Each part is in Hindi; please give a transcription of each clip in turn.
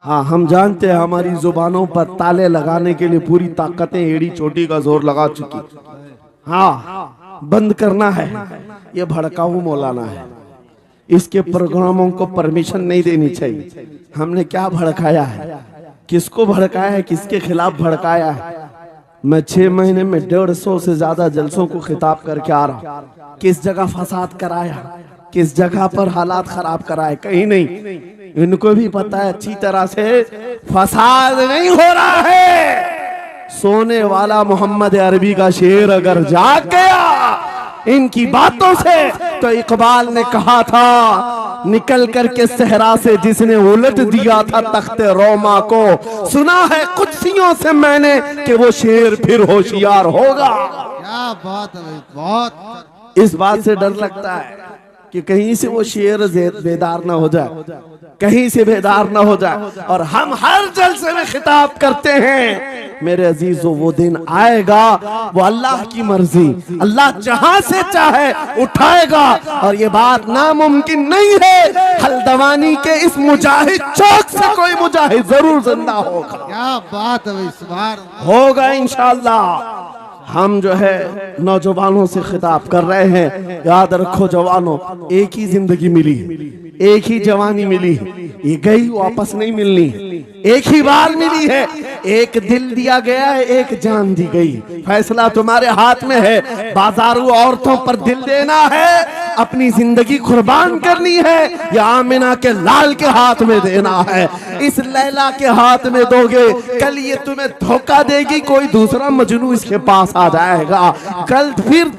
हाँ, हम जानते हैं हमारी जुबानों पर ताले लगाने के लिए पूरी ताकतें एड़ी चोटी का जोर लगा चुकी। हाँ, बंद करना है। ये भड़काऊ मौलाना है, इसके प्रोग्रामों को परमिशन नहीं देनी चाहिए। हमने क्या भड़काया है, किसको भड़काया है, किसके खिलाफ भड़काया है? मैं 6 महीने में 150 से ज्यादा जलसों को खिताब करके आ रहा हूँ। किस जगह फसाद कराया, किस जगह पर हालात खराब कराए? कहीं नहीं। इनको भी पता है अच्छी तरह से फसाद नहीं हो रहा है। सोने वाला मोहम्मद अरबी का शेर अगर जाग गया इनकी बातों से, तो इकबाल ने कहा था निकल करके सहरा से जिसने उलट दिया था तख्ते रोमा को, सुना है कुत्सियों से मैंने कि वो शेर फिर होशियार होगा। क्या बात है, बहुत। इस बात से डर लगता है कि कहीं से वो शेर बेदार ना हो जाए, कहीं से बेदार ना हो जाए। और हम हर जलसे में खिताब करते हैं मेरे अजीजों, वो दिन आएगा, वो अल्लाह की मर्जी, अल्लाह जहां से चाहे उठाएगा। और ये बात नामुमकिन नहीं है, हल्द्वानी के इस मुजाहिद चौक से कोई मुजाहिद जरूर जिंदा होगा। क्या बात है, इस बार होगा इंशाअल्लाह। हम जो है नौजवानों से खिताब कर रहे हैं, याद रखो जवानों, एक ही जिंदगी मिली, एक ही जवानी मिली, ये गई वापस नहीं मिलनी, एक ही बार मिली है। एक दिल दिया गया है, एक जान दी गई। फैसला तुम्हारे हाथ में है। बाजारू औरतों पर दिल देना है, अपनी जिंदगी कुर्बान करनी है, या आमिना के लाल के हाथ में देना है। इस लैला के हाथ में दोगे, कल ये तुम्हें धोखा देगी, कोई दूसरा मजनू इसके पास आ जाएगा। कल फिर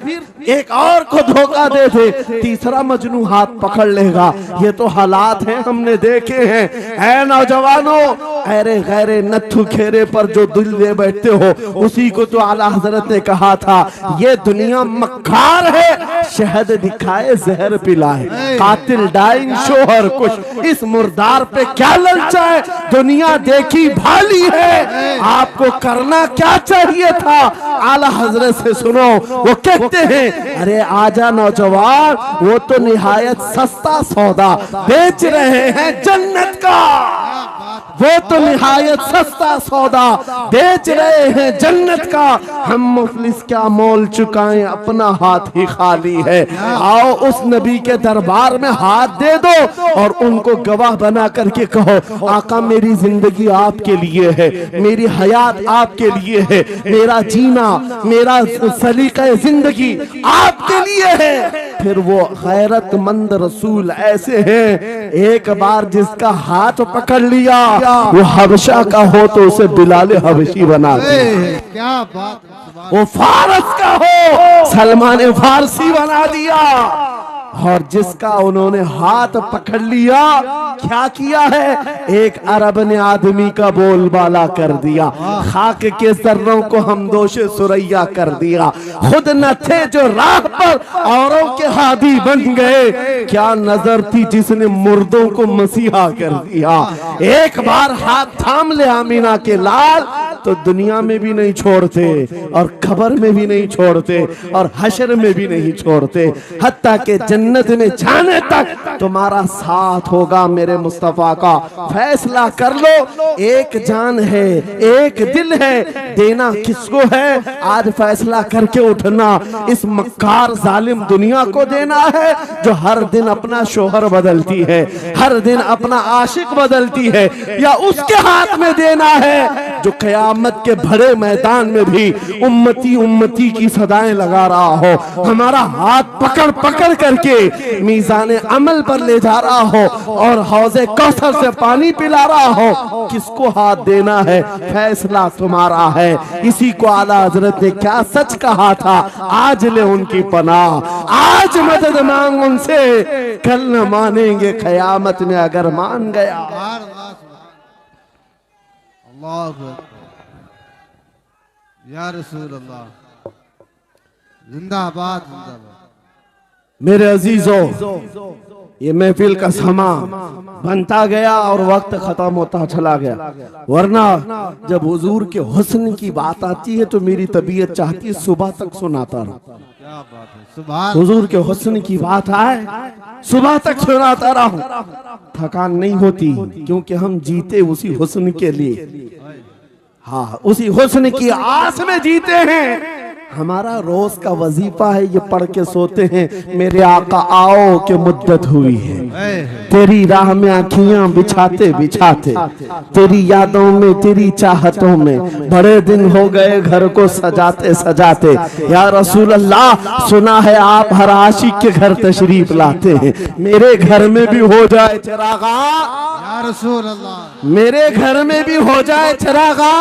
एक और को धोखा दे दे, तीसरा मजनू हाथ पकड़ लेगा। ये तो हालात हैं, हमने देखे हैं। ऐ नौजवानों, अरे गैरे नत्थु खेरे पर जो दिल दे बैठते हो, उसी को तो आला हजरत ने कहा था, ये दुनिया मक्कार है, शहद दिखाए जहर पिलाए, कातिल डाइन शोहर कुछ, इस मुर्दार पे क्या ललचाए, दुनिया देखी भाली है, आपको करना क्या चाहिए था? आला हजरत से सुनो, वो कहते हैं अरे आजा नौजवान, वो तो निहायत सस्ता सौदा बेच रहे हैं जन्नत का, वो तो निहायत सस्ता सौदा बेच रहे हैं जन्नत का। हम मुफलिस क्या मोल चुकाएं, अपना हाथ ही खाली है। आओ उस नबी के दरबार में हाथ दे दो और उनको गवाह बना करके कहो, आका मेरी जिंदगी आपके लिए है, मेरी हयात आपके लिए है, मेरा जीना, मेरा सलीका जिंदगी आपके लिए है। फिर वो गैरतमंद रसूल ऐसे हैं, एक बार जिसका हाथ पकड़ लिया वो हबशा का हो तो उसे बिलाले हबशी बना दे। क्या बात, वो फारस का हो सलमान फारसी बना दिया। और जिसका उन्होंने हाथ पकड़ लिया, क्या किया है? एक अरब ने आदमी का बोलबाला कर दिया, खाक के जर्रों को हम दोषे सुरैया कर दिया। खुद न थे जो राह पर औरों के हादी बन गए, क्या नजर थी जिसने मुर्दों को मसीहा कर दिया। एक बार हाथ थाम ले आमीना के लाल तो दुनिया में भी नहीं छोड़ते और खबर में भी नहीं छोड़ते और हशर में भी नहीं छोड़ते, हत्ता के जन्नत में जाने तक तुम्हारा साथ होगा मेरे मुस्तफा का। फैसला कर लो, एक जान है, एक दिल है, देना किसको है? आज फैसला करके उठना, इस मक्कार जालिम दुनिया को देना है जो हर दिन अपना शोहर बदलती है, हर दिन अपना आशिक बदलती है, या उसके हाथ में देना है जो कयामत के बड़े मैदान में भी उम्मती उम्मती की सदाएं लगा रहा हो, हमारा हाथ पकड़ पकड़ करके मीज़ान अमल पर ले जा रहा हो और हौज़े कौसर से पानी पिला रहा हो। किसको हाथ देना है? फैसला तुम्हारा है। इसी को आला हजरत ने क्या सच कहा था, आज ले उनकी पनाह, आज मदद मांग उनसे, कल न मानेंगे कयामत में अगर मान गया। अल्लाह या रसूल अल्लाह, जिंदाबाद जिंदाबाद। मेरे अजीजों, ये महफिल का समा बनता गया और वक्त खत्म होता चला गया, वरना जब हुजूर के हुस्न की बात आती है तो मेरी तबीयत चाहती है सुबह तक सुनाता रहूं। क्या बात है, सुभान। हुजूर के हुस्न की बात आए सुबह तक सुनाता रहूं, थकान नहीं होती, क्योंकि हम जीते उसी हुस्न के लिए, हाँ उसी हुस्न की आस में जीते हैं। हमारा रोज का वजीफा है ये पढ़ के सोते हैं, मेरे आका आओ के मुद्दत हुई है, तेरी राह में आँखियां बिछाते बिछाते, तेरी यादों में तेरी चाहतों में बड़े दिन हो गए घर को सजाते सजाते। या रसूल अल्लाह, सुना है आप हर आशिक के घर तशरीफ लाते हैं, मेरे घर में भी हो जाए चिरागा, या रसूल अल्लाह, मेरे घर में भी हो जाए चिरागा।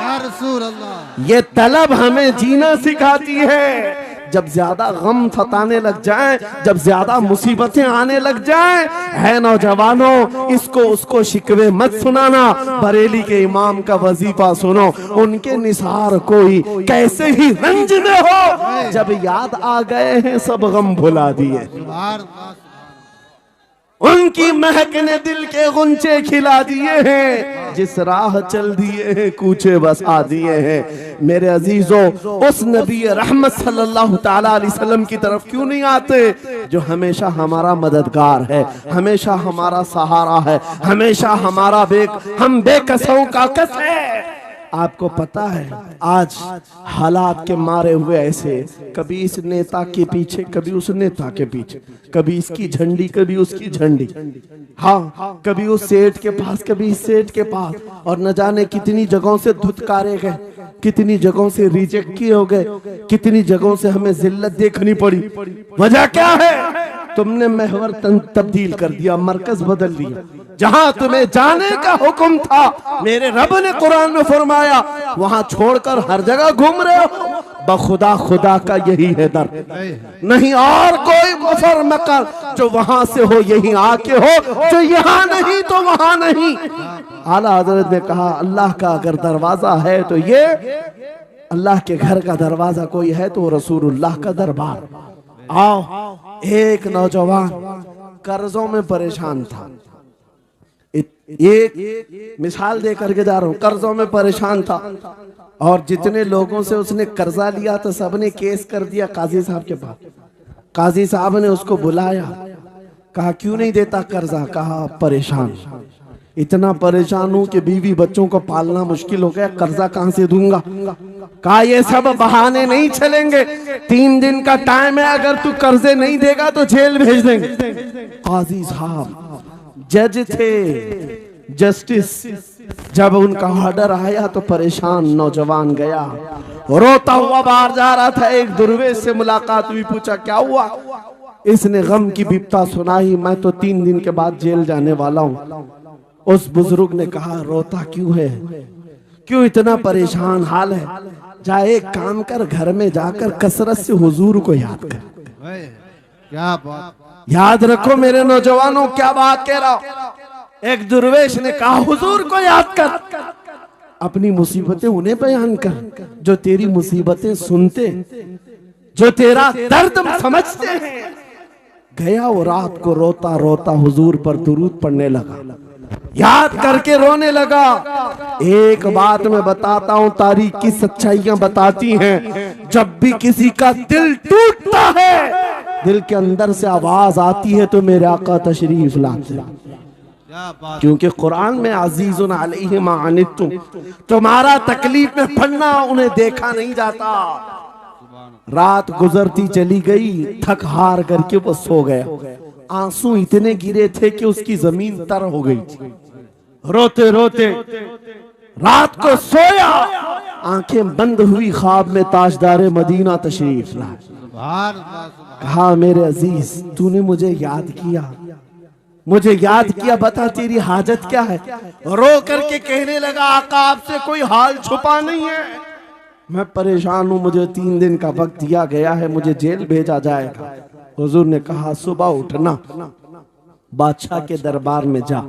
या रसूल अल्लाह। ये तलब हमें जीना सिखाती है। जब ज्यादा गम सताने लग जाएं, जब ज्यादा मुसीबतें आने लग जाएं, है नौजवानों, इसको उसको शिकवे मत सुनाना, बरेली के इमाम का वजीफा सुनो। उनके निसार कोई कैसे ही रंज में हो, जब याद आ गए हैं सब गम भुला दिए। उनकी महक ने दिल के गुंचे खिला दिए हैं, जिस राह चल दिए हैं कूचे बसा दिए हैं। मेरे अजीजों, उस नबी रहमत सल्लल्लाहु ताला अलैहि वसल्लम की तरफ क्यों नहीं आते, जो हमेशा हमारा मददगार है, हमेशा हमारा सहारा है, हमेशा हमारा हम बेकसों का कस है। आपको पता है आज हालात के मारे हुए ऐसे, कभी इस नेता के पीछे, कभी उस नेता के पीछे, कभी इसकी झंडी कभी उसकी झंडी, हाँ कभी उस सेठ के पास कभी इस सेठ के पास, और न जाने कितनी जगहों से धुतकारे गए, कितनी जगहों से रिजेक्ट किए हो गए, कितनी जगहों से हमें जिल्लत देखनी पड़ी। वजह क्या है? तुमने महवर तब्दील कर दिया, मरकज बदल दिया। जहां तुम्हें जाने का हुक्म था, मेरे रब ने कुरान में फरमाया, वहां छोड़कर हर जगह घूम रहे हो। बखुदा खुदा का यही है दर, नहीं और कोई मफर मकर, जो वहां से हो यही आके हो, जो यहाँ नहीं तो वहां नहीं। आला हजरत ने कहा, अल्लाह का अगर दरवाजा है तो ये, अल्लाह के घर का दरवाजा कोई है तो रसूलुल्लाह का दरबार। आओ, एक नौजवान कर्जों में परेशान था, एक मिसाल दे करके जा रहा हूं, कर्जों में परेशान था, और जितने लोगों से उसने कर्जा लिया तो सबने केस कर दिया काजी साहब के पास। काजी साहब ने उसको बुलाया, कहा क्यों नहीं देता कर्जा? कहा परेशान, इतना परेशान हूं कि बीवी बच्चों को पालना मुश्किल हो गया, कर्जा कहां से दूंगा? कहा ये सब बहाने नहीं चलेंगे, 3 दिन का टाइम है, अगर तू कर्जे नहीं देगा तो जेल भेज देंगे। काजी साहब जज थे, जस्टिस, जब उनका ऑर्डर आया तो परेशान नौजवान गया, रोता हुआ बाहर जा रहा था। एक दुर्वेश से मुलाकात हुई, पूछा क्या हुआ? इसने गम की बिपता सुनाई, मैं तो 3 दिन के बाद जेल जाने वाला हूं। उस बुजुर्ग ने कहा, रोता क्यों है, क्यों इतना परेशान हाल है? जा एक काम कर, घर में जाकर कसरत से हुजूर को याद कर। क्या बात, याद रखो मेरे नौजवानों, क्या बात कह रहा हूं। एक दुर्वेश ने कहा, हुजूर को याद कर, अपनी मुसीबतें उन्हें बयान कर जो तेरी मुसीबतें सुनते, जो तेरा दर्द समझते हैं। गया वो रात को रोता रोता हुजूर पर दुरूद पढ़ने लगा, याद करके रोने लगा। एक बात मैं बताता हूं, तारीख की सच्चाइयां बताती हैं, जब भी किसी का दिल टूटता है, दिल के अंदर से आवाज आती है तो मेरे आका तशरीफ लाते हैं। क्योंकि कुरान में अजीजुन अलैहि मा अनित्तुम, तुम्हारा तकलीफ में पड़ना उन्हें देखा नहीं जाता। रात गुजरती चली गई, थक हार करके वो सो गया। आंसू इतने गिरे थे कि उसकी जमीन तर हो गई। रोते रोते रात को सोया, आंखें बंद हुई, ख्वाब में ताजदार मदीना तशरीफ लाए। कहा मेरे अजीज, तूने मुझे याद किया, मुझे याद किया, बता तेरी हाजत क्या है? रो करके कहने लगा, आका आपसे कोई हाल छुपा नहीं है, मैं परेशान हूं, मुझे 3 दिन का वक्त दिया गया है, मुझे जेल भेजा जाएगा। हुजूर ने कहा, सुबह उठना, बादशाह के दरबार में जा,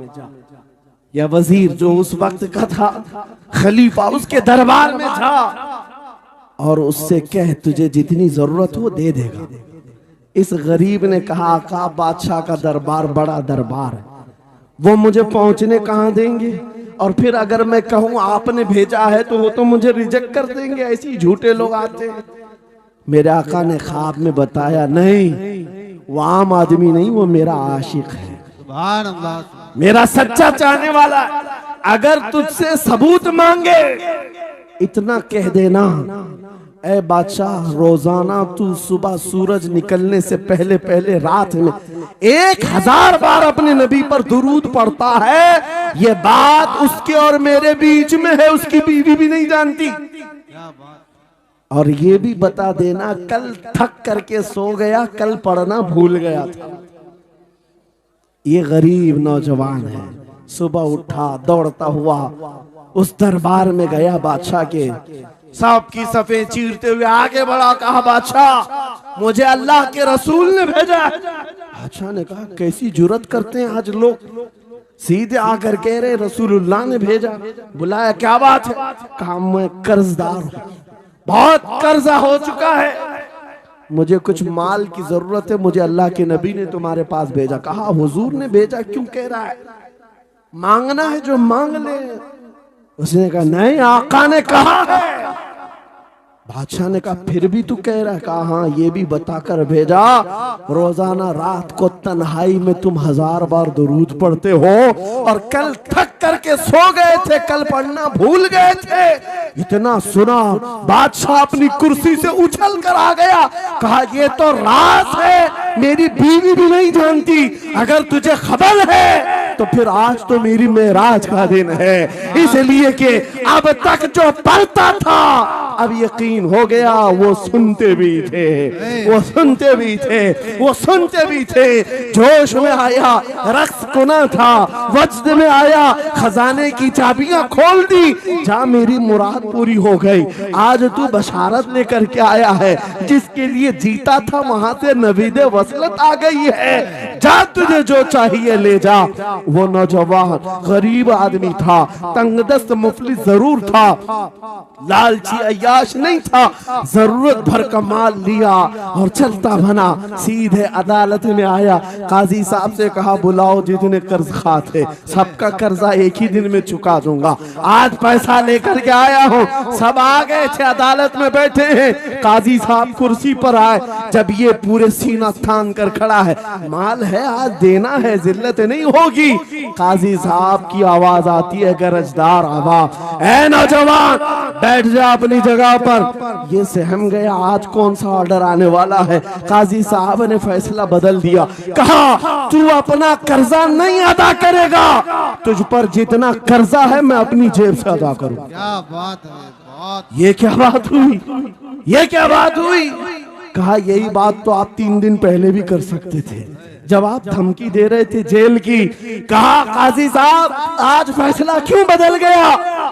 या वजीर जो उस वक्त का था, खलीफा, उसके दरबार में जा और उससे कह तुझे जितनी जरूरत हो दे देगा। इस गरीब ने कहा, आका बादशाह का दरबार बड़ा दरबार है, वो मुझे पहुंचने कहां देंगे, और फिर अगर मैं कहूं आपने भेजा है तो वो तो मुझे रिजेक्ट कर देंगे, ऐसे ही झूठे लोग आते हैं। मेरे आका ने ख्वाब में बताया, नहीं वो आम आदमी नहीं, वो मेरा आशिक है, सुभान अल्लाह। मेरा सच्चा चाहने वाला, अगर तुझसे सबूत मांगे इतना कह देना, ऐ बादशाह रोजाना तू सुबह सूरज निकलने से पहले पहले रात में 1000 बार अपने नबी पर दुरूद पढ़ता है। ये बात उसके और मेरे बीच में है, उसकी बीवी भी नहीं जानती। क्या बात। और ये भी बता देना, कल थक करके सो गया, कल पढ़ना भूल गया था। ये गरीब नौजवान है, सुबह उठा दौड़ता हुआ उस दरबार में गया बादशाह के, सबकी सफेद चीरते हुए आगे बढ़ा, कहा बादशाह मुझे अल्लाह के रसूल ने भेजा है। बादशाह ने कहा कैसी जुर्रत करते हैं आज लोग, सीधे आकर कह रहे रसूलुल्लाह ने भेजा। बुलाया, क्या बात है? कहा मैं कर्जदार हूं, बहुत कर्जा हो चुका है, मुझे कुछ माल की जरूरत है, मुझे अल्लाह के नबी ने तुम्हारे पास भेजा। कहा हुजूर ने भेजा, क्यों कह रहा है? मांगना है जो मांग ले। उसने कहा नहीं, आका ने कहा है। बादशाह ने कहा फिर भी तू कह रहा है? कहा हाँ, ये भी बताकर भेजा रोजाना रात को तन्हाई में तुम 1000 बार दुरूद पढ़ते हो, और कल थक करके सो गए थे, कल पढ़ना भूल गए थे। इतना सुना बादशाह अपनी कुर्सी से उछल कर आ गया, कहा ये तो राज है, मेरी बीवी भी नहीं जानती, अगर तुझे खबर है तो फिर आज तो मेरी मेराज का दिन है। इसलिए कि अब तक जो पढ़ता था अब यकीन हो गया, वो सुनते भी थे, वो सुनते भी थे, वो सुनते भी थे। जोश में आया, रक्स गुना था, वज्द में आया, खजाने की चाबियां खोल दी, जा मेरी मुराद पूरी हो गई। आज तू बशारत लेकर के आया है, जिसके लिए जीता था वहां से नवीदे वसलत आ गई है, जा तुझे जो चाहिए ले जा। वो नौजवान गरीब आदमी था, तंगदस्त मुफलिस जरूर था, लालची अय्याश नहीं था, जरूरत भर का माल लिया और चलता बना, सीधे अदालत में आया। काजी साहब से कहा बुलाओ जितने कर्ज खा थे, सबका कर्जा एक ही दिन में चुका दूंगा। आज पैसा लेकर के आया हूँ। सब आ गए थे, अदालत में बैठे हैं। काजी साहब कुर्सी पर आए, जब ये पूरे सीना थान कर खड़ा है, माल है आज देना है, जिल्लत नहीं होगी। काजी साहब की आवाज आती है, गरजदार आवाज, ऐ नौजवान बैठ जा अपनी जगह पर। ये सहम गया, आज कौन सा ऑर्डर आने वाला है। काजी साहब ने फैसला बदल दिया, कहा तू अपना कर्जा नहीं अदा करेगा, तुझ पर जितना कर्जा है मैं अपनी जेब से अदा करूं। क्या बात है, बहुत। ये क्या बात हुई, ये क्या बात हुई? कहा यही बात तो आप 3 दिन पहले भी कर सकते थे, जब आप धमकी दे रहे थे जेल की। कहा काजी साहब आज फैसला क्यों बदल गया?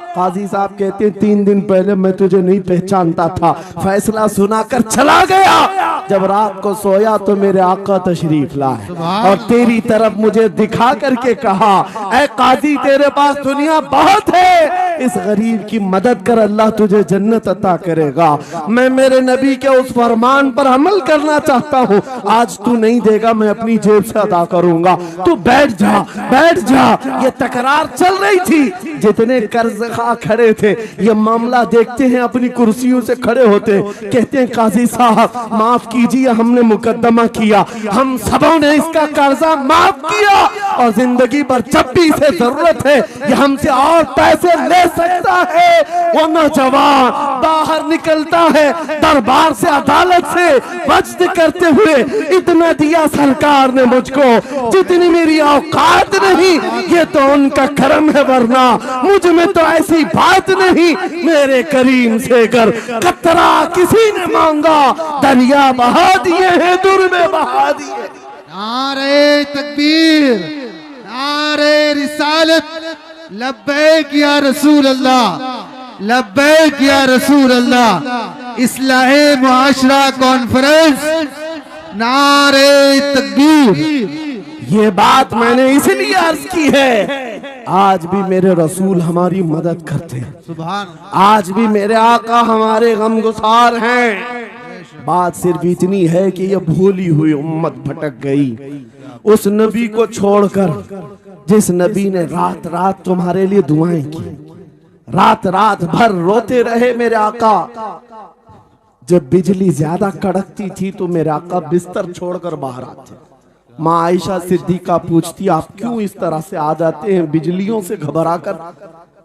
काजी साहब कहते 3 दिन पहले मैं तुझे नहीं पहचानता था, फैसला सुनाकर चला गया, जब रात को सोया तो मेरे आका तशरीफ लाए और तेरी तरफ मुझे दिखा करके कहा, ऐ काजी तेरे पास दुनिया बहुत है, इस गरीब की मदद कर, अल्लाह तुझे जन्नत अता करेगा। मैं मेरे नबी के उस फरमान पर अमल करना चाहता हूँ, आज तू नहीं देगा मैं अपनी जेब से अदा करूंगा, तू बैठ जा, बैठ जा। ये तकरार चल रही थी, जितने कर्ज खा खड़े थे ये मामला देखते हैं, अपनी कुर्सियों से खड़े होते, कहते हैं काजी साहब माफ कीजिए, हमने मुकदमा किया, हम सबों ने इसका कर्जा माफ किया, और जिंदगी भर जब भी इसे जरूरत है ये हमसे और पैसे ले सकता है। वो नौजवान बाहर निकलता है दरबार से, अदालत से वज्द करते हुए, इतना दिया सरकार ने मुझको जितनी मेरी औकात नहीं, ये तो उनका करम है, वरना मुझ में तो ऐसी बात नहीं। मेरे करीम से कर कतरा किसी ने मांगा, दरिया बहा दिए हैं, दुर में बहा दिए। नारे तकबीर, नारे रिसालत, लब्बैक या रसूल अल्लाह, लब्बैक या रसूल अल्लाह। इस्लाहे मुआशरा कॉन्फ्रेंस, नारे तकबीर। ये बात मैंने इसलिए अर्ज की है, आज भी मेरे रसूल हमारी मदद करते हैं, सुभान, आज भी मेरे आका हमारे गमगुसार हैं। बात सिर्फ इतनी है कि ये भूली हुई उम्मत भटक गई उस नबी को छोड़कर, जिस नबी ने रात रात तुम्हारे लिए दुआएं की, रात रात भर रोते रहे मेरे आका। जब बिजली ज्यादा कड़कती थी तो मेरे आका बिस्तर छोड़कर बाहर आते, माँ आयशा सिद्दीका पूछती, आप क्यों इस तरह से आ जाते हैं बिजलियों से घबरा कर?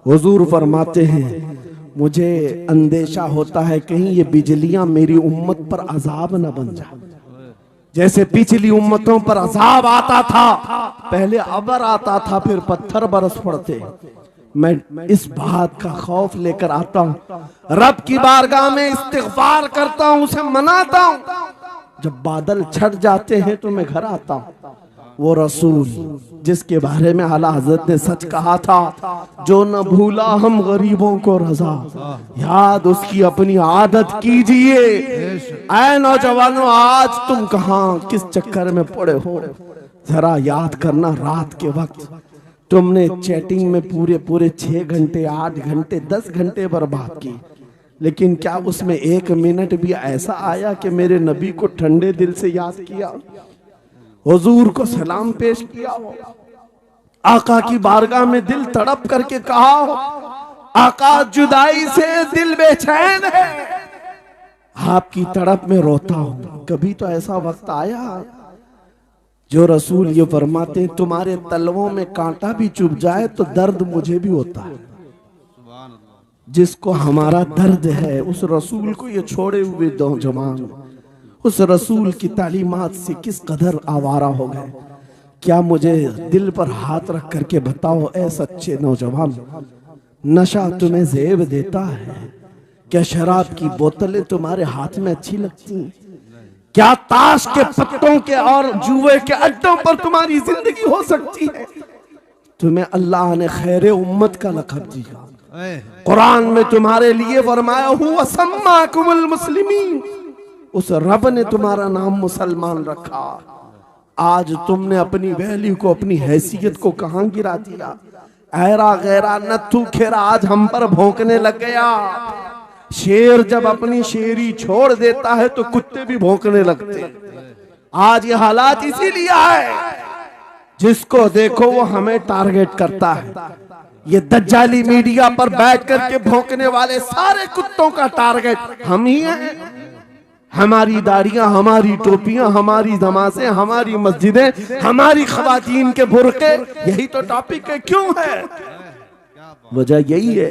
हुजूर फरमाते हैं, मुझे अंदेशा होता है कहीं ये बिजलियां मेरी उम्मत पर अजाब न बन जाए। जैसे पिछली उम्मतों पर अजाब आता था, पहले अबर आता था, फिर पत्थर बरस पड़ते। मैं इस बात का खौफ लेकर आता हूँ, रब की बारगाह में इस्तिग़फार करता हूँ, उसे मनाता हूँ। जब बादल छट जाते हैं तो मैं घर आता हूँ। वो रसूल जिसके बारे में आला हज़रत ने सच कहा था, जो न भूला हम गरीबों को रजा, याद उसकी अपनी आदत कीजिए। ऐ नौजवानों, आज तुम कहाँ किस चक्कर में पड़े हो, जरा याद करना। रात के वक्त तुमने चैटिंग में पूरे पूरे 6 घंटे, 8 घंटे, 10 घंटे बर्बाद की, लेकिन क्या उसमें 1 मिनट भी ऐसा आया कि मेरे नबी को ठंडे दिल से याद किया, हुजूर को सलाम पेश किया हो, आका की बारगाह में दिल तड़प करके कहा हो, आका जुदाई से दिल बेचैन है, आपकी तड़प में रोता हूं। कभी तो ऐसा वक्त आया जो रसूल ये फरमाते हैं, तुम्हारे तलवों में कांटा भी चुभ जाए तो दर्द मुझे भी होता है। जिसको हमारा दर्द है उस रसूल को ये छोड़े हुए नौजवान उस रसूल की तालीमात से किस कदर आवारा हो गए। क्या मुझे दिल पर हाथ रख करके बताओ, ऐ सच्चे नौजवान, नशा तुम्हें ज़ेब देता है? क्या शराब की बोतलें तुम्हारे हाथ में अच्छी लगती हैं? क्या ताश के पत्तों के और जुए के अड्डों पर तुम्हारी जिंदगी हो सकती है? तुम्हें अल्लाह ने खैर उम्मत का लक़ब दिया, कुरान में तुम्हारे लिए फरमाया हुआ सम्माकुमुल मुस्लिमीन, उस रब ने तुम्हारा नाम मुसलमान रखा। आज तुमने अपनी वैल्यू को, अपनी हैसियत को कहां गिरा दिया? ऐरा गैरा नत्थू खेरा आज हम पर भौंकने लग गया। शेर जब अपनी शेरी छोड़ देता है तो कुत्ते भी भौंकने लगते। आज ये हालात इसीलिए है, जिसको देखो वो हमें टारगेट करता है। ये दज्जाली मीडिया पर बैठ करके भौंकने वाले सारे कुत्तों का टारगेट हम ही हैं। हमारी दाढ़ियां, हमारी टोपियां, हमारी नमाज़ें, हमारी मस्जिदें, हमारी ख़वातीन के बुर्के, यही तो टॉपिक है। क्यों है? वजह यही है,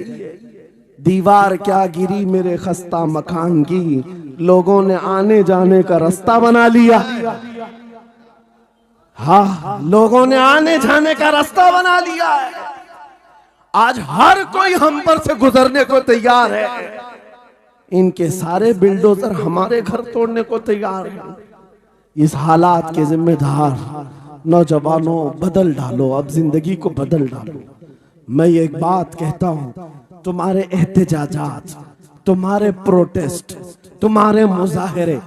दीवार क्या गिरी मेरे खस्ता मकान की, लोगों ने आने जाने का रास्ता बना लिया। हाँ, लोगों ने आने जाने का रास्ता बना लिया है। आज हर कोई हम पर से गुजरने को तैयार है। इनके सारे बिल्डोजर हमारे घर तोड़ने को तैयार हैं। इस हालात के जिम्मेदार नौजवानों, बदल डालो, अब जिंदगी को बदल डालो। मैं एक बात कहता हूं, तुम्हारे एहतजाजात, तुम्हारे प्रोटेस्ट, तुम्हारे मुजाहरे,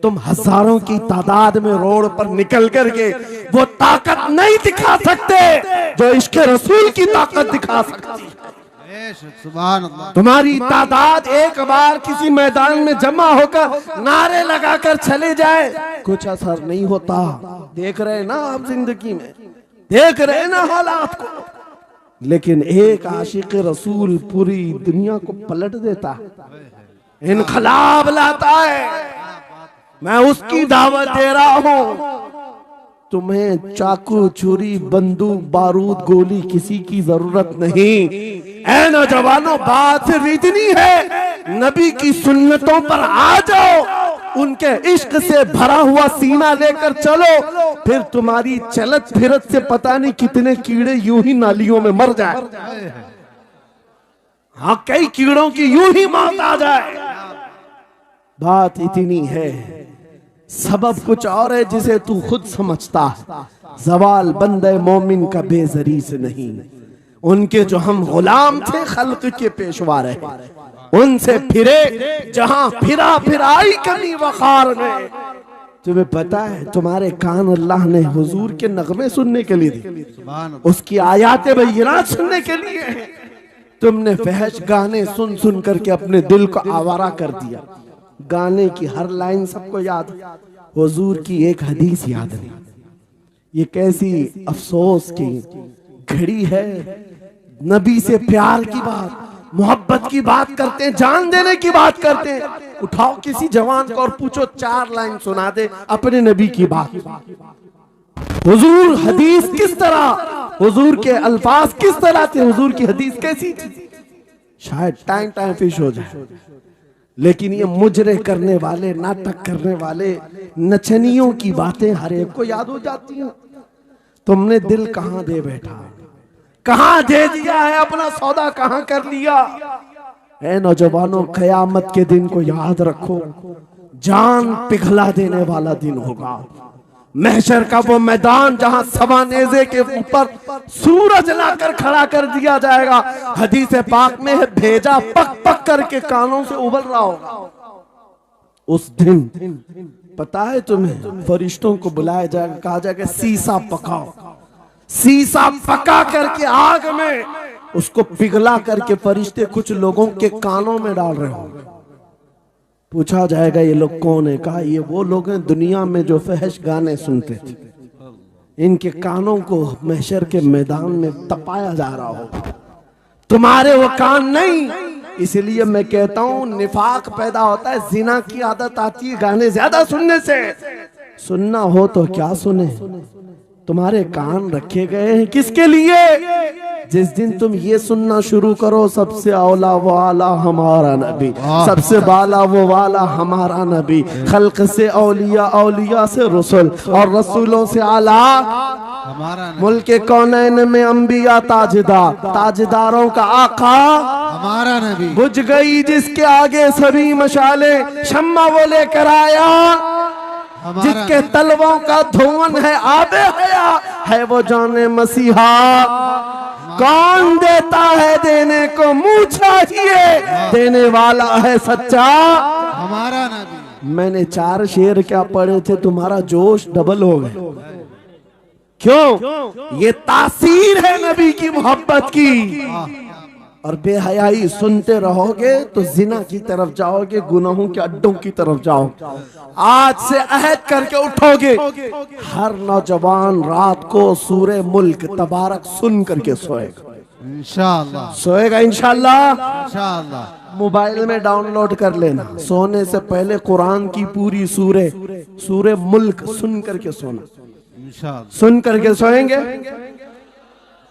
तुम हजारों की तादाद में रोड पर निकल करके वो ताकत नहीं दिखा सकते जो इश्क़ रसूल की ताकत दिखा सकती है। सुभान अल्लाह। तुम्हारी तादाद एक बार किसी मैदान में जमा होकर नारे लगाकर चले जाए, कुछ असर नहीं होता। देख रहे ना आप जिंदगी में, देख रहे ना हालात को। लेकिन एक आशिक रसूल पूरी दुनिया को पलट देता है, इनकलाब लाता है। मैं उसकी दावत दे रहा हूं। तुम्हें चाकू, छुरी, बंदूक, बारूद, गोली किसी की जरूरत नहीं। ऐ नौजवानों, बात सिर्फ इतनी है, नबी की सुन्नतों पर आ जाओ, उनके इश्क से भरा हुआ सीना लेकर चलो, फिर तुम्हारी चलत फिरत से पता नहीं कितने कीड़े यूं ही नालियों में मर जाए। हाँ, कई कीड़ों की यूं ही मौत आ जाए। बात इतनी है, सबब कुछ और है जिसे तू खुद समझता है। जवाल बंदे मोमिन का बेजरी से नहीं, उनके जो हम गुलाम थे खल्क के पेशवा रहे, उनसे फिरे जहां फिरा फिराई कमी वखार में। तुम्हें पता है, तुम्हारे कान अल्लाह ने हुजूर के नगमे सुनने के लिए दिए, उसकी आयात बय्यिनात सुनने के लिए। तुमने फहश गाने सुन सुन करके अपने दिल को आवारा कर दिया। गाने की हर लाइन सबको याद, हुजूर की एक हदीस याद नहीं। ये कैसी अफसोस की घड़ी है। नबी से प्यार की बात, मोहब्बत की बात करते हैं, जान देने की बात करते हैं। उठाओ किसी जवान को और पूछो 4 लाइन सुना दे अपने नबी की बात, हुजूर हदीस किस तरह, हुजूर के अल्फाज किस तरह थे, हुजूर की हदीस कैसी थी, शायद टाइम टाइम फिश हो जाए। लेकिन ये मुजरे करने वाले, नाटक करने वाले, नचनियों की बातें हर एक को याद हो जाती हैं। तुमने दिल कहां दे बैठा, कहां दे दिया है, अपना सौदा कहां कर लिया। ऐ नौजवानों, कयामत के दिन को याद रखो, जान पिघला देने वाला दिन होगा। महशर का वो मैदान जहां सवानेजे के ऊपर सूरज लाकर खड़ा कर दिया जाएगा। हदीस पाक में है, भेजा पक पक करके कानों से उबल रहा होगा। उस दिन पता है तुम्हें, फरिश्तों को बुलाया जाएगा, कहा जाएगा सीसा पकाओ, सीसा पका करके आग में उसको पिघला करके फरिश्ते कुछ लोगों के कानों में डाल रहे होंगे। पूछा जाएगा ये लोग कौन है, कहा ये वो लोग हैं दुनिया में जो फहश गाने सुनते थे, इनके कानों को महशर के मैदान में तपाया जा रहा होगा, तुम्हारे वो कान नहीं। इसलिए मैं कहता हूं निफाक पैदा होता है, जिना की आदत आती है गाने ज्यादा सुनने से। सुनना हो तो क्या सुने, तुम्हारे कान रखे गए हैं किसके लिए। जिस दिन तुम ये सुनना शुरू करो, सबसे औला वो आला हमारा नबी, सबसे बाला वो वाला हमारा नबी, खल्क से औलिया, औलिया से रसूल, और रसूलों से आला हमारा नबी, मुल्के कौनैन में अंबिया ताजदार, ताजदारों का आका हमारा नबी, बुझ गई जिसके आगे सभी मशाले, शम्मा वो लेकर आया जिसके तलवों का धुआं है आबे हया, है वो जाने मसीहा। कौन देता है देने को मुंह चाहिए, देने वाला है सच्चा हमारा नबी। मैंने 4 शेर क्या पढ़े थे, तुम्हारा जोश डबल हो गए। क्यों? ये तासीर है नबी की मोहब्बत की। और बेहयाई सुनते रहोगे तो जिना की तरफ जाओगे, गुनाहों के अड्डों की तरफ जाओगे। आज से अहद करके उठोगे, हर नौजवान रात को सूरे मुल्क तबारक सुन करके सोएगा, इंशाअल्लाह, सोएगा इंशाअल्लाह। इंशाअल्लाह मोबाइल में डाउनलोड कर लेना, सोने से पहले कुरान की पूरी सूरे मुल्क सुन करके सोना, इंशाअल्लाह। सुन करके सोएंगे।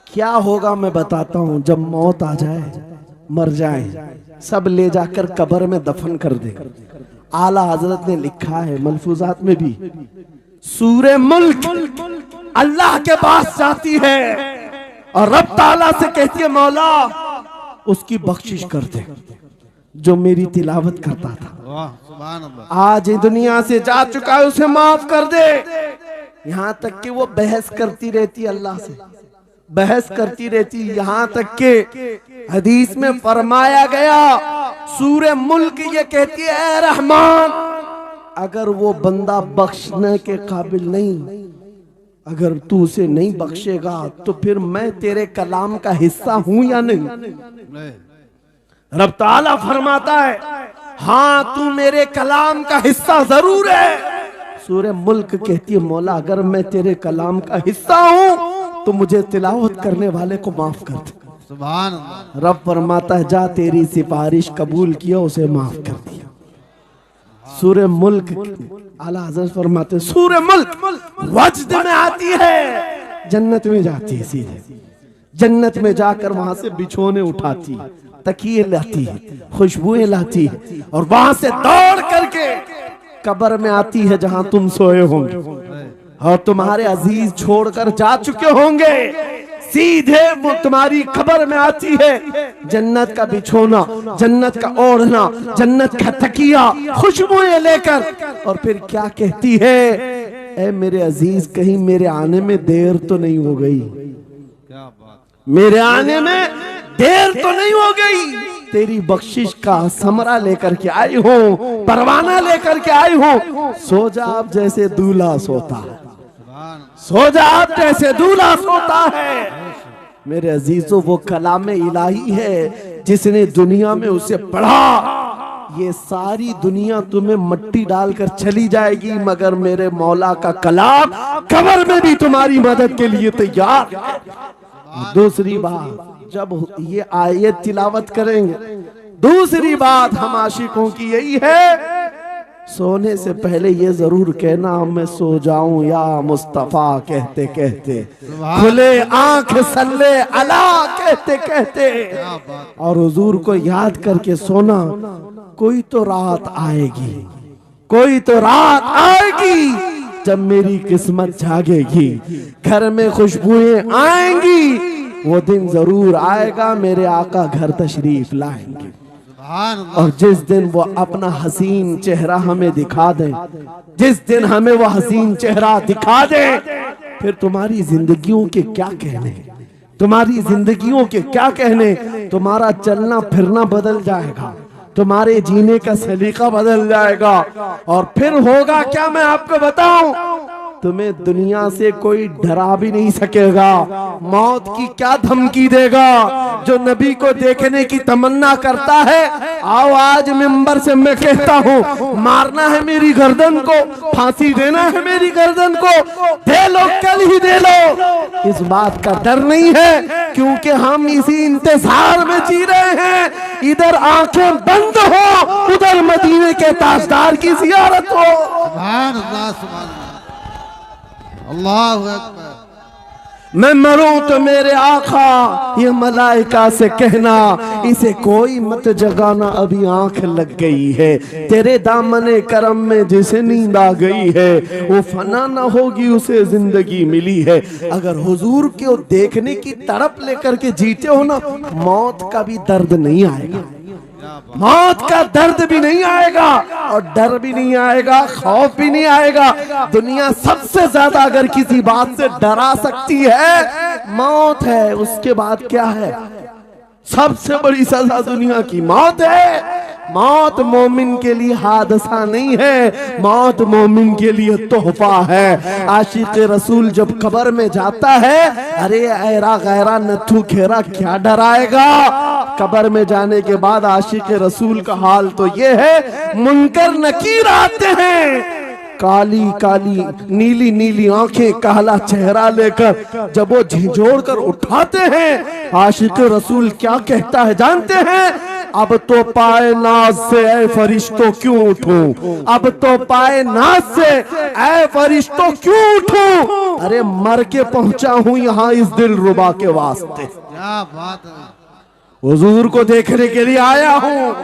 क्या होगा मैं बताता हूं, जब मौत आ जाए, मर जाए, सब ले जाकर कब्र में दफन कर दे। आला हजरत ने लिखा है मलफूजात में भी, सूरे मुल्क अल्लाह के पास जाती है और रब ताला से कहती है, मौला उसकी बख्शिश कर दे जो मेरी तिलावत करता था, वाह सुभान अल्लाह, आज दुनिया से जा चुका है, उसे माफ कर दे। यहां तक कि वो बहस करती रहती अल्लाह से, बहस करती रहती, यहां तक के हदीस में फरमाया गया, सूरे मुल्क ये कहती है, ऐ रहमान, अगर वो बंदा बख्शने के काबिल नहीं, अगर तू उसे नहीं बख्शेगा तो फिर मैं तेरे कलाम का हिस्सा हूं या नहीं। रब ताला फरमाता है, हाँ तू मेरे कलाम का हिस्सा जरूर है। सूरे मुल्क कहती है, मौला अगर मैं तेरे कलाम का हिस्सा हूं तो मुझे तिलावत करने वाले को माफ कर दे। सुभान अल्लाह। रब फरमाता है, जा तेरी सिफारिश कबूल किया, उसे माफ कर दिया। सूरे मुल्क आला हज़रत फरमाते, सूरे मुल्क वजद में आती है, जन्नत में जाती है, सीधे जन्नत में जाकर वहां से बिछोने उठाती है, तकिए लाती है, खुशबुएं लाती है, और वहां से दौड़ करके कब्र में आती है जहां तुम सोए होंगे और तुम्हारे अजीज छोड़कर जा चुके होंगे। सीधे वो तुम्हारी कब्र में आती है, जन्नत का बिछोना, जन्नत का ओढ़ना, जन्नत का तकिया, खुशबुएं लेकर, और फिर क्या कहती है, ऐ मेरे अजीज कहीं मेरे आने में देर तो नहीं हो गई, क्या बात, मेरे आने में देर तो नहीं हो गई, तेरी बख्शिश का समरा लेकर के आई हूँ, परवाना लेकर के आई हूँ। सो जा आप जैसे दूल्हा सोता है, सो जा आप जैसे दूल्हा सोता है। मेरे अजीजों, वो कलाम इलाही है जिसने दुनिया में उसे पढ़ा, ये सारी दुनिया तुम्हें मट्टी डालकर चली जाएगी, मगर मेरे मौला का कलाम कब्र में भी तुम्हारी मदद के लिए तैयार है। दूसरी बात, जब ये आयत तिलावत करेंगे, दूसरी बात हम आशिकों की यही है, सोने से पहले ये जरूर कहना मैं सो जाऊं या मुस्तफा कहते कहते, खुले आंख सल्ले अला कहते कहते, और हुजूर को याद करके सोना। कोई तो रात आएगी, कोई तो रात आएगी जब मेरी किस्मत जागेगी, घर में खुशबुएं आएंगी, वो दिन जरूर आएगा मेरे आका घर तशरीफ लाएंगे। और जिस दिन वो अपना हसीन चेहरा हमें दिखा दे, जिस दिन हमें वो हसीन चेहरा दिखा दे, फिर तुम्हारी जिंदगियों के क्या कहने, तुम्हारी जिंदगियों के क्या कहने। तुम्हारा चलना फिरना बदल जाएगा, तुम्हारे जीने का सलीका बदल जाएगा, और फिर होगा क्या मैं आपको बताऊं, तुम्हें दुनिया से कोई डरा भी नहीं सकेगा। मौत की क्या धमकी देगा। जो नबी को देखने की तमन्ना करता है, आओ आज मिंबर से मैं कहता हूँ, मारना है मेरी गर्दन को, फांसी देना है मेरी गर्दन को, दे लो कल ही दे लो। इस बात का डर नहीं है, क्योंकि हम इसी इंतजार में जी रहे हैं। इधर आंखें बंद हो, उधर मदीने के ताजदार की जियारत हो। सुभान अल्लाह, सुभान अल्लाह, अल्लाहु अकबर। मैं मरूं तो मेरे आका ये मलाइका से कहना, इसे कोई मत जगाना अभी आंख लग गई है। तेरे दामने करम में जिसे नींद आ गई है, वो फना ना होगी उसे जिंदगी मिली है। अगर हुजूर को देखने की तड़प लेकर के जीते हो ना, मौत का भी दर्द नहीं आएगा, मौत का दर्द भी नहीं आएगा, और डर भी नहीं आएगा, खौफ भी नहीं आएगा। दुनिया सबसे ज्यादा अगर किसी बात से डरा सकती है, मौत है। उसके बाद क्या है? सबसे बड़ी सजा दुनिया की मौत है। मौत मोमिन के लिए हादसा नहीं है, मौत मोमिन के लिए तोहफा है। आशिक रसूल जब कब्र में जाता है, अरे ऐरा गैरा नथु खेरा क्या डराएगा। कब्र में जाने के बाद आशिक रसूल का हाल तो ये है, मुनकर नकीर आते हैं, काली काली नीली नीली आंखें, काला चेहरा लेकर जब वो झिझोड़ कर उठाते हैं, आशिक रसूल क्या कहता है जानते हैं? अब तो पाए नाज से ऐ फरिश्तों क्यों उठूं, अब तो पाए नाज से ऐ फरिश्तों क्यों उठूं। अरे मर के पहुंचा हूं यहाँ इस दिल रुबा के वास्ते। क्या बात है। हुजूर को देखने के लिए आया हूँ।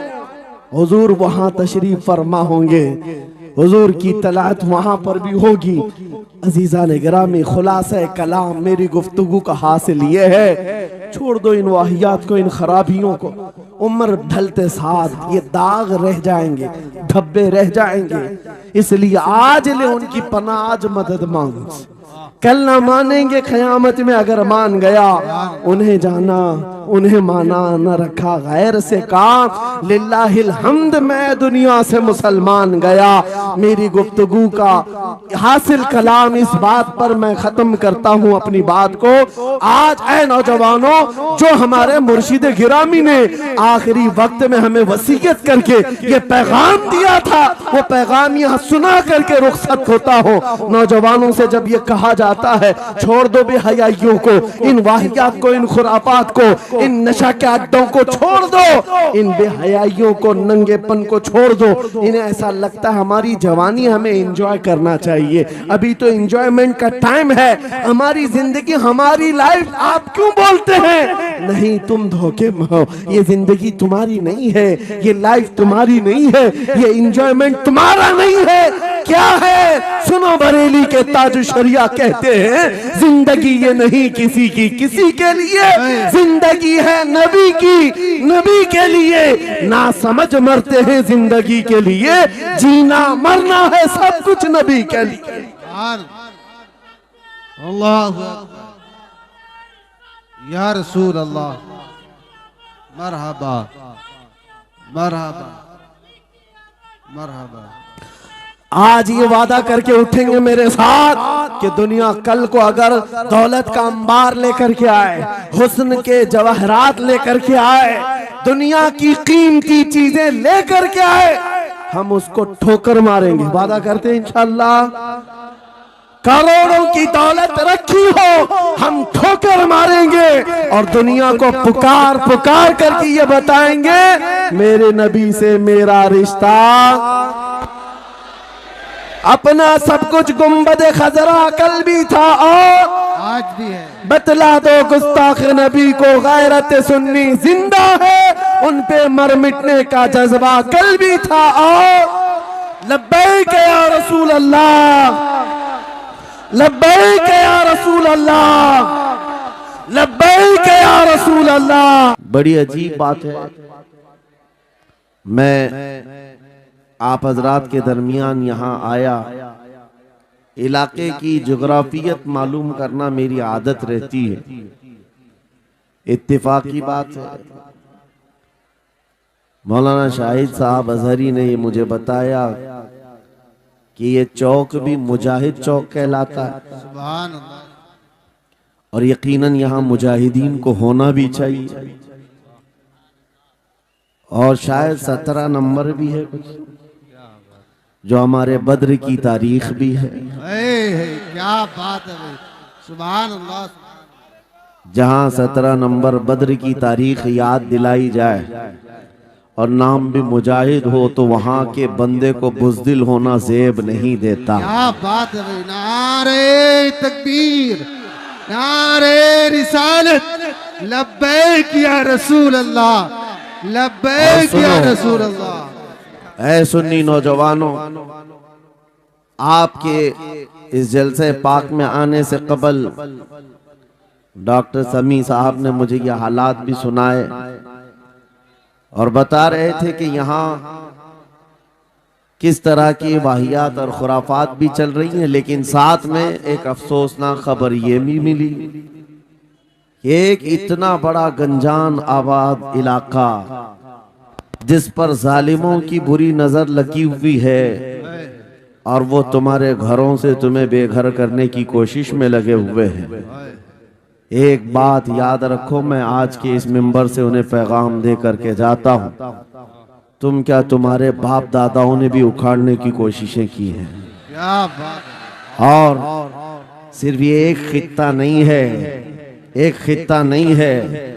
हुजूर वहां तशरीफ फरमा होंगे, हुजूर की तलात वहां पर भी होगी। अजीजा ने गिरामी, खुलासा कलाम मेरी गुफ्तगू का हासिल ये है, छोड़ दो इन वाहियात को, इन खराबियों को। उम्र ढलते साथ ये दाग रह जाएंगे, धब्बे रह जाएंगे, इसलिए आज ले उनकी पनाह, आज मदद मांग। कल ना मानेंगे, क़यामत में अगर मान गया, उन्हें जाना उन्हें माना, न रखा गैर से काम। लिल्लाहिल हम्द, मैं दुनिया से मुसलमान गया। मेरी गुफ्तगू का हासिल कलाम इस बात पर मैं खत्म करता हूँ अपनी बात को। आज ऐ नौजवानों, जो हमारे मुर्शिद गिरामी ने आखिरी वक्त में हमें वसीयत करके ये पैगाम दिया था, वो पैगाम यहाँ सुना करके रुखसत होता हो। नौजवानों से जब ये कहा जाता है, छोड़ दो बेहयाइयों को, इन वाहियात को, इन खुरापात को, इन नशा के अड्डों को छोड़ दो, इन बेहयाइयों को, नंगेपन को छोड़ दो। इन्हें ऐसा लगता है हमारी जवानी हमें एंजॉय करना चाहिए, अभी तो एंजॉयमेंट का टाइम है, हमारी जिंदगी, हमारी लाइफ आप क्यों बोलते हैं? नहीं, तुम धोखे में हो। ये जिंदगी तुम्हारी नहीं है, ये लाइफ तुम्हारी नहीं है, ये एंजॉयमेंट तुम्हारा नहीं है। क्या है? सुनो, बरेली के ताज शरिया कहते हैं, जिंदगी ये नहीं किसी की किसी के लिए, जिंदगी है नबी की नबी के लिए। ना समझ मरते हैं जिंदगी के लिए, जीना मरना है सब कुछ नबी के लिए। अल्लाह या रसूल अल्लाह, मरहबा मरहबा मरहबा। आज ये वादा करके उठेंगे मेरे साथ कि दुनिया कल को अगर दौलत का अंबार लेकर के आए, हुस्न के जवाहरात लेकर के आए, दुनिया की कीमती चीजें लेकर के आए, हम उसको ठोकर मारेंगे। वादा करते हैं इंशाअल्लाह। करोड़ों की दौलत रखी हो, हम ठोकर मारेंगे और दुनिया को पुकार पुकार करके ये बताएंगे, मेरे नबी से मेरा रिश्ता। अपना सब कुछ गुंबद खजरा कल भी था और आज भी है। बतला दो गुस्ताख नबी को गैरत सुन्नी जिंदा है, उन पे मर मिटने का जज्बा कल भी था और लब्बैक या रसूल अल्लाह, लब्बैक या रसूल अल्लाह, लब्बैक या रसूल अल्लाह। बड़ी अजीब बात है, मैं आप हजरात के दरमियान यहाँ आया, इलाके की जोग्राफियत मालूम करना मेरी आदत रहती है। इत्तेफाक की बात है, मौलाना शाहिद साहब अजहरी ने ये मुझे बताया कि ये चौक भी मुजाहिद चौक कहलाता है सुभान अल्लाह। और यकीनन यहाँ मुजाहिदीन को होना भी चाहिए। और शायद 17 नंबर भी है कुछ, जो हमारे बद्र की तारीख भी है, क्या बात है भाई, सुभान अल्लाह। जहां 17 नंबर बद्र की तारीख याद दिलाई जाए और नाम भी मुजाहिद हो तो वहां के बंदे को बुज़दिल होना ज़ेब नहीं देता। क्या बात है भाई, नारे तकबीर, नारे रिसालत, लब्बैक या रसूल अल्लाह, लब्बैक या रसूल अल्लाह। ऐ सुन्नी नौजवानों, आपके इस जलसे पाक में आने से कबल डॉक्टर समी साहब ने मुझे ये हालात भी सुनाए और बता रहे थे कि यहाँ किस तरह की वाहियात और खुराफात भी चल रही हैं। लेकिन साथ में एक अफसोसनाक खबर ये भी मिली, एक इतना बड़ा गंजान आबाद इलाका जिस पर जालिमों की बुरी नजर लगी हुई है और वो तुम्हारे घरों से तुम्हें बेघर करने की कोशिश में लगे हुए हैं। एक बात याद रखो, मैं आज के इस मिंबर से उन्हें पैगाम दे करके जाता हूँ, तुम क्या तुम्हारे बाप दादाओं ने भी उखाड़ने की कोशिशें की हैं। क्या बात है। और सिर्फ ये एक खित्ता नहीं है, एक खित्ता नहीं है,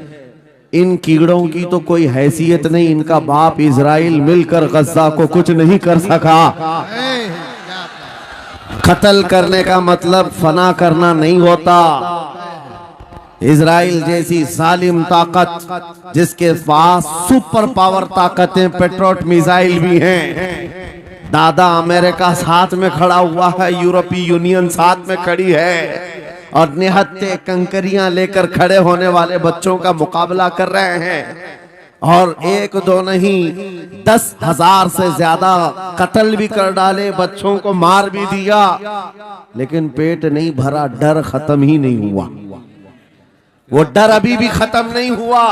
इन कीड़ों की तो कोई हैसियत नहीं। इनका बाप इजराइल मिलकर गज्जा को कुछ नहीं कर सका। कत्ल करने का मतलब फना करना नहीं होता। इजराइल जैसी जालिम ताकत जिसके पास सुपर पावर ताकतें, पेट्रोट मिसाइल भी हैं, दादा अमेरिका साथ में खड़ा हुआ है, यूरोपीय यूनियन साथ में खड़ी है और निहत्ते कंकरियां लेकर खड़े होने वाले बच्चों का मुकाबला कर रहे हैं। और एक दो नहीं 10,000 से ज्यादा कत्ल भी कर डाले, बच्चों को मार भी दिया, लेकिन पेट नहीं भरा, डर खत्म ही नहीं हुआ। वो डर अभी भी खत्म नहीं हुआ।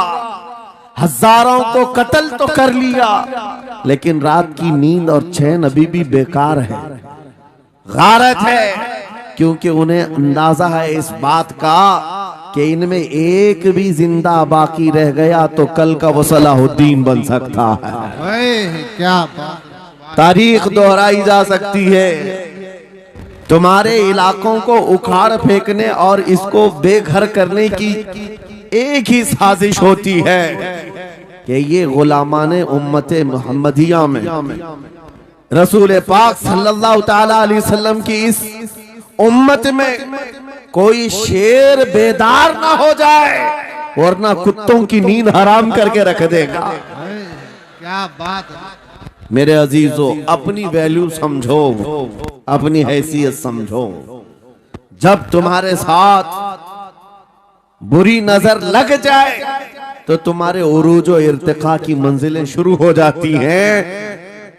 हजारों को कत्ल तो कर लिया, लेकिन रात की नींद और चैन अभी भी बेकार है, गारत है, क्योंकि उन्हें अंदाजा है इस बात का कि इनमें एक भी जिंदा बाकी रह गया तो कल का वो सलाहुद्दीन बन सकता है। क्या बात। तारीख दोहराई जा सकती है। तुम्हारे इलाकों को उखाड़ फेंकने और इसको बेघर करने की एक ही साजिश होती है कि ये गुलामाने उम्मते मुहम्मदिया में रसूल पाक सल्लल्लाहु ताला अलैहि वसल्लम की इस उम्मत में कोई शेर बेदार ना हो जाए, वरना कुत्तों की नींद हराम करके रख देगा। क्या बात है। मेरे अजीजों, अपनी वैल्यू समझो, अपनी हैसियत समझो। जब तुम्हारे साथ बुरी नजर लग जाए तो तुम्हारे उरूज और इर्तिका की मंजिलें शुरू हो जाती हैं।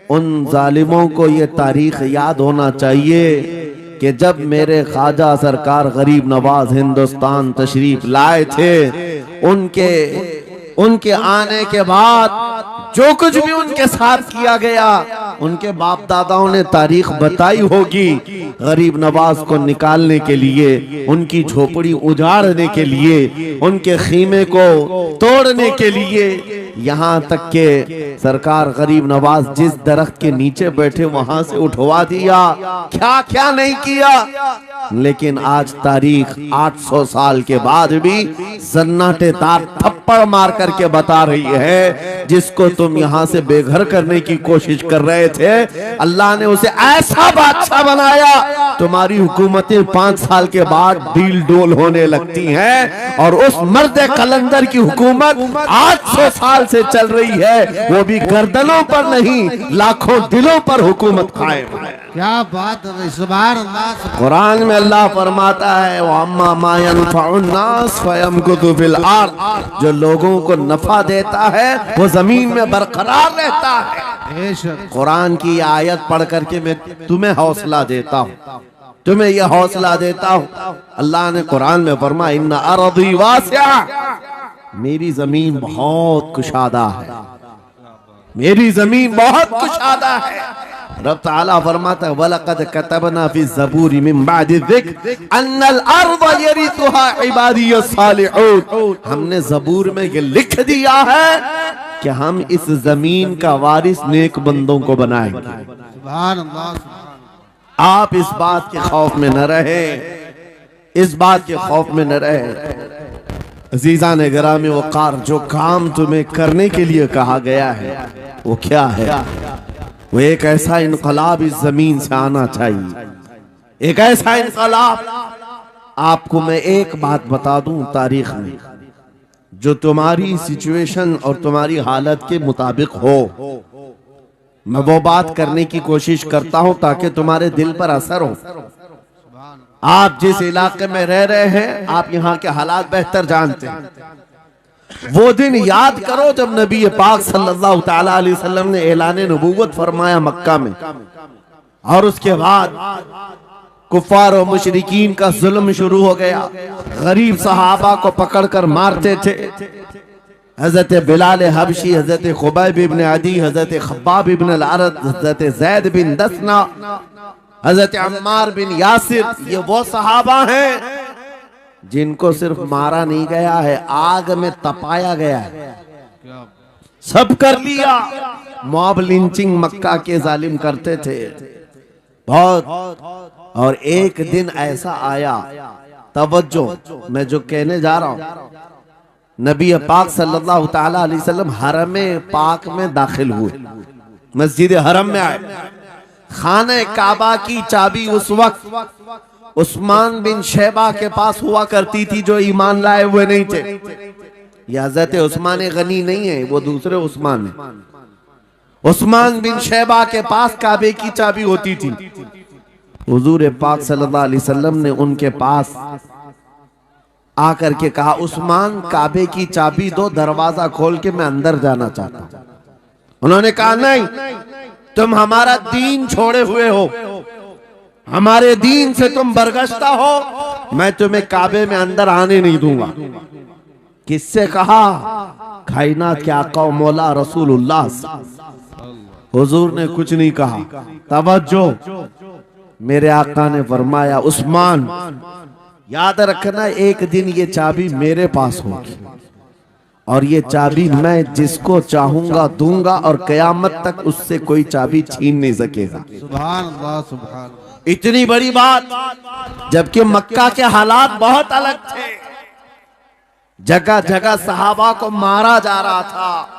उन जालिमों को ये तारीख याद होना चाहिए कि जब मेरे ख्वाजा सरकार गरीब नवाज हिंदुस्तान तशरीफ लाए थे, उनके आने के बाद जो कुछ भी उनके साथ किया गया, उनके बाप दादाओं ने तारीख बताई होगी। गरीब नवाज को निकालने के लिए, उनकी झोपड़ी उजाड़ने के लिए, उनके खीमे को तोड़ने के लिए, यहाँ तक के सरकार गरीब नवाज जिस दरख्त के नीचे बैठे वहां से उठवा दिया। क्या क्या नहीं किया। लेकिन आज तारीख 800 साल के बाद भी सन्नाटेदार थप्पड़ मार करके बता रही है, जिसको तुम यहाँ से बेघर करने की कोशिश कर रहे थे, अल्लाह ने उसे ऐसा बादशाह बनाया, तुम्हारी हुकूमतें 5 साल के बाद डील डोल होने लगती हैं, और उस मर्द कलंदर की हुकूमत 800 साल से चल रही है, वो भी गर्दनों पर नहीं लाखों दिलों पर हुकूमत कायम है। क्या बात है भाई, सुभान अल्लाह, सुभान। कुरान में अल्लाह फरमाता है वअम्मा मा यनफउन्नास फयमकुतु फिल अर्द, जो लोगों को नफा देता है वो जमीन में बरकरार रहता है। बेशक। कुरान की आयत पढ़ करके मैं तुम्हें हौसला देता हूँ, तुम्हें यह हौसला देता हूँ। अल्लाह ने कुरान में फरमाया इन्ना अर्दी वासिआ, मेरी जमीन बहुत कुशादा है, मेरी जमीन बहुत कुशादा है। रब ताला फरमाता है वलक़द कतबना फी ज़बूरी मिन बादि ज़िक्र अन्नल अर्द यरिथुहा इबादियस सालिहून, हमने ज़बूर में ये लिख दिया है कि हम इस जमीन का वारिस नेक बंदों को बनाएंगे। सुभान अल्लाह, सुभान। आप इस बात के खौफ में न रहे, इस बात के खौफ में न रहे। अज़ीज़ान गिरामी वक़ार, जो काम तुम्हें करने के लिए कहा गया है वो क्या है? वो एक ऐसा इनकलाब इस जमीन से आना चाहिए, एक ऐसा इनकलाब। आपको मैं एक बात बता दूं, तारीख में जो तुम्हारी सिचुएशन और तुम्हारी हालत के मुताबिक हो, मैं वो बात करने की कोशिश करता हूं ताकि तुम्हारे दिल पर असर हो। आप जिस इलाके में रह रहे हैं, आप यहाँ के हालात बेहतर जानते हैं। वो दिन याद करो जब नबी पाक सल्लल्लाहु तआला अलैहि वसल्लम ने ऐलान नबूवत फरमाया मक्का में, और उसके बाद कुफार और मुशरिकीन का जुल्म शुरू हो गया। गरीब सहाबा को पकड़कर मारते थे। हजरत बिलाल हबशी, हजरत खुबैब इब्न अदी, हजरत खब्बाब इब्न अल-अरद, हजरत जैद बिन दसना, हजरत अम्मार बिन यासिर, ये वो सहाबा हैं जिनको सिर्फ मारा नहीं गया है, आग में तपाया गया है। सब कर लिया। मॉब लिंचिंग मक्का के जालिम करते थे बहुत। और एक दिन ऐसा आया, तवज्जो, मैं जो कहने जा रहा हूं, नबी पाक सल्लल्लाहु तआला अलैहि वसल्लम हरम पाक में दाखिल हुए, मस्जिद हरम में आए। खाने काबा की चाबी उस वक्त उस्मान बिन शैबा के पास हुआ करती थी, जो ईमान लाए हुए नहीं थे। ये हज़रत उस्मान गनी नहीं है, वो दूसरे उस्मान है। उस्मान बिन शैबा के पास काबे की चाबी होती थी। हुजूर पाक सल्लल्लाहु अलैहि वसल्लम ने उनके पास आकर के कहा, उस्मान काबे की चाबी दो, दरवाजा खोल के मैं अंदर जाना चाहता हूं। उन्होंने कहा नहीं, तुम हमारा दीन छोड़े हुए हो, हमारे दीन से तुम बरगश्ता हो, मैं तुम्हें काबे में अंदर आने नहीं दूंगा। किससे कहा? कायनात के आका मौला रसूलुल्लाह। हुजूर ने कुछ नहीं कहा। तवज्जो, मेरे आका ने फरमाया उस्मान याद रखना, एक दिन ये चाबी मेरे पास होगी, और ये चाबी मैं जिसको चाहूंगा दूंगा, और कयामत तक उससे कोई चाबी छीन नहीं सकेगा। सुभान अल्लाह, सुभान। इतनी बड़ी बात, जबकि मक्का के हालात बहुत अलग थे। जगह जगह सहाबा को मारा जा रहा था,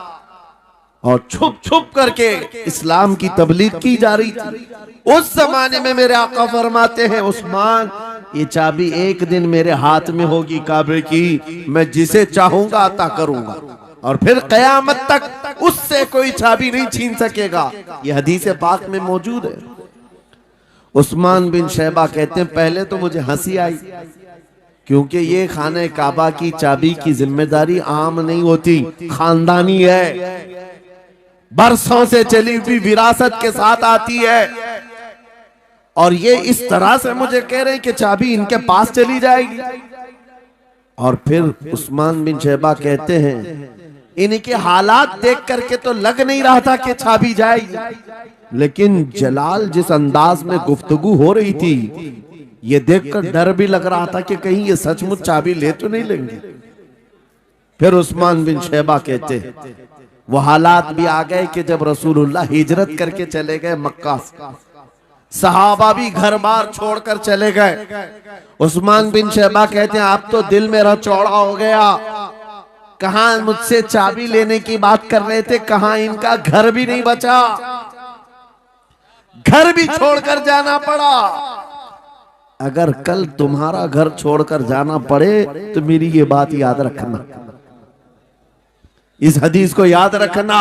और छुप छुप करके इस्लाम की तबलीग की जा रही थी। उस जमाने में मेरे आका फरमाते हैं, उस्मान ये चाबी एक दिन मेरे हाथ में होगी काबे की, मैं जिसे चाहूंगा अता करूंगा, और फिर कयामत तक उससे कोई चाबी नहीं छीन सकेगा। ये हदीस पाक में मौजूद है। उस्मान बिन शैबा कहते हैं, पहले तो मुझे हंसी आई, क्योंकि ये खाने काबा की चाबी की जिम्मेदारी आम नहीं होती, खानदानी है, बरसों से चली हुई विरासत के साथ आती है। और ये इस तरह से मुझे कह रहे हैं कि चाबी इनके पास चली जाएगी। और फिर उस्मान बिन शैबा कहते हैं, इनके हालात देख करके तो लग नहीं रहा था कि चाबी जाएगी, लेकिन जलाल जिस अंदाज में गुफ्तगू हो रही थी, ये देखकर डर भी लग रहा था कि कहीं ये सचमुच चाबी ले तो नहीं लेंगे। फिर उस्मान बिन शैबा कहते, वो हालात भी आ गए कि जब रसूलुल्लाह हिजरत करके चले गए मक्का से, सहाबा भी घर बार छोड़कर चले गए। उस्मान बिन शैबा कहते हैं आप तो दिल मेरा चौड़ा हो गया, कहां मुझसे चाबी लेने की बात कर रहे थे, कहां इनका घर भी नहीं बचा, घर भी छोड़कर जाना पड़ा। अगर कल तुम्हारा घर छोड़कर जाना पड़े तो मेरी ये बात याद रखना, इस हदीस को याद रखना।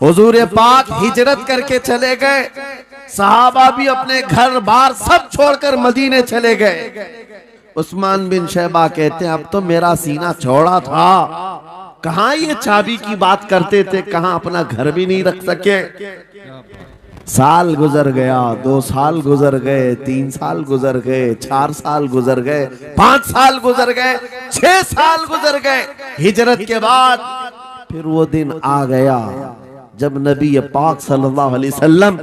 हुजूर पाक हिजरत करके चले गए, सहाबा भी अपने घर बार सब छोड़कर मदीने चले गए। उस्मान बिन शैबा कहते हैं अब तो मेरा सीना चौड़ा था, कहां ये चाबी की बात करते थे, कहां अपना घर भी नहीं रख सके। साल गुजर गया, 2 साल गुजर गए, 3 साल गुजर गए, 4 साल गुजर गए, 5 साल गुजर गए, 6 साल गुजर गए। हिजरत के बाद फिर वो दिन आ गया जब नबी पाक सल्लल्लाहु अलैहि वसल्लम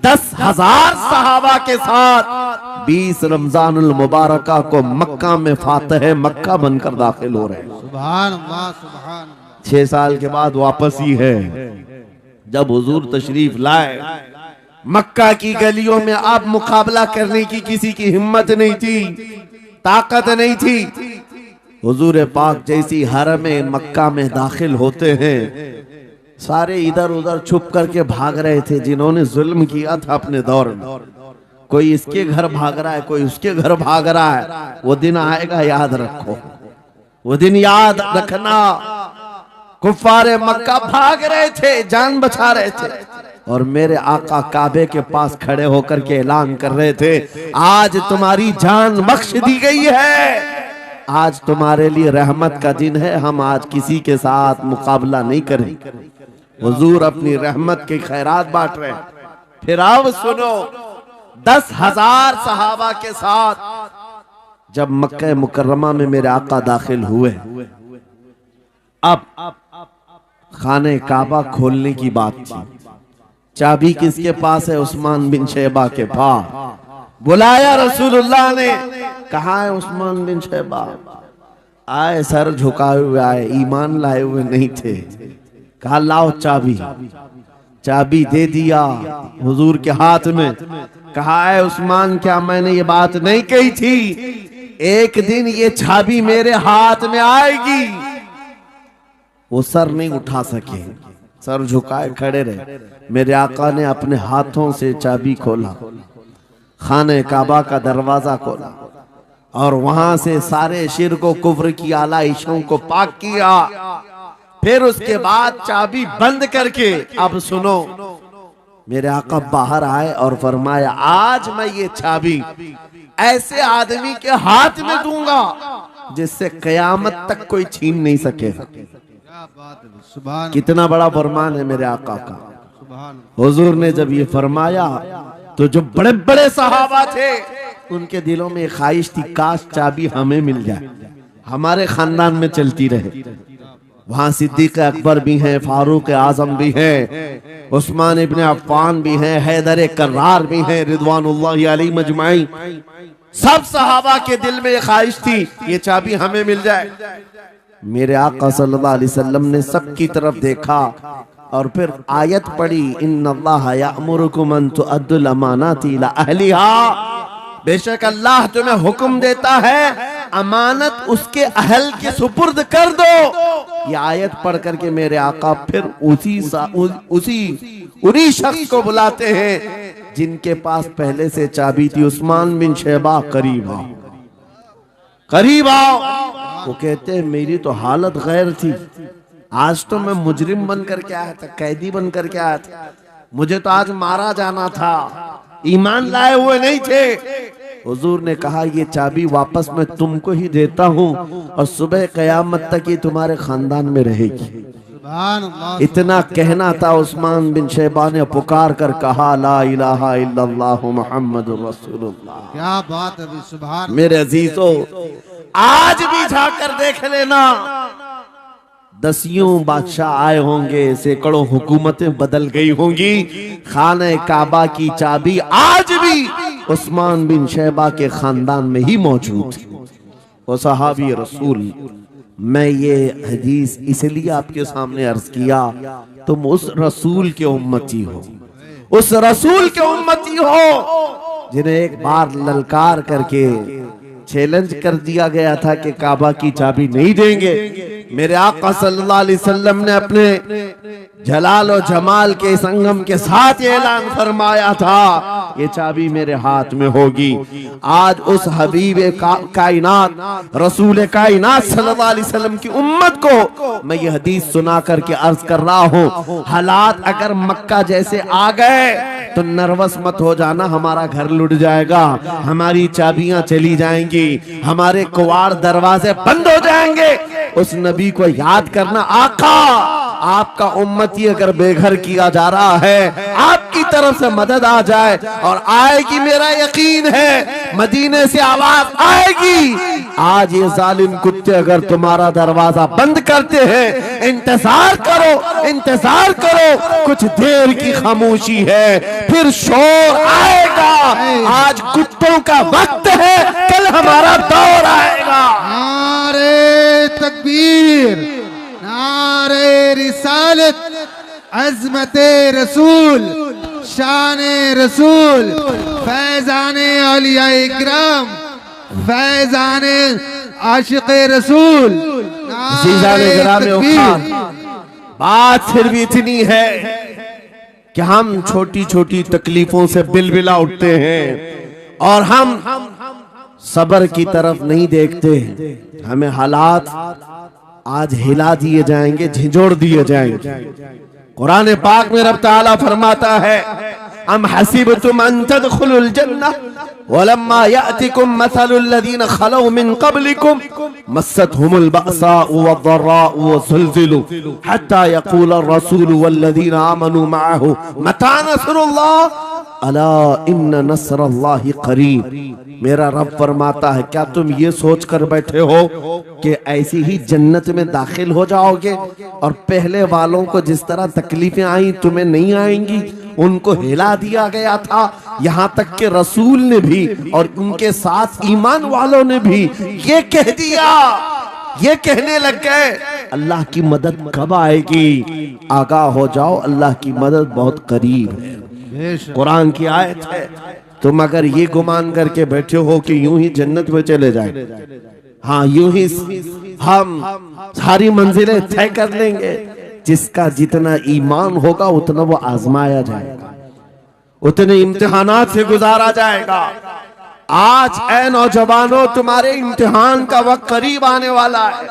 10,000 सहाबा के साथ 20 रमजानुल मुबारका को मक्का में फातह मक्का बनकर दाखिल हो रहे हैं। सुभान अल्लाह, सुभान अल्लाह। 6 साल के बाद वापस ही है। जब हुजूर तशरीफ लाए, मक्का की गलियों में अब मुकाबला करने की किसी की हिम्मत नहीं थी, ताकत नहीं थी। हुजूर पाक जैसी हरम मक्का में दाखिल होते हैं, सारे इधर उधर छुप करके भाग रहे थे जिन्होंने जुल्म किया था अपने दौर में। कोई इसके घर भाग रहा है, कोई उसके घर भाग रहा है। वो दिन आएगा, याद रखो, वो दिन याद रखना। कुफ्फारे मक्का भाग रहे थे, जान बचा रहे थे, और मेरे आका काबे के पास खड़े होकर के ऐलान कर रहे थे आज तुम्हारी जान बख्श दी गई है, आज तुम्हारे लिए रहमत का दिन है, हम आज किसी के साथ मुकाबला नहीं करें। हुजूर अपनी रहमत के खैरात बांट रहे। फिर अब सुनो, 10,000 सहाबा के साथ जब मक्का मुकर्रमा में मेरे आका दाखिल हुए, अब खाने काबा खोलने की बात थी। चाबी किसके पास है? उस्मान बिन शैबा के पास। बुलाया रसूलुल्लाह ने, कहा है उस्मान बिन शैबा? आए, सर झुकाए हुए आए, ईमान लाए हुए नहीं थे। कहा लाओ चाबी। चाबी दे दिया हुजूर के हाथ में। कहा है उस्मान, क्या मैंने ये बात नहीं कही थी, एक दिन ये चाबी मेरे हाथ में आएगी? वो सर नहीं उठा सके, सर झुकाए खड़े रहे। मेरे आका ने अपने हाथों से चाबी खोला, खाने काबा का दरवाजा खोला, और वहां से सारे शिर्क व कुफ्र की आलाइशों को पाक किया। फिर उसके बाद चाबी बंद करके, अब सुनो, मेरे आका बाहर आए और फरमाया आज मैं ये चाबी ऐसे आदमी के हाथ में दूंगा जिससे कयामत तक कोई छीन नहीं सकेगा। कितना बड़ा फरमान है मेरे आका का। हुजूर ने जब ये फरमाया तो जो बड़े बड़े सहाबा थे उनके दिलों में ख्वाहिश थी काश चाबी हमें मिल जाए, हमारे खानदान में चलती रहे। वहां सिद्दीक अकबर भी हैं, फारूक आजम भी हैं, उस्मान इब्ने अफ्फान भी हैं, हैदर कर्रार भी हैं, रिदवानुल्लाहि अलैहि मजमाइन। सब सहाबा के दिल में ख्वाहिश थी ये चाबी हमें मिल जाए। मेरे आका सल्लल्लाहु अलैहि वसल्लम ने सबकी तरफ देखा और फिर आयत पढ़ी, इन्नल्लाह यअमुरुकुम अन तुअद्दुल अमानाति इला अहलिहा। बेशक अल्लाह तुम्हें हुक्म देता है अमानत उसके अहल के सुपुर्द कर दो। ये आयत पढ़ करके मेरे आका फिर उन्हीं शख्स को बुलाते हैं जिनके पास पहले से चाबी थी। उस्मान बिन शैबा, करीब आओ, करीब आओ। वो कहते हैं मेरी तो हालत गैर थी, आज तो मैं मुजरिम बन करके आया था, कैदी बन करके आया था, मुझे तो आज मारा जाना था, ईमान लाए हुए नहीं थे। हुजूर ने कहा ये चाबी वापस मैं तुमको ही देता हूँ और सुबह कयामत तक ये तुम्हारे खानदान में रहेगी। इतना कहना था, उस्मान बिन शैबा ने पुकार कर कहा ला इलाहा इल्लल्लाह मुहम्मदुर रसूलुल्लाह। क्या बात है, सुभान। मेरे अजीजों, आज भी जाकर देख लेना, दसियों बादशाह आए होंगे, सैकड़ों हुकूमतें बदल गई होंगी, खाने काबा की चाबी आज भी उस्मान बिन शैबा के खानदान में ही मौजूद है। वो सहाबी रसूल। मैं ये हदीस इसलिए आपके सामने अर्ज किया, तुम उस रसूल के उम्मती हो, उस रसूल के उम्मती हो जिन्हें एक बार ललकार करके चैलेंज कर दिया गया था कि काबा की चाबी नहीं देंगे। मेरे आका सल्लल्लाहु अलैहि वसल्लम ने अपने जलाल और जमाल के संगम के साथ ये ऐलान फरमाया था, ये चाबी मेरे हाथ में होगी। आज उस हबीब कायनात रसूल कायनात सल्लल्लाहु अलैहि वसल्लम की उम्मत को मैं ये हदीस सुना करके अर्ज कर रहा हूँ, हालात अगर मक्का जैसे आ गए तो नर्वस मत हो जाना, हमारा घर लुट जाएगा, हमारी चाबियां चली जाएंगी, हमारे कुवाड़ दरवाजे बंद हो जाएंगे। उस नबी को याद करना, आका आपका उम्मती अगर बेघर किया जा रहा है, आपकी तरफ से मदद आ जाए और आएगी, मेरा यकीन है मदीने से आवाज आएगी। आज ये जालिम कुत्ते अगर तुम्हारा दरवाजा बंद करते हैं, इंतजार करो, इंतजार करो, कुछ देर की खामोशी है, फिर शोर आएगा। आज कुत्तों का वक्त है, कल हमारा दौर आएगा। नारे तकबीर, नारे रिसालत, अज़मते रसूल, शाने रसूल, फैजाने औलिया इकराम, फैजाने आशिक़े रसूल। नारे तकबीर। बात फिर भी इतनी है कि हम छोटी छोटी तकलीफों से बिलबिला उठते हैं और हम सब्र की तरफ नहीं देखते। हमें हालात आज हिला दिए जाएंगे, झिझोड़ दिए जाएंगे। कुरान पाक में रब ताला फरमाता है, अम हसीबतुम अन तदखुलुल जन्नह वलम्मा यातिकुम मसलुल लज़ीना खलौ मिन क़ब्लिकुम मस्सतहुमुल बअसाउ वद्दर्राउ वज़ुलज़िलू हत्ता यक़ूल अर्रसूलु वल्लज़ीना आमनू मअहु मता नस्रुल्लाह अला इन्न नस्रल्लाहि क़रीब। मेरा रब फरमाता है, क्या तुम ये सोच कर बैठे हो कि ऐसी ही जन्नत में दाखिल हो जाओगे और पहले वालों को जिस तरह तकलीफें आई तुम्हें नहीं आएंगी? उनको हिला दिया गया था, यहाँ तक कि रसूल ने भी और उनके साथ ईमान वालों ने भी ये कह दिया, ये कहने लग गए अल्लाह की मदद कब आएगी? आगाह हो जाओ, अल्लाह की मदद बहुत करीब है। कुरान की आयत है। तुम अगर ये गुमान करके बैठे हो कि यूं ही जन्नत में चले जाए, हाँ यूं ही हम सारी मंजिलें तय कर लेंगे, जिसका जितना ईमान होगा उतना वो आजमाया जाएगा, उतने इम्तिहानात से गुजारा जाएगा। आज ऐ नौजवानों, तुम्हारे इम्तिहान का वक्त करीब आने वाला है।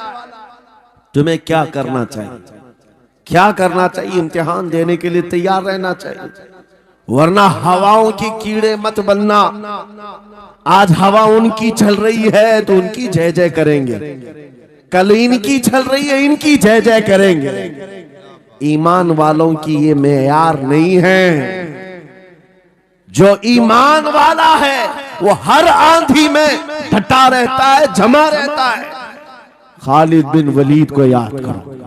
तुम्हें क्या करना चाहिए? क्या करना चाहिए? इम्तिहान देने के लिए तैयार रहना चाहिए, वरना हवाओं की कीड़े मत बनना। आज हवा उनकी चल रही है तो उनकी जय जय करेंगे, कल इनकी चल रही है इनकी जय जय करेंगे। ईमान वालों की ये मेयार नहीं है। जो ईमान वाला है वो हर आंधी में डटा रहता है, जमा रहता है। खालिद बिन वलीद को याद करो,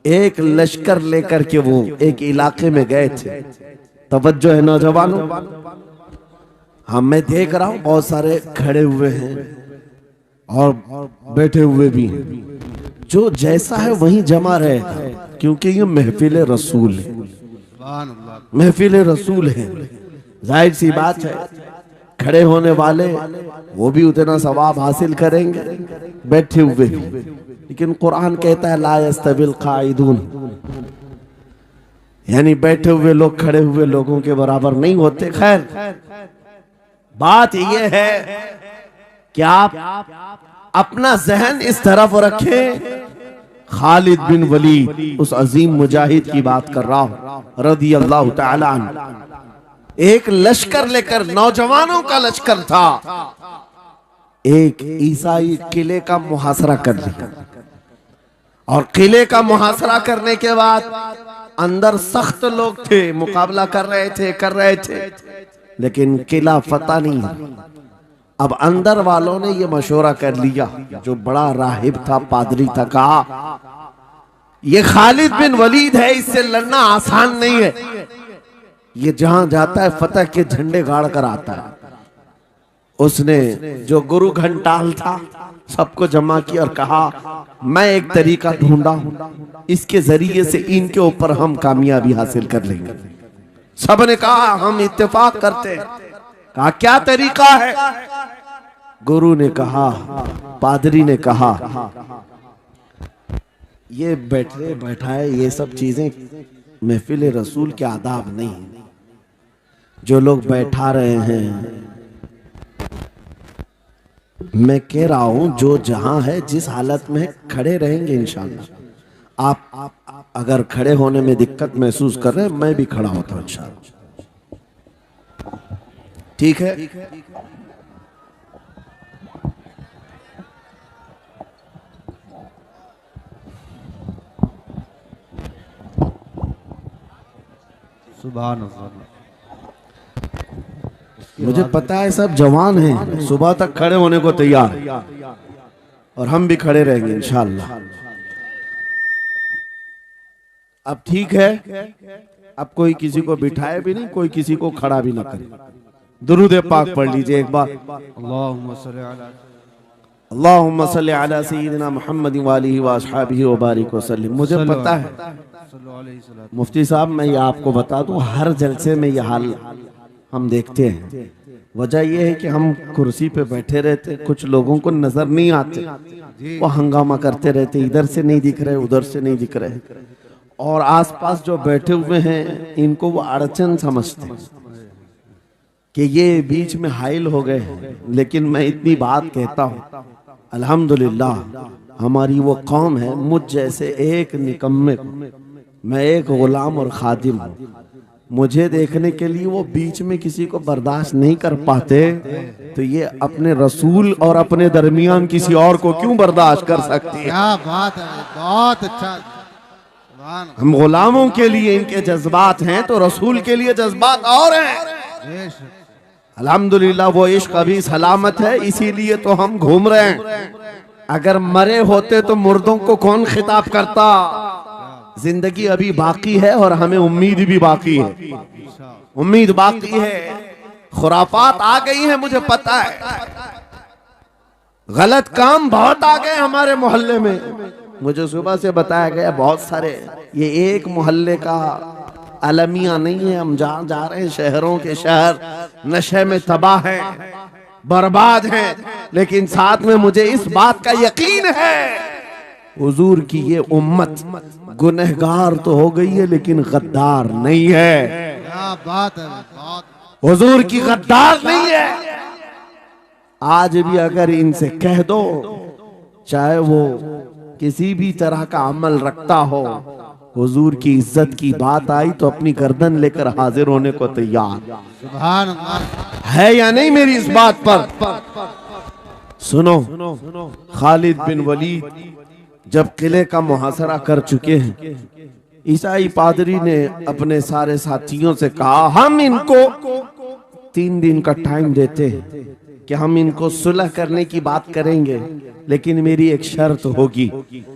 एक लश्कर लेकर के वो एक इलाके में गए थे। तवज्जो है नौजवानों, हाँ मैं देख रहा हूं बहुत सारे खड़े हुए हैं और बैठे हुए भी हैं। जो जैसा है वहीं जमा रहेगा, क्योंकि ये महफिल रसूल है, महफिल रसूल है। जाहिर सी बात है, खड़े होने वाले वो भी उतना सवाब हासिल करेंगे, बैठे हुए भी। लेकिन कुरान कहता है ला यस्तविल काइदून, यानी बैठे हुए लोग खड़े हुए लोगों के बराबर नहीं होते। खैर, बात यह है कि आप अपना जहन इस तरफ रखें। खालिद बिन वलीद, उस अजीम मुजाहिद की बात कर रहा हूं रज़ी अल्लाह तआला अन्हु। एक लश्कर लेकर, नौजवानों का लश्कर था, एक ईसाई किले का मुहासरा कर लिया और किले का मुहासरा करने के बाद अंदर सख्त लोग थे, मुकाबला कर रहे थे, लेकिन किला फतह नहीं। अब अंदर वालों ने ये मशवरा कर लिया, जो बड़ा राहिब था, पादरी था, कहा ये खालिद बिन वलीद है, इससे लड़ना आसान नहीं है। ये जहां जाता है फतह के झंडे गाड़ कर आता है। उसने जो गुरु घंटाल था सबको जमा किया और कहा मैं एक तरीका ढूंढा हूं, इसके जरिए से इनके ऊपर हम कामयाबी हासिल कर लेंगे। सबने कहा हम इत्तेफाक करते हैं। कहा क्या तरीका है? गुरु ने कहा, पादरी ने कहा, ये बैठाए ये सब चीजें महफिल रसूल के आदाब नहीं। जो लोग बैठा रहे हैं, मैं कह रहा हूं जो जहां है जिस हालत में खड़े रहेंगे इंशाअल्लाह। आप अगर खड़े होने में दिक्कत महसूस कर रहे हैं, मैं भी खड़ा होता हूं इंशाअल्लाह। ठीक है? सुभान अल्लाह। मुझे पता है सब जवान हैं, सुबह तक खड़े होने को तैयार हैं और हम भी खड़े रहेंगे इंशाअल्लाह। अब ठीक है, अब कोई किसी को बिठाए भी नहीं, कोई किसी को खड़ा भी ना करे। दुरूद पाक पढ़ लीजिए एक बार। अल्लाहुम्मा सल्ली अला सय्यिदिना मुहम्मद व आलिहि व अस्हाबिहि व बारिक वसल्लम। मुझे पता है मुफ्ती साहब, मैं ये आपको बता दूं, हर जलसे में ये हाल हम देखते हैं। वजह यह है कि हम कुर्सी पे बैठे रहते, कुछ लोगों को नजर नहीं आते, वो हंगामा करते रहते, इधर से नहीं दिख रहे, उधर से नहीं दिख रहे, और आसपास जो बैठे हुए हैं इनको वो अड़चन समझते हैं कि ये बीच में हाइल हो गए। लेकिन मैं इतनी बात कहता हूँ, अल्हम्दुलिल्लाह हमारी वो कौम है, मुझ जैसे एक निकम्मे को, मैं एक गुलाम और खादिम हूँ, मुझे देखने के लिए वो बीच में किसी को बर्दाश्त नहीं कर पाते, तो ये अपने रसूल और अपने दरमियान किसी और को क्यों बर्दाश्त कर सकती है? क्या बात है, बहुत अच्छा। हम गुलामों के लिए इनके जज्बात हैं, तो रसूल के लिए जज्बात और हैं। अल्हम्दुलिल्लाह वो इश्क अभी सलामत है, इसीलिए तो हम घूम रहे हैं। अगर मरे होते तो मुर्दों को कौन खिताब करता? जिंदगी अभी बाकी है और हमें उम्मीद भी बाकी है, उम्मीद बाकी है। खुराफात आ गई है, मुझे पता है, गलत काम बहुत आ गए हमारे मोहल्ले में। मुझे सुबह से बताया गया बहुत सारे, ये एक मोहल्ले का अलमिया नहीं है, हम जहाँ जा रहे हैं शहरों के शहर नशे में तबाह हैं, बर्बाद हैं। लेकिन साथ में मुझे इस बात का यकीन है, हुजूर की ये उम्मत गुनहगार तो हो गई है लेकिन गद्दार नहीं है। क्या बात है, बहुत। हुजूर की गद्दार नहीं है। आज भी अगर इनसे कह दो, चाहे वो किसी भी तरह का अमल रखता हो, हुजूर की इज्जत की बात आई तो अपनी गर्दन लेकर हाजिर होने को तैयार सुभान अल्लाह है या नहीं मेरी इस बात पर? सुनो, खालिद बिन वलीद जब किले का मुहासरा कर चुके हैं, ईसाई पादरी ने अपने सारे साथियों से कहा, हम इनको 3 दिन का टाइम देते हैं कि हम इनको सुलह करने की बात करेंगे, लेकिन मेरी एक शर्त होगी,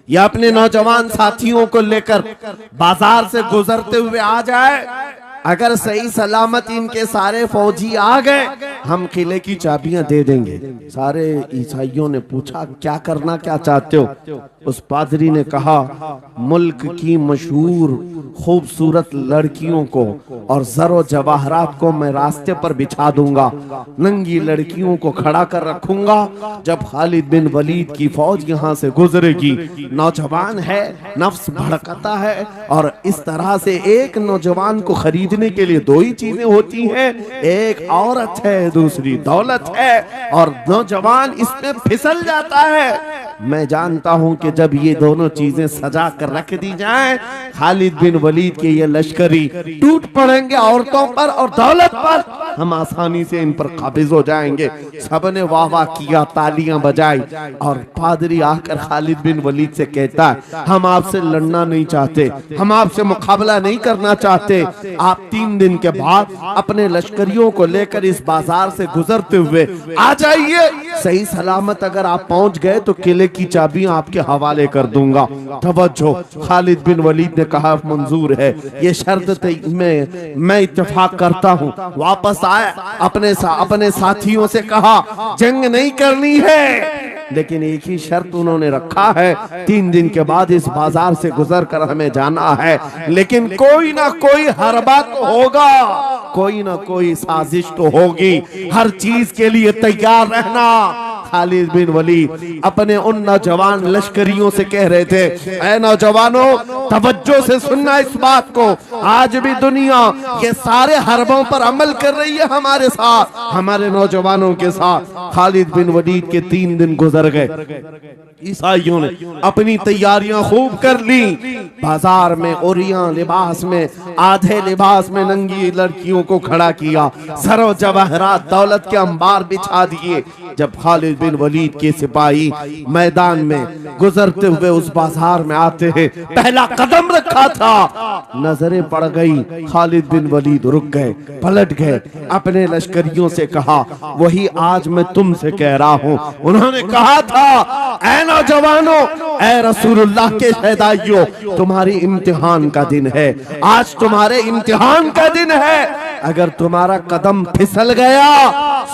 या अपने नौजवान साथियों को लेकर बाजार से गुजरते हुए आ जाए, अगर सही सलामत इनके सारे फौजी आ गए, हम किले की चाबियां दे देंगे। सारे ईसाइयों ने पूछा क्या करना, क्या चाहते हो? उस पादरी ने कहा, मुल्क की मशहूर खूबसूरत लड़कियों को और जरो जवाहरात को मैं रास्ते पर बिछा दूंगा, नंगी लड़कियों को खड़ा कर रखूंगा। जब खालिद बिन वलीद की फौज यहाँ से गुजरेगी, नौजवान है, नफ्स भड़कता है, और इस तरह से एक नौजवान को खरीदने के लिए 2 ही चीजें होती हैं, एक औरत है, दूसरी दौलत है, और नौजवान इसमें फिसल जाता है। मैं जानता हूं कि जब ये दोनों चीजें सजा कर रख दी जाएं, खालिद बिन वलीद के ये लश्करी टूट पड़ेंगे औरतों पर और दौलत पर, हम आसानी से इन पर काबिज हो जाएंगे। सबने वाह वाह किया, तालियां बजाई, और पादरी आकर खालिद बिन वलीद से कहता है, हम आपसे लड़ना नहीं चाहते, हम आपसे मुकाबला नहीं करना चाहते, आप 3 दिन के बाद अपने लश्करियों को लेकर इस बाजार से गुजरते हुए आ जाइए। सही सलामत अगर आप पहुंच गए तो किले की चाबियां आपके हवाले कर दूंगा। तवज्जो, खालिद बिन वलीद ने कहा मंजूर है, ये शर्त मैं इत्तेफाक करता हूं। वापस आए, अपने साथियों से कहा, जंग नहीं करनी है, लेकिन एक ही शर्त उन्होंने रखा है, 3 दिन के बाद इस बाजार से गुजर कर हमें जाना है, लेकिन कोई ना कोई हरबा तो होगा, कोई ना कोई साजिश तो होगी, हर चीज के लिए तैयार रहना। खालिद बिन वलीद अपने उन नौजवान लश्करियों से कह रहे थे, ऐ नौजवानों, तवज्जो से सुनना इस बात को, आज भी दुनिया ये सारे हरबों पर अमल कर रही है हमारे साथ, हमारे नौजवानों के साथ। खालिद बिन वलीद के 3 दिन गुजर गए, ईसाइयों ने अपनी तैयारियां खूब कर ली, बाजार में ओरियां लिबास में, आधे लिबास में नंगी लड़कियों को खड़ा किया, सरो जवाहरात दौलत के अंबार बिछा दिए। जब खालिद बिन वलीद के सिपाही मैदान में गुजरते हुए उस बाजार में आते हैं, पहला कदम रखा था, नजरें पड़ गई, खालिद बिन वलीद रुक गए, पलट गए, अपने लश्करियों से कहा, वही आज मैं तुमसे कह रहा हूं। उन्होंने कहा था, ऐ नौजवानों, ऐ रसूलुल्लाह के शहदाइयों, तुम्हारी इम्तिहान का दिन है, आज तुम्हारे इम्तिहान का दिन है। अगर तुम्हारा कदम फिसल गया,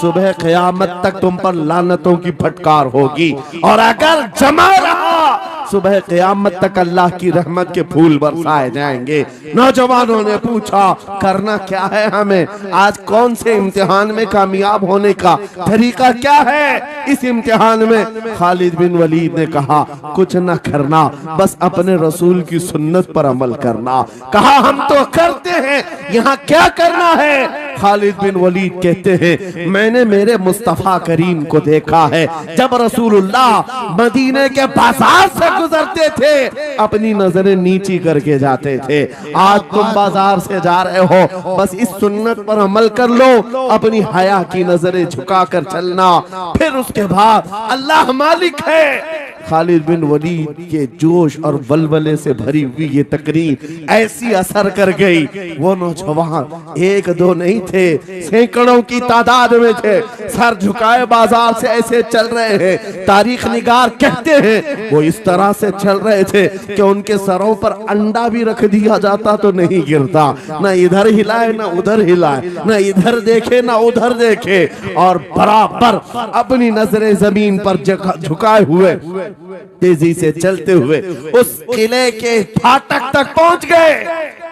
सुबह क़यामत तक तुम पर लानतों की फटकार होगी, और अगर जमा रहा, सुबह क़यामत तक अल्लाह की रहमत के फूल बरसाए जाएंगे। नौजवानों ने पूछा, करना क्या है हमें, आज कौन से इम्तिहान में कामयाब होने का तरीका क्या है इस इम्तिहान में? खालिद बिन वलीद ने कहा, कुछ न करना, बस अपने रसूल की सुन्नत पर अमल करना। कहा, हम तो करते हैं, यहाँ क्या करना है? खालिद बिन वलीद कहते हैं, मैंने मेरे मुस्तफा करीम को देखा है, जब रसूलुल्लाह मदीने के बाजार से गुजरते थे, अपनी नजरें नीची करके जाते थे। आज तुम बाजार से जा रहे हो, बस इस सुन्नत पर अमल कर लो, अपनी हया की नजरें झुकाकर चलना, फिर उसके बाद अल्लाह मालिक है। खालिद बिन वलीद के जोश और वलवले से भरी हुई ये तकरीर ऐसी असर कर गई, वो नौजवान 1-2 नहीं थे, सैकड़ों की तादाद में थे, सर झुकाए बाजार से ऐसे चल रहे हैं। तारीख निगार कहते हैं वो इस तरह से चल रहे थे कि उनके सरों पर अंडा भी रख दिया जाता तो नहीं गिरता, न इधर हिलाए न उधर हिलाए, न इधर देखे न उधर देखे, और बराबर अपनी नजरें जमीन पर झुकाए हुए तेजी से चलते हुए उस किले के फाटक तक पहुंच गए।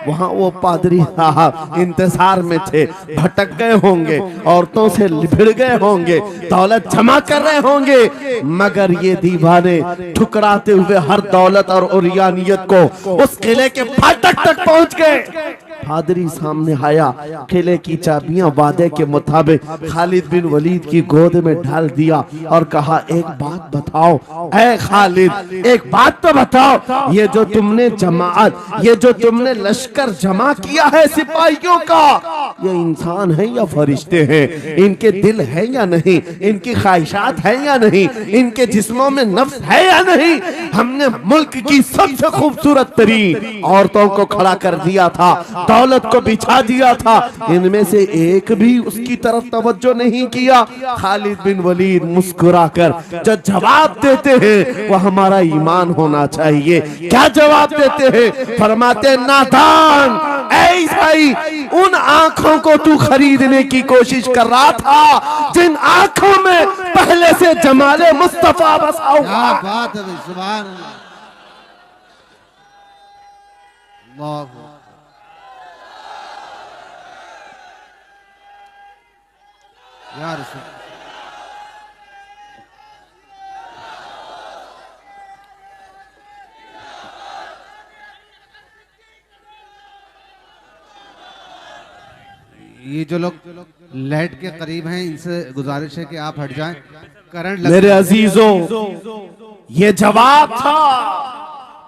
वहां वो पादरी साहब इंतजार में थे, भटक गए होंगे, औरतों से भिड़ गए होंगे, दौलत जमा कर रहे होंगे, मगर ये दीवाने ठुकराते हुए हर दौलत और उरियानियत को उस किले के फाटक तक पहुंच गए। पादरी सामने आया, किले की चाबियां वादे के मुताबिक खालिद बिन वलीद की गोद में डाल दिया और कहा, एक बात बताओ ऐ खालिद, एक बात तो बताओ, ये जो तुमने जमात, ये जो तुमने लश्कर जमा किया है सिपाहियों का, ये इंसान है या फरिश्ते हैं? इनके दिल है या नहीं? इनकी ख्वाहिशात है या नहीं? इनके जिस्मों में नफ्स है या नहीं? हमने मुल्क की सबसे खूबसूरत तरीन औरतों को खड़ा कर दिया था, दौलत को बिछा दिया था, इनमें से एक भी उसकी तरफ तवज्जो नहीं किया। खालिद बिन वलीद मुस्कुराकर जो जवाब देते हैं वो हमारा ईमान होना चाहिए। क्या जवाब देते हैं? फरमाते, नादान, ऐसाई, उन आंखों को तू खरीदने की कोशिश कर रहा था जिन आंखों में पहले से जमाले मुस्तफा बसा हुआ। क्या बात है, सुभान अल्लाह। यार ये जो लोग लाइट के करीब हैं, इनसे गुजारिश है कि आप हट जाएं, करंट लग। मेरे अजीजों, ये जवाब था।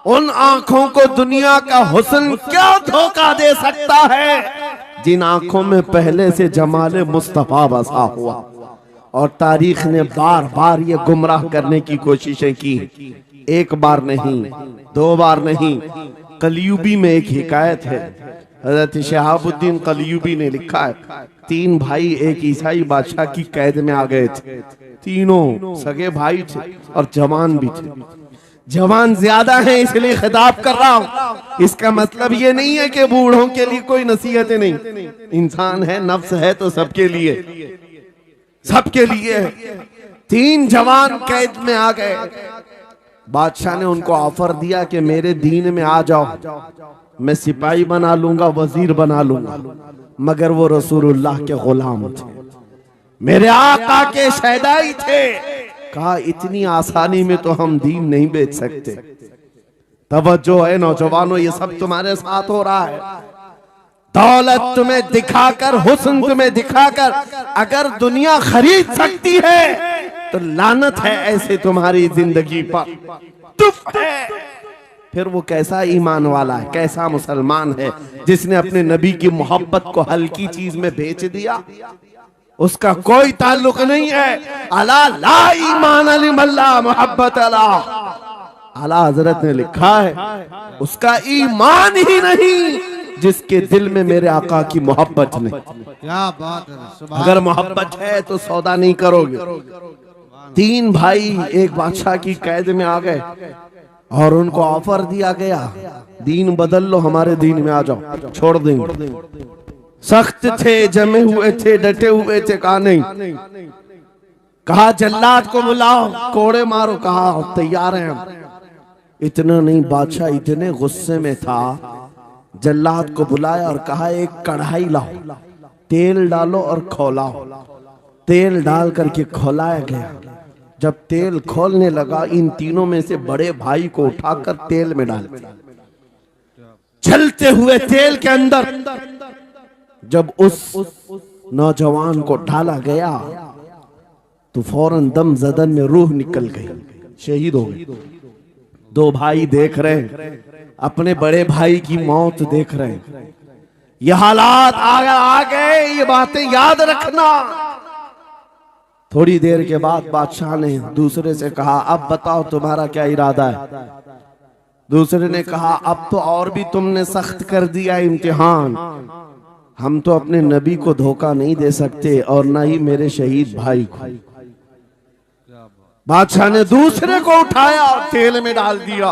उन आंखों को दुनिया का हुस्न क्या धोखा दे सकता है जिन आंखों में पहले से जमाले मुस्तफा बसा हुआ। और तारीख ने बार बार ये गुमराह करने की कोशिशें की, एक बार नहीं, 2 बार नहीं। कलयुबी में एक हिकायत है, हजरत शहाबुद्दीन कलयुबी ने लिखा है, 3 भाई एक ईसाई बादशाह की कैद में आ गए थे। तीनों सगे भाई थे और जवान भी थे। जवान ज्यादा है इसलिए खिताब कर रहा हूं, इसका मतलब ये नहीं है कि बूढ़ों के लिए कोई नसीहतें नहीं। इंसान है, नफ्स है, तो सबके लिए, सबके लिए। 3 जवान कैद में आ गए। बादशाह ने उनको ऑफर दिया कि मेरे दीन में आ जाओ, मैं सिपाही बना लूंगा, वजीर बना लूंगा। मगर वो रसूलुल्लाह के गुलाम थे, मेरे आका के शहदाई थे। कहा इतनी आसानी में तो हम दीन नहीं बेच सकते। तवज्जो है नौजवानों, ये सब तुम्हारे साथ हो रहा है। दौलत तुम्हें दिखाकर, हुस्न तुम्हें दिखाकर अगर दुनिया खरीद सकती है तो लानत है ऐसे तुम्हारी जिंदगी पर, तुफ है। फिर वो कैसा ईमान वाला है, कैसा मुसलमान है जिसने अपने नबी की मोहब्बत को हल्की चीज में बेच दिया। उसका कोई ताल्लुक नहीं है। अला ला ईमान अलिमल्ला मोहब्बत अला। आला हजरत ने लिखा है उसका ईमान ही नहीं जिसके दिल में मेरे आका की मोहब्बत नहीं। क्या बात है। अगर मोहब्बत है तो सौदा नहीं करोगे। 3 भाई एक बादशाह की कैद में आ गए और उनको ऑफर दिया गया, दीन बदल लो, हमारे दीन में आ जाओ, छोड़ देंगे। सख्त थे, जमे हुए थे, डटे हुए थे। कहा नहीं। कहा जल्लाद को बुलाओ, कोड़े मारो। कहा तैयार हैं हम। इतना नहीं, बादशाह इतने गुस्से में था, जल्लाद को बुलाया और कहा एक कढ़ाई लाओ, तेल डालो और खौलाओ। तेल डाल करके खौलाया गया। जब तेल खोलने लगा, इन तीनों में से बड़े भाई को उठाकर तेल में डाल, जलते हुए तेल के अंदर जब उस नौजवान को डाला गया तो फौरन दम जदन में रूह निकल गई, शहीद हो गई। 2 भाई देख रहे हैं, अपने बड़े भाई की मौत देख रहे हैं। ये हालात आ गए, ये बातें याद रखना। थोड़ी देर के बाद बादशाह ने दूसरे से कहा अब बताओ तुम्हारा क्या इरादा है। दूसरे ने कहा अब तो और भी तुमने सख्त कर दिया इम्तिहान, हम तो अपने नबी को धोखा नहीं दे सकते और ना ही मेरे शहीद भाई को। बादशाह ने दूसरे को उठाया और तेल में डाल दिया,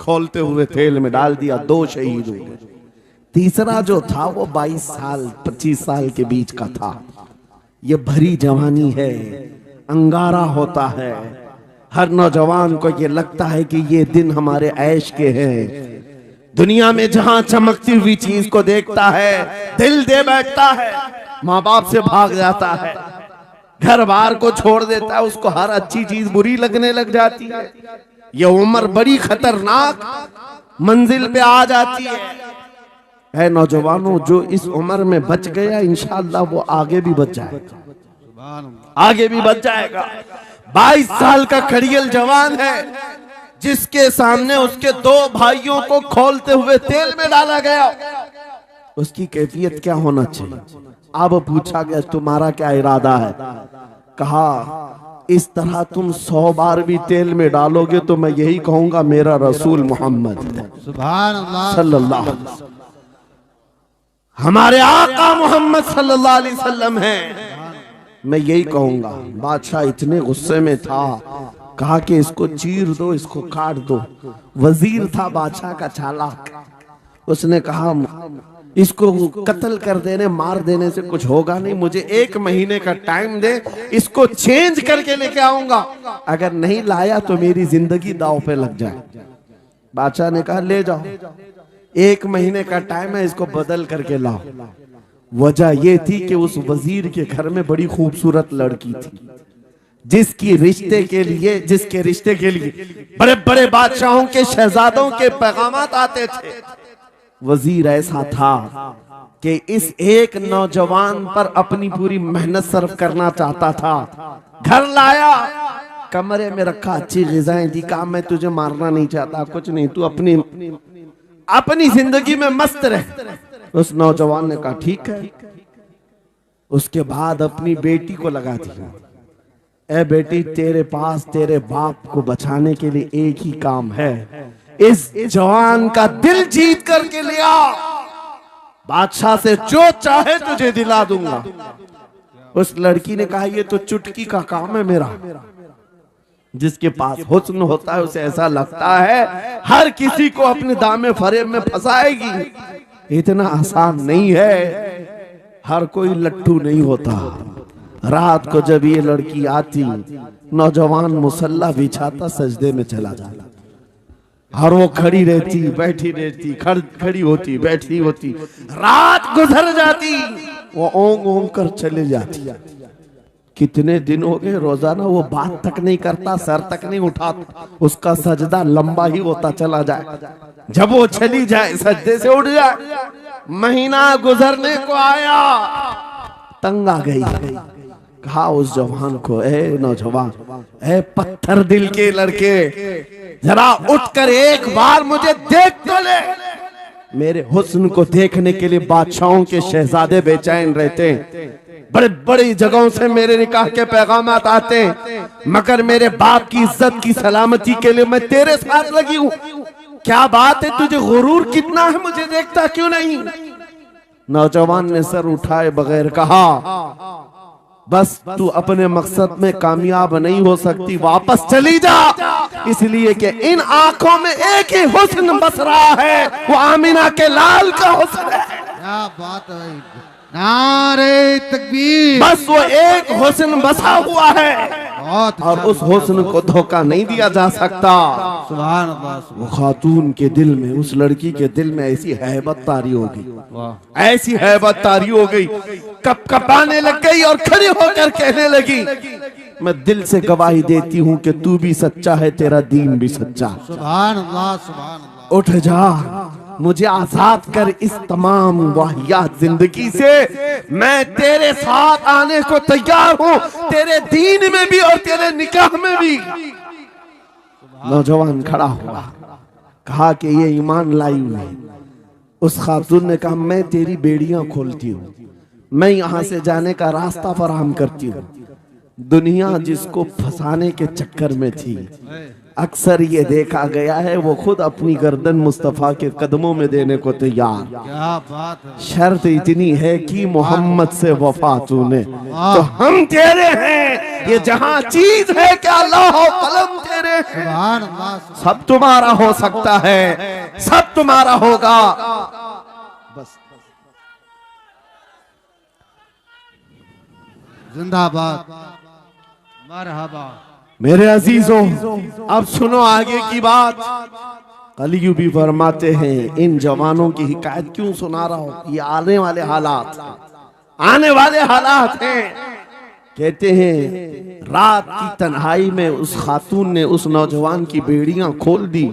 खोलते हुए तेल में डाल दिया। 2 शहीद हो गए। तीसरा जो था वो 22 साल 25 साल के बीच का था। ये भरी जवानी है, अंगारा होता है। हर नौजवान को ये लगता है कि ये दिन हमारे ऐश के हैं। दुनिया में जहां चमकती हुई चीज को देखता है दिल दे बैठता है, माँ बाप से भाग जाता है, घर बार को छोड़ देता है, उसको हर अच्छी चीज बुरी लगने लग जाती है। ये उम्र बड़ी खतरनाक मंजिल पे आ जाती है नौजवानों, जो इस उम्र में बच गया इंशाअल्लाह वो आगे भी बच जाएगा, आगे भी बच जाएगा। 22 साल का खड़ियल जवान है जिसके सामने उसके 2 भाइयों को खोलते हुए तेल में डाला गया। उसकी कैफियत क्या होना चाहिए। अब पूछा गया तुम्हारा क्या इरादा है। कहा इस तरह तुम 100 बार भी तेल में डालोगे तो मैं यही कहूंगा मेरा रसूल मोहम्मद सुभान अल्लाह सल्लल्लाहु अलैहि वसल्लम, हमारे आका मोहम्मद सल्लल्लाहु अलैहि वसल्लम है, मैं यही कहूंगा। बादशाह इतने गुस्से में था, कहा कि इसको चीर दो, इसको काट दो। वजीर था बादशाह का चालाक, उसने कहा इसको कत्ल कर देने मार देने से कुछ होगा नहीं, मुझे 1 महीने का टाइम दे, इसको चेंज करके लेके आऊंगा, अगर नहीं लाया तो मेरी जिंदगी दांव पे लग जाए। बादशाह ने कहा ले जाओ, 1 महीने का टाइम है, इसको बदल करके लाओ। वजह यह थी कि उस वजीर के घर में बड़ी खूबसूरत लड़की थी जिसके रिश्ते के लिए बड़े बड़े बादशाहों के शहजादों के पैगामात आते थे। वजीर ऐसा था कि इस एक नौजवान पर अपनी पूरी मेहनत सर्फ करना चाहता था। घर लाया, कमरे में रखा, अच्छी ग़िज़ाएं दी, कहा मैं तुझे मारना नहीं चाहता, कुछ नहीं, तू अपनी जिंदगी में मस्त रह। उस नौजवान ने कहा ठीक है। उसके बाद अपनी बेटी को लगा दिया, ए बेटी तेरे पास तेरे बाप को बचाने के लिए एक ही काम है, इस जवान का दिल जीत करके ले आ, बादशाह से जो चाहे तुझे दिला दूंगा। उस लड़की ने कहा ये तो चुटकी का काम है मेरा। जिसके पास हुस्न होता है उसे ऐसा लगता है हर किसी को अपने दामे फरेब में फंसाएगी। इतना आसान नहीं है, हर कोई लट्टू नहीं होता, रात को जब ये लड़की आती, नौजवान मुसल्ला बिछाता, सजदे में चला जाता और वो खड़ी रहती, बैठी रहती, खड़ी होती, बैठी होती। रात गुजर जाती, वो ओंग ओंग कर चले जाती। कितने दिन हो गए, रोजाना वो बात तक नहीं करता, सर तक नहीं उठाता, उसका सजदा लंबा ही होता चला जाए। जब वो चली जाए, सजदे से उठ जाए। महीना गुजरने को आया, तंग आ गई। कहा उस जवान को, ए नौजवान, ए पत्थर दिल के लड़के, जरा उठकर एक बार मुझे देख तो ले। मेरे हुस्न को देखने के लिए बादशाहों के शहजादे बेचैन रहते हैं, बड़े बड़ी जगहों से मेरे निकाह के पैगाम आते हैं, मगर मेरे बाप की इज्जत की सलामती के लिए मैं तेरे साथ लगी हूँ। क्या बात है, तुझे गुरूर कितना है, मुझे देखता क्यों नहीं? नौजवान ने सर उठाए बगैर कहा, बस तू अपने मकसद में कामयाब नहीं हो सकती, वापस चली जा। इसलिए कि इन आंखों में एक ही हुस्न बस रहा है, वो आमिना के लाल का हुस्न है। क्या बात है भाई, नारे तकबीर। बस वो एक हुस्न बसा हुआ है और उस हुस्न को धोखा नहीं दिया जा सकता। सुभान अल्लाह। वो खातून के दिल में, उस लड़की के दिल में ऐसी हैबत तारी हो गई, ऐसी हैबत तारी हो गई, कपकपाने लग गई और खड़ी होकर कहने लगी, मैं दिल से गवाही देती हूँ कि तू भी सच्चा है, तेरा दीन भी सच्चा। सुभान अल्लाह, सुभान अल्लाह। उठ जा, मुझे आजाद कर इस तमाम वाहियात जिंदगी से। मैं तेरे साथ आने को तैयार हूँ, तेरे दीन में भी और तेरे निकाह में भी। नौजवान खड़ा हुआ, कहा कि ये ईमान लाई हुई। उस खातून ने कहा, मैं तेरी बेड़ियां खोलती हूँ, मैं यहाँ से जाने का रास्ता फराहम करती हूँ। दुनिया जिसको फंसाने के चक्कर में थी, अक्सर ये देखा गया है, वो खुद अपनी गर्दन मुस्तफा के कदमों में देने को तैयार। क्या बात है। शर्त इतनी है कि मोहम्मद से वफा तूने, तो हम तेरे हैं। ये जहां चीज है क्या अल्लाह कलम तेरे, सुभान अल्लाह। सब तुम्हारा हो सकता है, सब तुम्हारा होगा। बस जिंदाबाद, मरहबा। मेरे अजीजों, अब सुनो आगे की बात। कलियू भी फरमाते हैं, इन जवानों की हिकायत क्यों सुना रहा हूं, ये आने वाले हालात, आने वाले हालात हैं। कहते हैं रात की तन्हाई में उस खातून ने उस नौजवान की बेड़ियां खोल दी,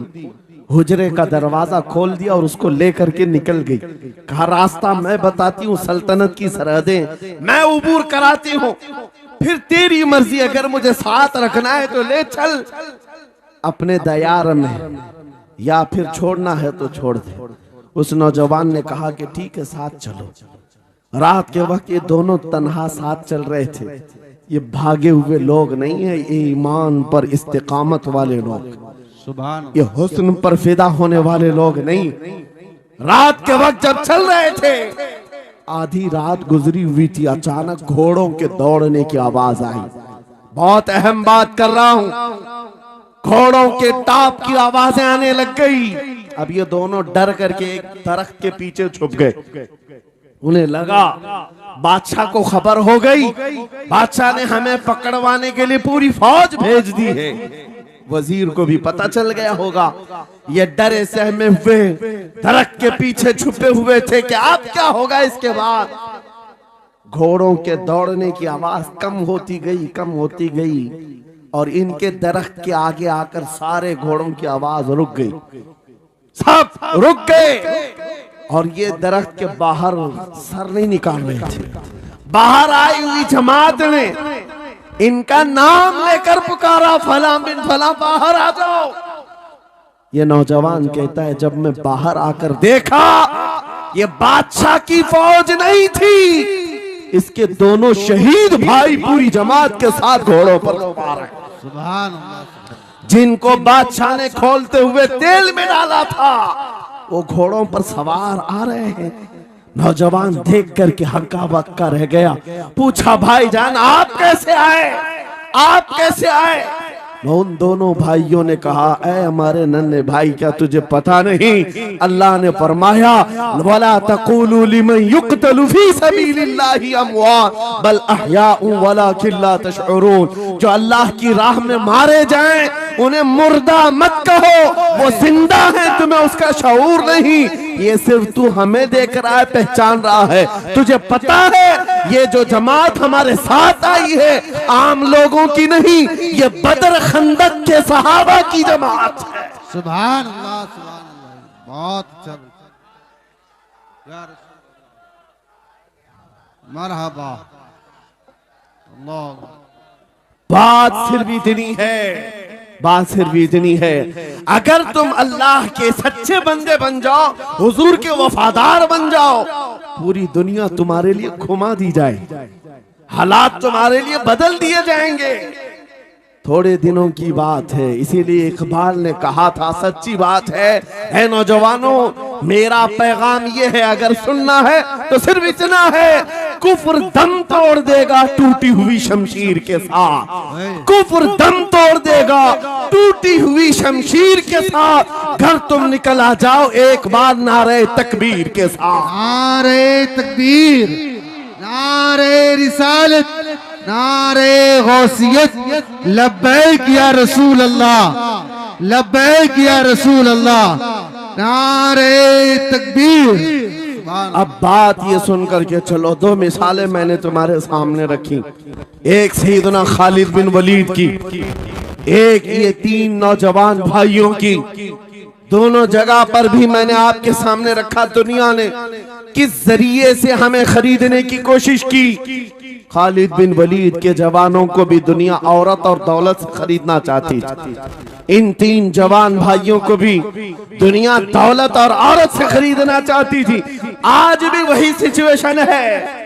हुजरे का दरवाजा खोल दिया और उसको लेकर के निकल गई। कहा, रास्ता मैं बताती हूँ, सल्तनत की सरहदें मैं उबूर कराती हूँ, फिर तेरी मर्जी, अगर मुझे साथ रखना है तो ले चल अपने दयार में, या फिर छोड़ना है तो छोड़ दे। उस नौजवान ने कहा कि ठीक है, साथ चलो। रात के वक्त ये दोनों तन्हा साथ चल रहे थे। ये भागे हुए लोग नहीं है, ये ईमान पर इस्तिकामत वाले लोग, सुभान, ये हुस्न पर फिदा होने वाले लोग नहीं। रात के वक्त जब चल रहे थे, आधी रात गुजरी हुई थी, अचानक घोड़ों के दौड़ने की आवाज आई। बहुत अहम बात कर रहा हूं, घोड़ों के टाप की आवाजें आने लग गई। अब ये दोनों डर करके एक दरख्त के पीछे छुप गए। उन्हें लगा बादशाह को खबर हो गई, बादशाह ने हमें पकड़वाने के लिए पूरी फौज भेज दी है। वजीर को भी पता चल गया होगा। ये डरे सहमे हुए दरख्त के पीछे छुपे हुए थे कि अब क्या होगा इसके बाद। घोड़ों के दौड़ने की आवाज कम होती गई, कम होती गई, और इनके दरख्त के आगे आकर सारे घोड़ों की आवाज रुक गई, सब रुक गए। और ये दरख्त के बाहर सर नहीं निकाल रहे थे। बाहर आई हुई जमात ने इनका नाम लेकर पुकारा, फला बिन फला बाहर आ जाओ। ये नौजवान कहता है, जब मैं बाहर आकर देखा, ये बादशाह की फौज नहीं थी, इसके दोनों शहीद भाई पूरी जमात के साथ घोड़ों पर सवार हैं। सुभान अल्लाह। जिनको बादशाह ने खोलते हुए तेल में डाला था, वो घोड़ों पर सवार आ रहे हैं। नौजवान देख करके हक्का बक्का रह गया। पूछा, भाईजान आप कैसे आए, आप कैसे आए? उन दोनों भाइयों ने कहा, ऐ हमारे नन्हे भाई, क्या तुझे पता नहीं अल्लाह ने फरमाया वला तक़ूलू लिमन युक़तलु फी सबीलिल्लाहि अमवात बल अहयाउ वलाकिन ला तशउरून। जो अल्लाह की राह में मारे जाएं उन्हें मुर्दा मत कहो, वो जिंदा है, तुम्हें उसका शऊर नहीं। ये सिर्फ तू हमें देख रहा है, पहचान रहा है। तुझे पता है ये जो जमात हमारे साथ आई है आम लोगों की नहीं, ये बदर खंदक के सहाबा की जमात है। सुभान अल्लाह, सुभान अल्लाह, बहुत अच्छा यार, मरहबा। अल्लाह, बात सिर्फ इतनी है, बात सिर्फ इतनी है, अगर तुम अल्लाह के सच्चे बंदे बन जाओ, हुजूर के वफादार बन जाओ, पूरी दुनिया तुम्हारे लिए घुमा दी जाए, हालात तुम्हारे लिए बदल दिए जाएंगे। थोड़े दिनों की बात है, इसीलिए इकबाल ने कहा था, सच्ची बात है नौजवानों, मेरा पैगाम ये है, अगर सुनना है तो सिर्फ इतना है, कुफ्र दम तोड़ देगा टूटी हुई शमशीर के साथ, कुफ्र दम तोड़ देगा टूटी हुई शमशीर के साथ। घर तुम निकल आ जाओ एक बार नारे तकबीर के साथ। नारे तकबीर, नारे रिसालत, नारे गौसियत, लब्बैक या रसूल अल्लाह, लब्बैक या रसूल अल्लाह, नारे तकबीर। अब बात ये सुनकर के चलो, दो मिसालें मैंने तुम्हारे सामने रखी, एक सैयदना खालिद बिन वलीद की, एक ये तीन नौजवान भाइयों की। दोनों जगह पर भी मैंने आपके सामने रखा, दुनिया ने किस जरिए से हमें खरीदने की कोशिश की। खालिद बिन वलीद के जवानों को भी दुनिया औरत और दौलत से खरीदना चाहती थी, इन तीन जवान भाइयों को भी दुनिया दौलत और औरत से खरीदना चाहती थी। आज भी वही सिचुएशन है।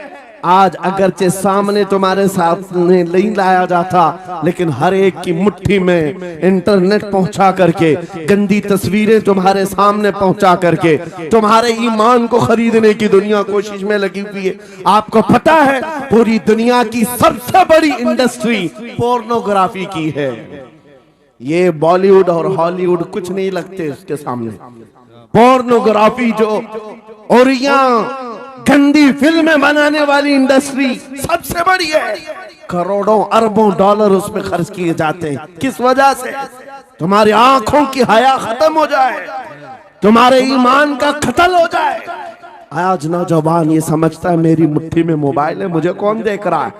आज अगरचे सामने तुम्हारे सामने नहीं लाया जाता, लेकिन हर एक की मुट्ठी में इंटरनेट पहुंचा करके, गंदी तस्वीरें तुम्हारे सामने पहुंचा करके तुम्हारे ईमान को खरीदने की दुनिया कोशिश में लगी हुई है। आपको पता है पूरी दुनिया की सबसे बड़ी इंडस्ट्री पोर्नोग्राफी की है। ये बॉलीवुड और हॉलीवुड कुछ नहीं लगते उसके सामने। पोर्नोग्राफी जो और गंदी फिल्में बनाने वाली इंडस्ट्री सबसे बड़ी है, करोड़ों अरबों डॉलर उसमें खर्च किए जाते हैं। किस वजह से? तुम्हारी आंखों की हया खत्म हो जाए, तुम्हारे ईमान का कत्ल हो जाए। आज नौजवान ये समझता है मेरी मुट्ठी में मोबाइल है, मुझे कौन देख रहा है।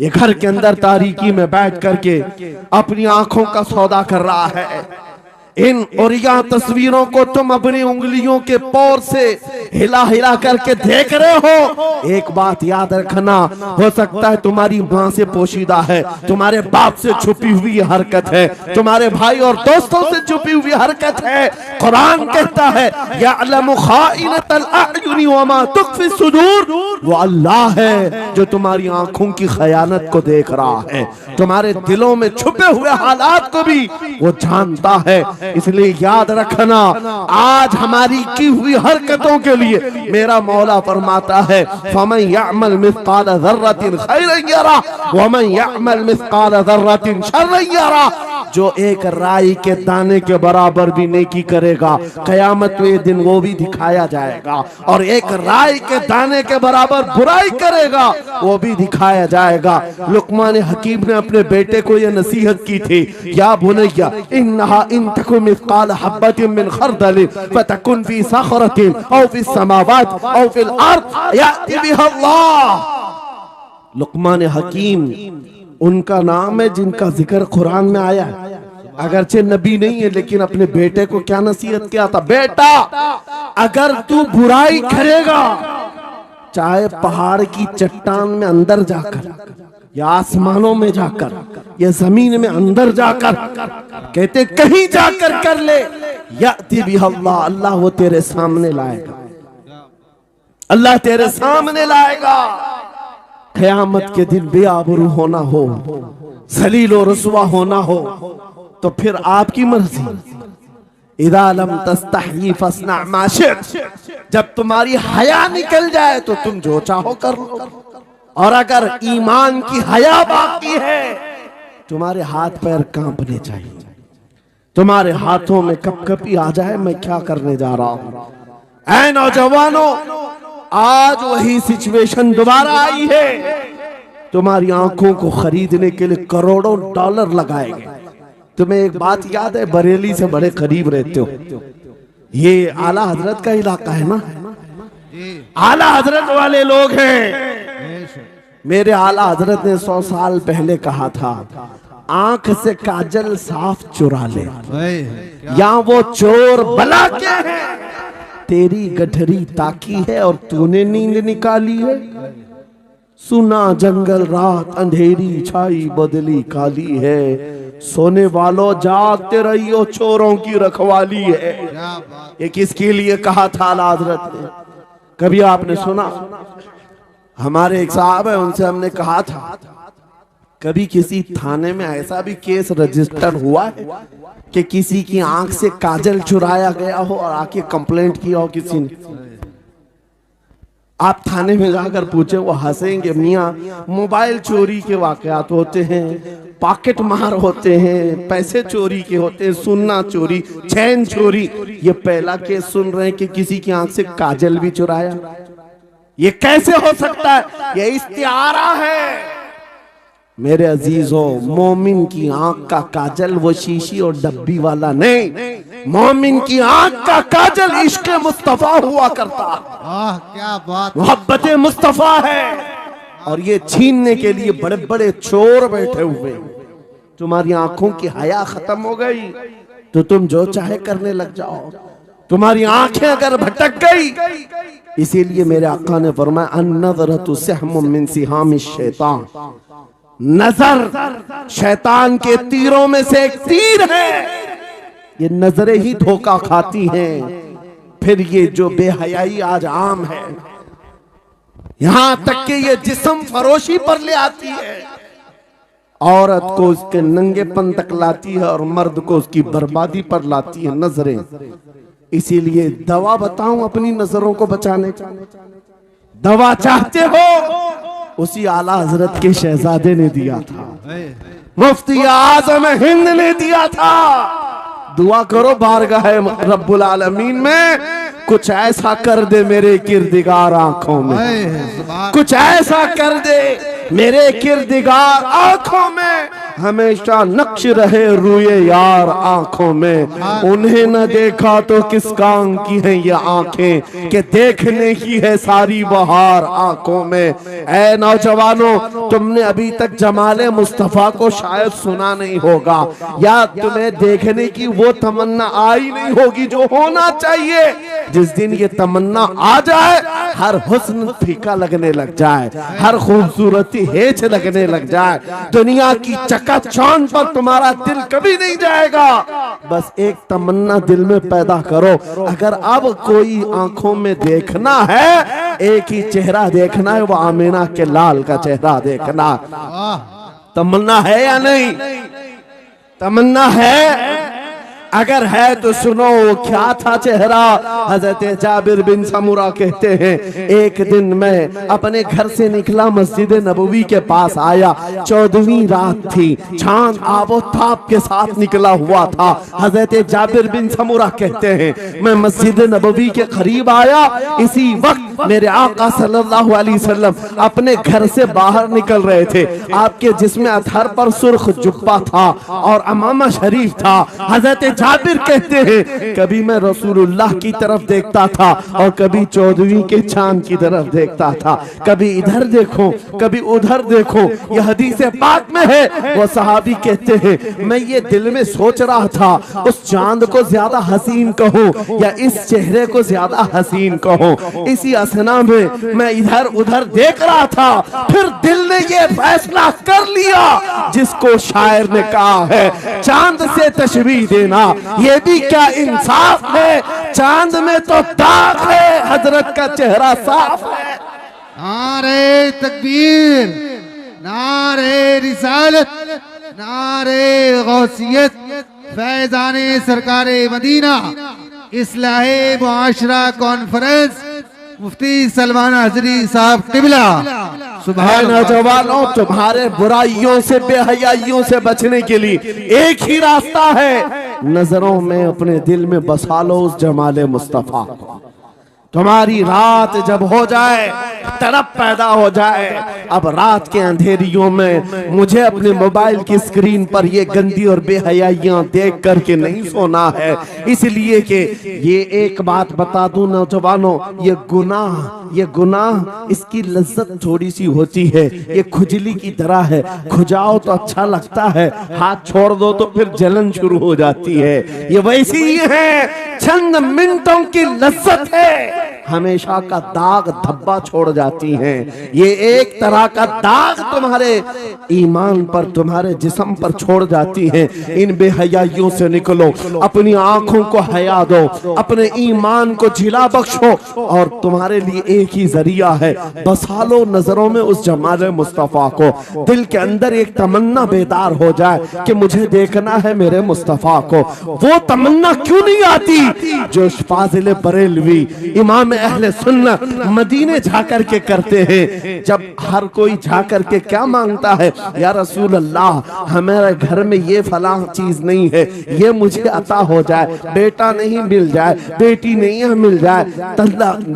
ये घर के अंदर तारीकी में बैठ करके अपनी आंखों का सौदा कर रहा है। इन उरिया तस्वीरों को तुम अपनी उंगलियों के पोर से हिला हिला करके देख रहे हो। एक बात याद रखना, हो सकता है तुम्हारी माँ से पोशीदा है, तुम्हारे बाप से छुपी हुई हरकत है, तुम्हारे भाई और दोस्तों से छुपी हुई हरकत है। कुरान कहता है यअलमु खाइनतल अयुनि वमा तुख्फी सुदूर, वो अल्लाह है जो तुम्हारी आंखों की खयानत को देख रहा है, तुम्हारे दिलों में छुपे हुए हालात को भी वो जानता है। इसलिए याद रखना, आज हमारी की हुई हरकतों के लिए मेरा मौला फरमाता है फमन यअमल मिस्काल ज़र्रतिन खैरन यरा वमन यअमल मिस्काल ज़र्रतिन शर्रन यरा। जो एक राई के दाने के बराबर भी नेकी करेगा, कयामत में दिन वो भी दिखाया जाएगा, और एक राई के दाने के बराबर बुराई करेगा वो भी दिखाया जाएगा। लुकमान हकीम ने अपने बेटे को यह नसीहत की थी, या बुनैया इन्नहा इन तकुन मिस्काल हब्बतिन मिन खरदलिन फतकुन फी सखरतिन औ फी समावात औ फिल अर्द याति बिहा अल्लाह। लुकमान हकीम उनका नाम है जिनका जिक्र कुरान में आया है। अगरचे नबी नहीं है, लेकिन अपने बेटे को क्या नसीहत किया था, बेटा अगर तू बुराई करेगा, चाहे पहाड़ की चट्टान में अंदर जाकर या आसमानों में जाकर या जमीन में अंदर जाकर, कहते कहीं जाकर कर ले, याति बिहा अल्लाह, अल्लाह वो तेरे सामने लाएगा, अल्लाह तेरे सामने लाएगा। क़यामत के दिन बेआबरू होना हो, जलील और रुसवा होना हो, तो फिर आपकी मर्जी। इज़ा लम तस्तही फस्ना मा शि'त, जब तुम्हारी हया निकल जाए तो तुम जो चाहो कर लो, और अगर ईमान की हया बाकी है तुम्हारे हाथ पैर कांपने चाहिए, तुम्हारे हाथों में कपकपी आ जाए मैं क्या करने जा रहा हूं। ऐ नौजवानों, आज वही सिचुएशन दोबारा आई है। तुम्हारी आंखों को खरीदने के लिए करोड़ों डॉलर लगाए गए। तुम्हें एक बात याद है, बरेली से बड़े करीब रहते हो, ये आला हजरत का इलाका है ना, आला हजरत वाले लोग हैं। मेरे आला हजरत ने 100 साल पहले कहा था, आंख से काजल साफ चुरा ले, या वो चोर बला के है, तेरी गठरी ताकी है और तूने नींद निकाली है। सुना जंगल रात अंधेरी छाई बदली काली है, सोने वालों जागते रहियो चोरों की रखवाली है। ये किसके लिए कहा था आला हजरत ने? कभी आपने सुना? हमारे एक साहब है, उनसे हमने कहा था, कभी किसी थाने में ऐसा भी केस रजिस्टर हुआ है कि किसी की आंख से काजल चुराया गया हो और आके कंप्लेंट किया हो किसी ने? आप थाने में जाकर पूछे, वो हंसेंगे। मियाँ, मोबाइल चोरी के वाकयात होते हैं, पॉकेट मार होते हैं, पैसे चोरी के होते हैं, सुनना चोरी, चैन चोरी। ये पहला केस सुन रहे हैं कि किसी की आंख से काजल भी चुराया। ये कैसे हो सकता है? ये इस्तिआरा है। मेरे अजीजों, मोमिन की आंख का काजल वो शीशी और डब्बी वाला नहीं, मोमिन की आंख का काजल इश्क मुस्तफा हुआ करता। क्या बात, मोहब्बत मुस्तफा है। और ये छीनने के लिए बड़े बड़े चोर बैठे हुए। तुम्हारी आंखों की हया खत्म हो गई तो तुम जो चाहे करने लग जाओ। तुम्हारी आंखें अगर भटक गई, इसीलिए मेरे आका ने फरमाया, अन-नज़रतु सहमुम मिन सिहामिश शैतान, नजर शैतान के तीरों में से एक तीर है। ये नजरें ही धोखा खाती हैं। फिर ये जो बेहयाई आज आम है, यहां तक कि ये जिस्म फरोशी पर ले आती है, औरत को उसके नंगेपन तक लाती है और मर्द को उसकी बर्बादी पर लाती है नजरें। इसीलिए दवा बताऊं अपनी नजरों को बचाने का? दवा चाहते हो? उसी आला हजरत के शहजादे ने दिया था, मुफ्ती आजम हिंद ने दिया था। दुआ करो बारगाह रब्बुल आलमीन में कुछ ऐसा कर दे मेरे किरदिगार आंखों में, कुछ ऐसा कर दे मेरे किरदिगार आंखों में, हमेशा नक्श रहे रूए यार आंखों में। उन्हें न देखा तो किस काम की है ये आंखें कि देखने की है सारी बहार आंखों में। ऐ नौजवानों, तुमने अभी तक जमाले मुस्तफा को शायद सुना नहीं होगा, या तुम्हें देखने की वो तमन्ना आई नहीं होगी जो होना चाहिए। जिस दिन ये तमन्ना आ जाए, हर हुस्न फीका लगने लग जाए, हर खूबसूरती हेच लगने लग जाए, दुनिया की चकाचौंध पर तुम्हारा दिल कभी नहीं जाएगा। बस एक तमन्ना दिल में पैदा करो, अगर अब कोई आंखों में देखना है, एक ही चेहरा देखना है, वो आमीना के लाल का चेहरा देखना। तमन्ना है या नहीं? तमन्ना है? अगर है तो सुनो, क्या था चेहरा? हजरत जाबिर बिन समुरा कहते हैं, एक दिन मैं अपने घर से निकला, मस्जिद नबवी के पास आया, 14वीं रात थी, चांद आबोताब के साथ निकला हुआ था। हजरत जाबिर बिन समुरा कहते हैं, मैं मस्जिद नबवी के करीब आया, इसी वक्त मेरे आका सल्लल्लाहु अलैहि वसल्लम अपने घर से बाहर निकल रहे थे। आपके जिस्म अतहर पर सुर्ख जुब्बा था और अमामा शरीफ था। हजरत जाबिर कहते हैं, कभी मैं रसूलुल्लाह की तरफ देखता था और कभी 14वीं के चांद की तरफ देखता था, कभी इधर देखो कभी उधर देखो। यह हदीस पाक में है। वो सहाबी कहते हैं, मैं ये दिल में सोच रहा था, उस चांद को ज्यादा हसीन कहूं या इस चेहरे को ज्यादा हसीन कहूं। इसी असना में मैं इधर उधर देख रहा था, फिर दिल ने ये फैसला कर लिया जिसको शायर ने कहा है, चांद से तशबीह देना ये भी क्या इंसाफ है? चांद में तो दाग है, हजरत का चेहरा साफ है। नारे तकबीर, नारे रिसालत, नारे गौसियत, फैजाने सरकारे मदीना, इस्लाहे मुआशरा कॉन्फ्रेंस मुफ्ती सलमान हाजरी साहब किबला। सुभान नौजवानों, तुम्हारे बुराइयों से बेहयाइयों से बचने के लिए एक ही रास्ता है, नजरों में अपने दिल में बसा लो उस जमाले मुस्तफा को। तुम्हारी रात जब हो जाए, तड़प पैदा हो जाए, अब रात के अंधेरियों में मुझे अपने मोबाइल की स्क्रीन पर ये गंदी और बेहयाइयां देख करके नहीं सोना है। इसलिए कि ये एक बात बता दूं नौजवानों, ये गुनाह इसकी लज्जत थोड़ी सी होती है, ये खुजली की तरह है। खुजाओ तो अच्छा लगता है, हाथ छोड़ दो तो फिर जलन शुरू हो जाती है। ये वैसी ही है, चंद मिनटों की लज्जत है, हमेशा का दाग धब्बा छोड़ जाती हैं। ये एक तरह का दाग तुम्हारे ईमान पर, तुम्हारे जिस्म पर छोड़ जाती हैं। इन बेहयाइयों से निकलो, अपनी आंखों को हया दो, अपने ईमान को झिला बख्शो, और तुम्हारे लिए एक ही जरिया है, बसा लो नजरों में उस जमाले मुस्तफा को। दिल के अंदर एक तमन्ना बेदार हो जाए कि मुझे देखना है मेरे मुस्तफा को। वो तमन्ना क्यों नहीं आती जो फाजिल बरेलवी इमाम अहले सुन्नत मदीने जाकर के करते हैं। जब हर कोई जाकर के क्या मांगता है, या रसूल अल्लाह हमारे घर में ये फलां चीज नहीं है, ये मुझे अता हो जाए, बेटा नहीं मिल जाए, बेटी नहीं मिल जाए,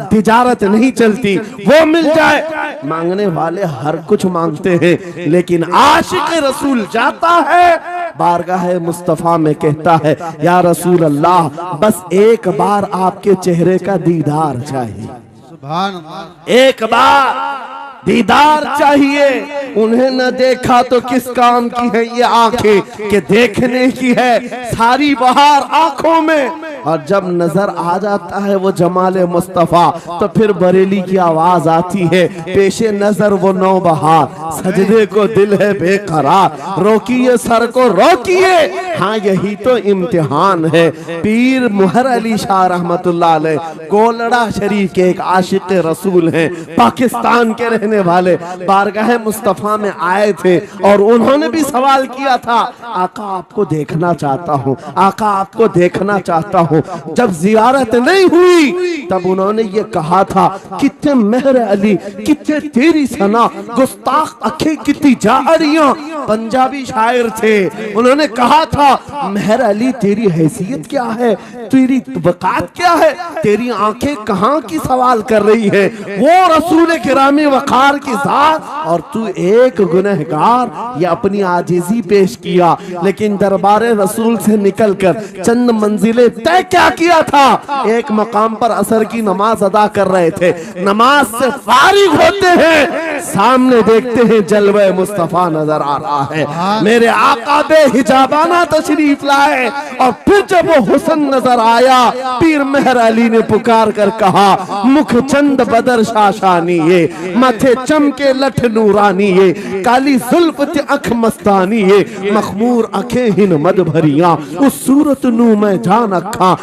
तिजारत नहीं चलती, वो मिल जाए। मांगने वाले हर कुछ मांगते हैं, लेकिन आशिक रसूल जाता है बारगाह मुस्तफा में, कहता है या रसूल अल्लाह बस एक बार आपके चेहरे का दीदार चाहिए, सुभान अल्लाह। एक बार दीदार चाहिए। उन्हें न देखा तो किस काम की है ये आंखें, कि देखने की है सारी बहार आंखों में। और जब नजर आ जाता है वो जमाले मुस्तफा, तो फिर बरेली की आवाज आती है, पेशे नजर वो नौबहार, सजदे को दिल है बेकरार, रोकिए सर को रोकिए, हाँ यही तो इम्तिहान है। पीर मुहर अली शाह रहमतुल्लाह अलैह गोलड़ा शरीफ के एक आशिक रसूल हैं, पाकिस्तान के रहने वाले, बारगाह मुस्तफा में आए थे और उन्होंने भी सवाल किया था, आका आपको देखना चाहता हूँ, आका आपको देखना चाहता हूँ। जब जियारत नहीं हुई तब उन्होंने ये कहा था, कितने मेहर अली, कितने तेरी सना, गुस्ताख अखे कितनी जारियां। पंजाबी शायर थे, उन्होंने कहा था, मेहर अली तेरी हैसियत क्या है, तेरी वकात क्या है, तेरी आंखें कहाँ की सवाल कर रही है, वो रसूल किरामी वकार की जात, और तू एक गुनहगार। ये अपनी आजिजी पेश किया, लेकिन दरबारे रसूल से निकलकर चंद मंजिलें तय क्या किया था। एक मकाम पर असर की नमाज अदा कर रहे थे, नमाज से फारिग होते हैं, सामने देखते हैं जलवे मुस्तफा नजर आ रहा है। मेरे आका बेहिजाबाना तशरीफ लाए, और फिर जब वो हुस्न नजर आया, पीर मेहर अली ने पुकार कर कहा, मुख चंद बदर शाशानी ये, माथे चमके लठ नूरानी ये, काली जुल्फ ते अख मस्तानी ये, मखमूर अखे हिन मद भरिया, उस सूरत नू मैं जान अखा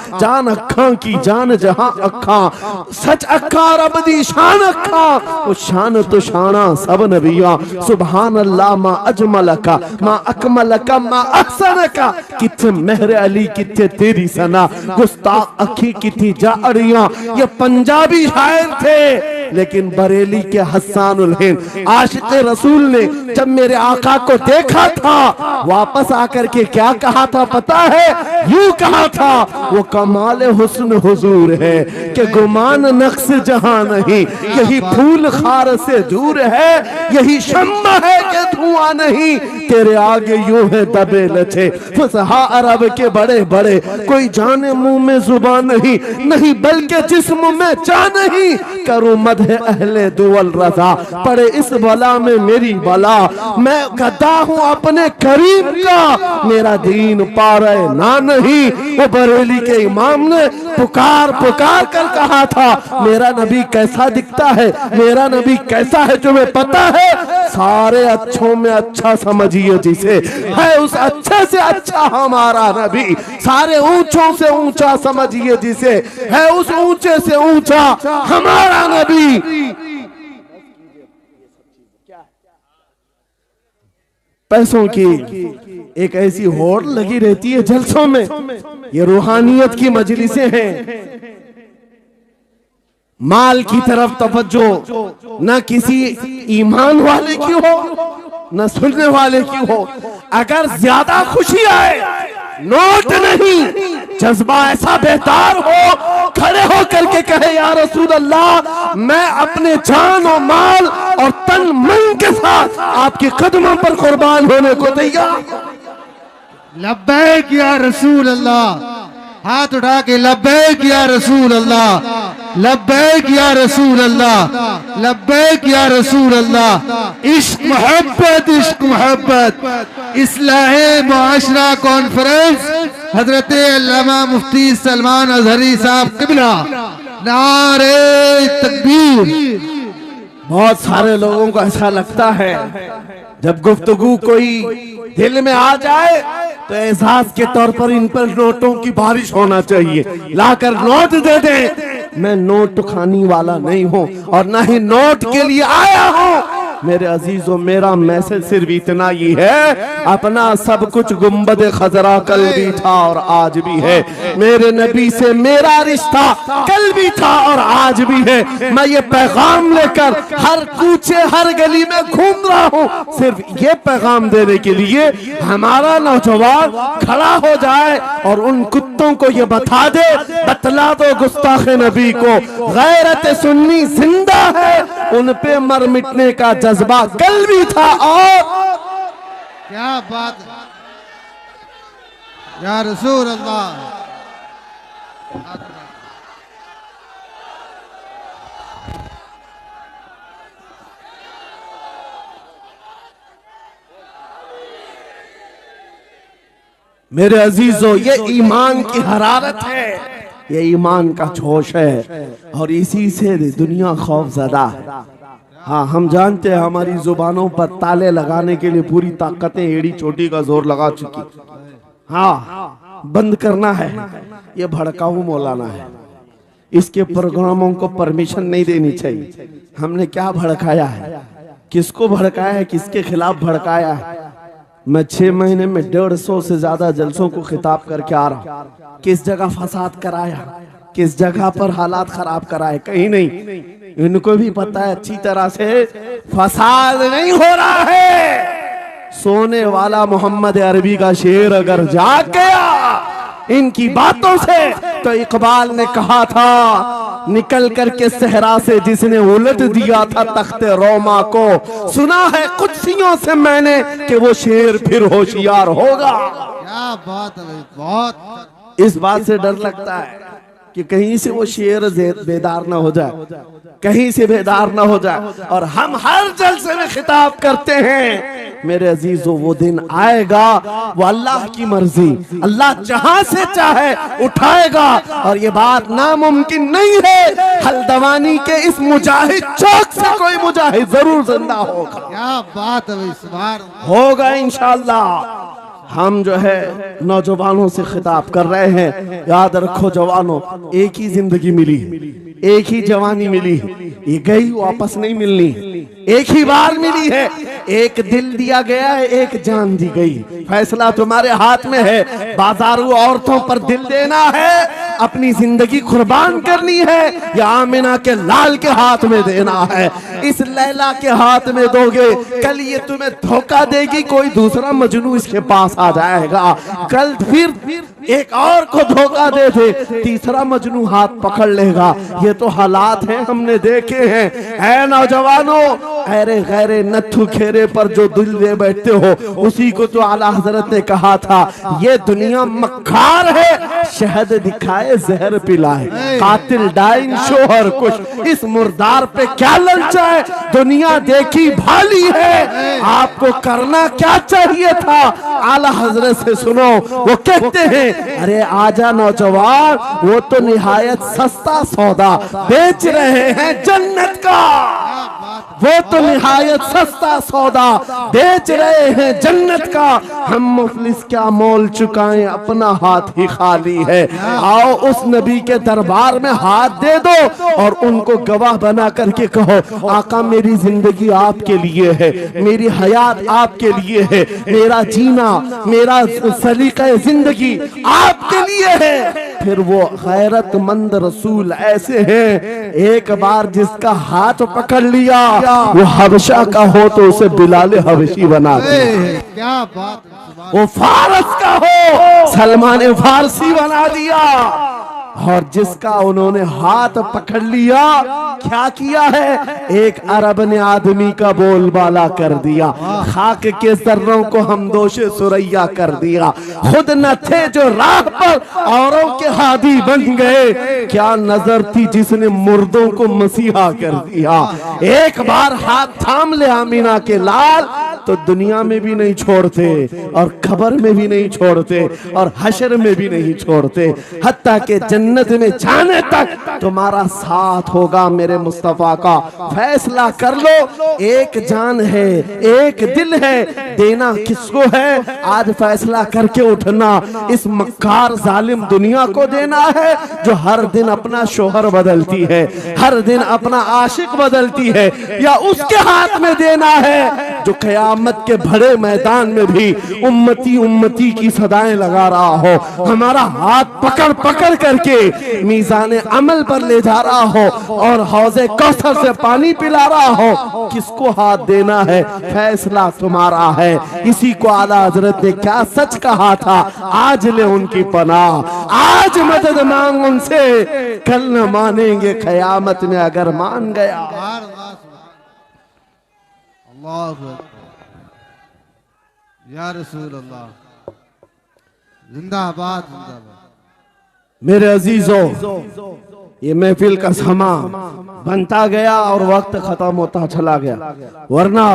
की जान जहां अखा, सच अखा रब दी शान अखा, उस शान तो शाना सब नबिया। सुभान अल्लाह मा अजमल का, मा अकमल का, मा अहसन का, कितने मेहर अली कितने तेरी सना, गुस्ताख अखी कितनी जारियां। ये पंजाबी शायर थे, लेकिन बरेली के हस्सानुल हिंद आशिक रसूल ने जब मेरे आका को देखा था, वापस आकर के क्या कहा था पता है, यूं कहा था, वो कमाल हुस्न हुजूर है कि गुमान नक्श जहां नहीं, यही फूल खार से दूर है, यही शम्मा है कि धुआं नहीं, तेरे आगे यूं है दबे लचे फसहा अरब के बड़े बड़े, कोई जाने मुंह में जुबान नहीं, नहीं बल्कि जिस्म में जा नहीं, करूं मद अहले दुवल रजा, पड़े इस बला में मेरी बला, मैं गदा हूं अपने करीब का, मेरा दीन पा रहे ना नहीं। वो बरेली के इमाम ने पुकार पुकार कर कहा था, मेरा नबी कैसा दिखता है, मेरा नबी कैसा है, तुम्हें पता है, सारे अच्छों में अच्छा समझिए जिसे, है उस अच्छे से अच्छा हमारा नबी, सारे ऊंचों से ऊंचा समझिए जिसे, है उस ऊंचे से ऊंचा हमारा नबी। पैसों की एक ऐसी होड़ लगी रहती है जलसों में, ये रूहानियत की मजलिसें हैं, माल की तरफ तवज्जो न किसी ईमान वाले की हो न सुनने वाले की हो। अगर ज्यादा खुशी आए नोट नहीं, जज्बा ऐसा बेहतर हो, खड़े हो करके कहे या रसूल अल्लाह मैं अपने जान और माल और तन मन के साथ आपके कदमों पर कुर्बान होने को तैयार। लब्बैक या रसूल अल्लाह, हाथ उठा के लब्बैक या रसूल अल्लाह, लब्बैक या रसूल अल्लाह, लब्बैक या रसूल अल्लाह। इश्क मोहब्बत, इश्क मोहब्बत। इस्लाहे मुआशरा कॉन्फ्रेंस हजरत अल्लामा मुफ्ती सलमान अजहरी साहब किबला, नारे तकबीर। बहुत सारे लोगों को ऐसा लगता है जब गुफ्तगू कोई दिल में आ जाए तो एहसास के तौर पर इन पर नोटों की बारिश होना चाहिए, लाकर नोट दे दे। मैं नोट खाने वाला नहीं हूं और ना ही नोट के लिए आया हूं। मेरे अजीजों, मेरा मैसेज सिर्फ इतना ही है, अपना सब कुछ गुंबद खजरा कल भी था और आज भी है। मेरे नबी से मेरा रिश्ता कल भी था और आज भी है। मैं ये पैगाम लेकर हर कूचे हर गली में घूम रहा हूँ, सिर्फ ये पैगाम देने के लिए हमारा नौजवान खड़ा हो जाए और उन कुत्तों को ये बता दे, बतला दो गुस्ताखे नबी को, गैरत सुन्नी जिंदा है, उन पे मर मिटने का जज्बा कल भी था और। क्या बात या रसूल अल्लाह। मेरे अजीजों, ये ईमान की हरारत है, ये ईमान का जोश है और इसी से दुनिया खौफजदा है। हाँ, हम जानते हैं हमारी जुबानों पर ताले लगाने के लिए पूरी ताकतें एड़ी चोटी का जोर लगा चुकी। हाँ, बंद करना है। ये भड़काऊ मौलाना है, इसके प्रोग्रामों को परमिशन नहीं देनी चाहिए। हमने क्या भड़काया है, किसको भड़काया है, किसके खिलाफ भड़काया है? मैं 6 महीने में 150 से ज्यादा जलसों को खिताब करके आ रहा हूँ। किस जगह फसाद कराया, किस जगह पर हालात खराब कराए? कहीं नहीं। इनको भी पता है अच्छी तरह से फसाद नहीं हो रहा है। सोने वाला मोहम्मद अरबी का शेर अगर जाग गया इनकी बातों से, तो इकबाल ने कहा था निकल करके सहरा से जिसने उलट दिया था तख्ते रोमा को, सुना है कुदसियों से मैंने कि वो शेर फिर होशियार होगा। क्या बात है, बहुत। इस बात से डर लगता है कि कहीं से वो शेर बेदार ना हो जाए, कहीं से बेदार ना हो जाए। और हम हर जलसे में खिताब करते हैं, मेरे अजीजों वो दिन आएगा, वो अल्लाह की मर्जी, अल्लाह जहां से चाहे उठाएगा। और ये बात नामुमकिन नहीं है, हल्द्वानी के इस मुजाहिद चौक से कोई मुजाहिद जरूर जिंदा होगा। क्या बात है, इस बार होगा इंशाअल्लाह। हम जो है नौजवानों से खिताब कर रहे हैं, याद रखो जवानों, एक ही जिंदगी मिली, एक ही जवानी मिली, ये गई वापस नहीं मिलनी, एक ही बार मिली है। एक दिल दिया गया है, एक जान दी गई। फैसला तुम्हारे हाथ में है, बाजारू औरतों पर दिल देना है, अपनी जिंदगी कुर्बान करनी है, या आमिना के लाल के हाथ में देना है। इस लैला के हाथ में दोगे, कल ये तुम्हें धोखा देगी, कोई दूसरा मजनू इसके पास आ जाएगा, कल फिर एक और को धोखा दे दे, तीसरा मजनू हाथ पकड़ लेगा। ये तो हालात हैं, हमने देखे हैं। ऐ नौजवानों, अरे गैरे नत्थु खेरे पर जो दिल दे बैठते हो, उसी को तो आला हजरत ने कहा था, ये दुनिया मक्खार है, शहद दिखाए जहर पिलाए, कातिल डाइन शोहर कुछ, इस मुर्दार पे क्या ललचाए, दुनिया देखी भाली है, आपको करना क्या चाहिए था? आला हजरत से सुनो, वो कहते हैं, अरे आजा नौजवान, वो तो निहायत सस्ता सौदा बेच रहे हैं जन्नत का, वो तो निहायत सस्ता सौदा बेच रहे हैं जन्नत का। हम मुफलिस क्या मोल चुकाएं, अपना हाथ ही खाली है। आओ उस नबी के दरबार में हाथ दे दो और उनको गवाह बना करके कहो, आका मेरी जिंदगी आपके लिए है, मेरी हयात आपके लिए है, मेरा जीना, मेरा सलीका जिंदगी आपके लिए है। फिर वो गैरतमंद रसूल ऐसे हैं, एक बार जिसका हाथ पकड़ लिया वो हबशा का हो तो उसे बिलाल हबशी बना दिया, क्या बात, वो फारस का हो सलमान फारसी बना दिया। और जिसका उन्होंने हाथ पकड़ लिया, क्या किया है, एक अरब ने आदमी का बोलबाला कर दिया, खाक के सर्रों को हमदोशे सुरैया कर दिया। खुद न थे जो राह पर औरों के हादी बन गए, क्या नजर थी जिसने मुर्दों को मसीहा कर दिया। एक बार हाथ थाम ले आमीना के लाल तो दुनिया में भी नहीं छोड़ते और खबर में भी नहीं छोड़ते और हशर में भी नहीं छोड़ते, हत्ता के जन्नत में जाने तक तुम्हारा साथ होगा मेरे मुस्तफा का। फैसला कर लो, एक जान है, एक दिल है, देना किसको है, आज फैसला करके उठना। इस मक्कार जालिम दुनिया को देना है जो हर दिन अपना शोहर बदलती है, हर दिन अपना आशिक बदलती है, या उसके हाथ में देना है जो कयामत के बड़े मैदान में भी उम्मती उम्मती की सदाएं लगा रहा हो, हमारा हाथ पकड़ पकड़ करके मीज़ाने अमल पर ले जा रहा हो और हौज़े कौसर से पानी पिला रहा हो। किसको हाथ देना है, फैसला तुम्हारा है। इसी को आला हजरत ने क्या सच कहा था, आज ले उनकी पनाह, आज मदद मांग उनसे, कल न मानेंगे कयामत में अगर मान गया। अल्लाह या रसूल अल्लाह, जिंदाबाद जिंदाबाद। मेरे अजीजों, ये महफिल का समा बनता गया और वक्त खत्म होता चला गया, वरना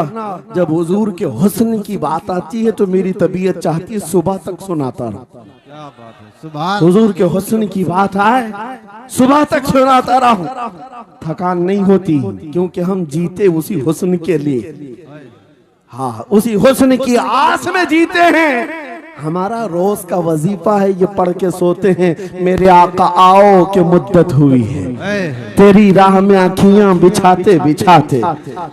जब हुजूर के हुस्न की बात आती है तो मेरी तबीयत चाहती है सुबह तक सुनाता रहा। क्या बात है, सुभान। हुजूर के हुस्न की बात आए सुबह तक सुनाता रहा, थकान नहीं होती, क्योंकि हम जीते उसी हुस्न के लिए, हाँ उसी हुस्न की आस में जीते हैं। हमारा रोज का वजीफा है, ये पढ़ के सोते हैं, मेरे आका आओ कि मुद्दत हुई है, तेरी राह में आँखियां बिछाते बिछाते,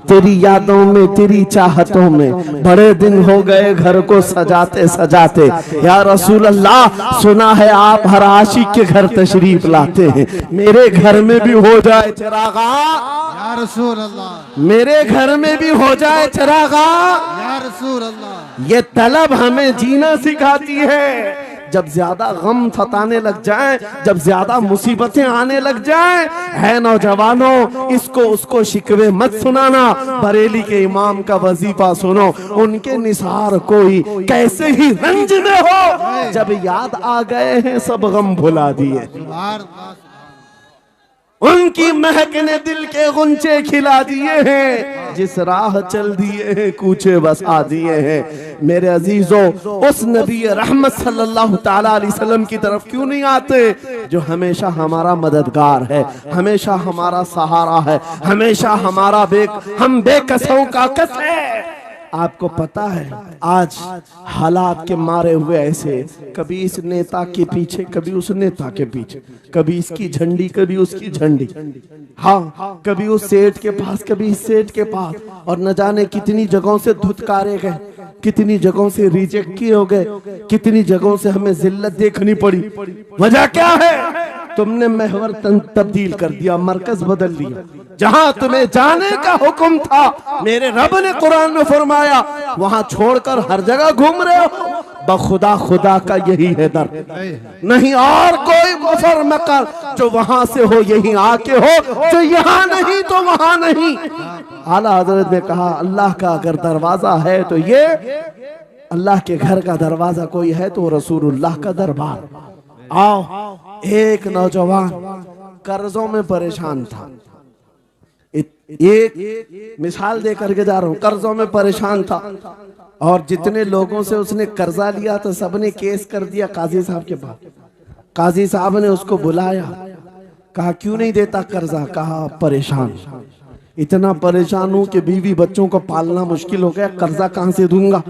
तेरी यादों में तेरी चाहतों में बड़े दिन हो गए घर को सजाते सजाते। या रसूल अल्लाह, सुना है आप हर आशिक के घर तशरीफ लाते हैं, मेरे घर में भी हो जाए चिरागा, या रसूल अल्लाह, मेरे घर में भी हो जाए चिरागा। या रसूल अल्लाह, ये तलब हमें जीना सिखाती है। जब ज्यादा गम सताने लग जाएं, जब ज्यादा मुसीबतें आने लग जाएं, है नौजवानों, इसको उसको शिकवे मत सुनाना, बरेली के इमाम का वजीफा सुनो, उनके निसार कोई कैसे ही रंज में हो, जब याद आ गए हैं सब गम भुला दिए, उनकी महक ने दिल के गुंचे खिला दिए हैं, जिस राह चल दिए हैं कूचे बसा दिए हैं। मेरे अजीजों, उस नबी रहमत सल्लल्लाहु ताला अलैहि वसल्लम की तरफ क्यों नहीं आते जो हमेशा हमारा मददगार है, हमेशा हमारा सहारा है, हमेशा हमारा हम बेकसों का कस है। आपको पता है आज हालात के मारे हुए ऐसे, कभी इस नेता के पीछे कभी उस नेता के पीछे, कभी इसकी झंडी कभी उसकी झंडी, हाँ कभी उस सेठ के पास कभी इस सेठ के पास, और न जाने कितनी जगहों से धुतकारे गए, कितनी जगहों से रिजेक्ट किए हो गए, कितनी जगहों से हमें जिल्लत देखनी पड़ी। वजह क्या है, तुमने महवर तब्दील कर दिया, मरकज बदल लिया। जहां तुम्हें जाने का हुक्म था, मेरे रब ने कुरान में फरमाया, वहां छोड़कर हर जगह घूम रहे हो। बखुदा खुदा का यही है दर, नहीं और कोई मुफर मकर, जो वहां से हो यही आके हो, जो यहाँ नहीं तो वहां नहीं। आला हजरत ने कहा, अल्लाह का अगर दरवाजा है तो ये अल्लाह के घर का दरवाजा कोई है तो रसूलुल्लाह का दरबार। आओ, एक नौजवान कर्जों में परेशान था, एक मिसाल दे करके जा रहा हूं, कर्जों में परेशान था और जितने लोगों से उसने कर्जा लिया तो सबने केस कर दिया काजी साहब के पास। काजी साहब ने उसको बुलाया, कहा क्यों नहीं देता कर्जा, कहा परेशान, इतना परेशान हूं कि बीवी बच्चों को पालना मुश्किल हो गया, कर्जा कहां से दूंगा।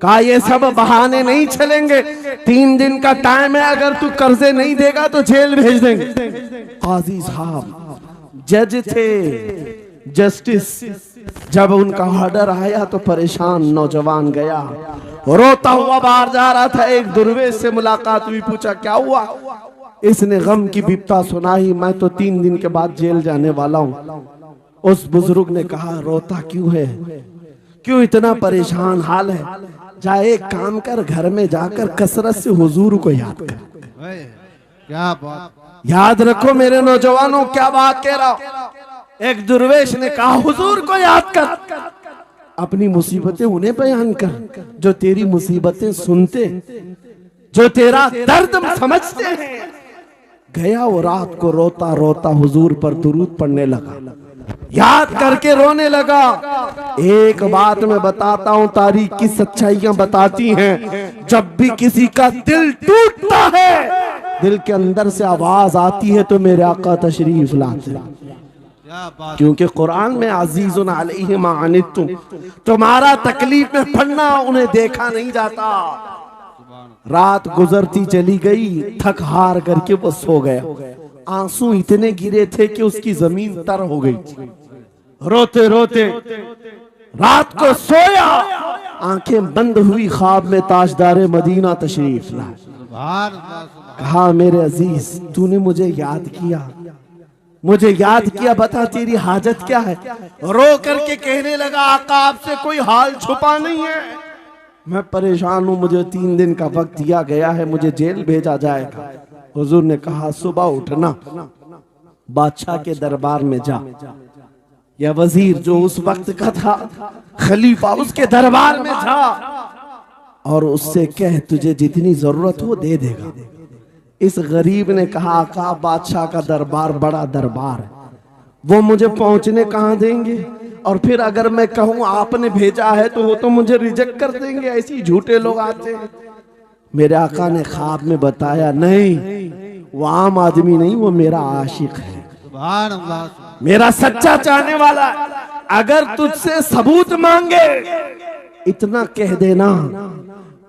कहा ये सब बहाने नहीं चलेंगे, 3 दिन का टाइम है, अगर तू कर्जे नहीं देगा तो जेल भेज देंगे। काजी साहब जज थे, जस्टिस, जब उनका ऑर्डर आया तो परेशान नौजवान गया, रोता हुआ बाहर जा रहा था, एक दुर्वेश से मुलाकात हुई, पूछा क्या हुआ? इसने गम की बिपता सुनाई, मैं तो 3 दिन के बाद जेल जाने वाला हूं। उस बुजुर्ग ने कहा रोता क्यों है, क्यों इतना परेशान हाल है? जा एक काम कर, घर में जाकर कसरत से हुजूर को याद कर। क्या बात, याद रखो मेरे नौजवानों, क्या बात कह रहा हूं। एक दुर्वेश ने कहा हुजूर को याद कर, अपनी मुसीबतें उन्हें बयान कर जो तेरी मुसीबतें सुनते, जो तेरा दर्द समझते हैं। गया वो रात को रोता रोता हुजूर पर दुरूद पढ़ने लगा, याद करके रोने लगा। एक बात मैं बताता हूं, तारीख की सच्चाइयां बताती हैं, जब भी किसी का दिल टूटता है, दिल के अंदर से आवाज आती है तो मेरे आका तशरीफ लाते हैं। क्योंकि कुरान में अजीजुन अलैहि मा अनित्तुम, तुम्हारा तकलीफ में पड़ना उन्हें देखा नहीं जाता। रात गुजरती चली गई, थक हार करके वो सो गया। आंसू इतने गिरे थे कि उसकी जमीन तर हो गई। रोते रोते रात को सोया, आंखें बंद हुई, ख्वाब में ताजदारे मदीना तशरीफ लाए। कहा मेरे अजीज तूने मुझे याद किया, मुझे याद किया, बता तेरी हाजत क्या है? रो करके कहने लगा आका आपसे कोई हाल छुपा नहीं है, मैं परेशान हूं, मुझे 3 दिन का वक्त दिया गया है, मुझे जेल भेजा जाएगा। हुजूर ने कहा सुबह उठना, बादशाह के दरबार में जा, या वजीर जो उस वक्त का था खलीफा, उसके दरबार में जा और उससे कह तुझे जितनी जरूरत हो दे देगा। इस गरीब ने कहा आका बादशाह का दरबार बड़ा दरबार है, वो मुझे पहुंचने कहां देंगे, और फिर अगर मैं कहूं आपने भेजा है तो वो तो मुझे रिजेक्ट कर देंगे, ऐसे ही झूठे लोग आते हैं। मेरे आका ने ख्वाब में बताया नहीं, वो आम आदमी नहीं, वो मेरा आशिक है, मेरा सच्चा चाहने वाला है। अगर तुझसे सबूत मांगे इतना कह देना,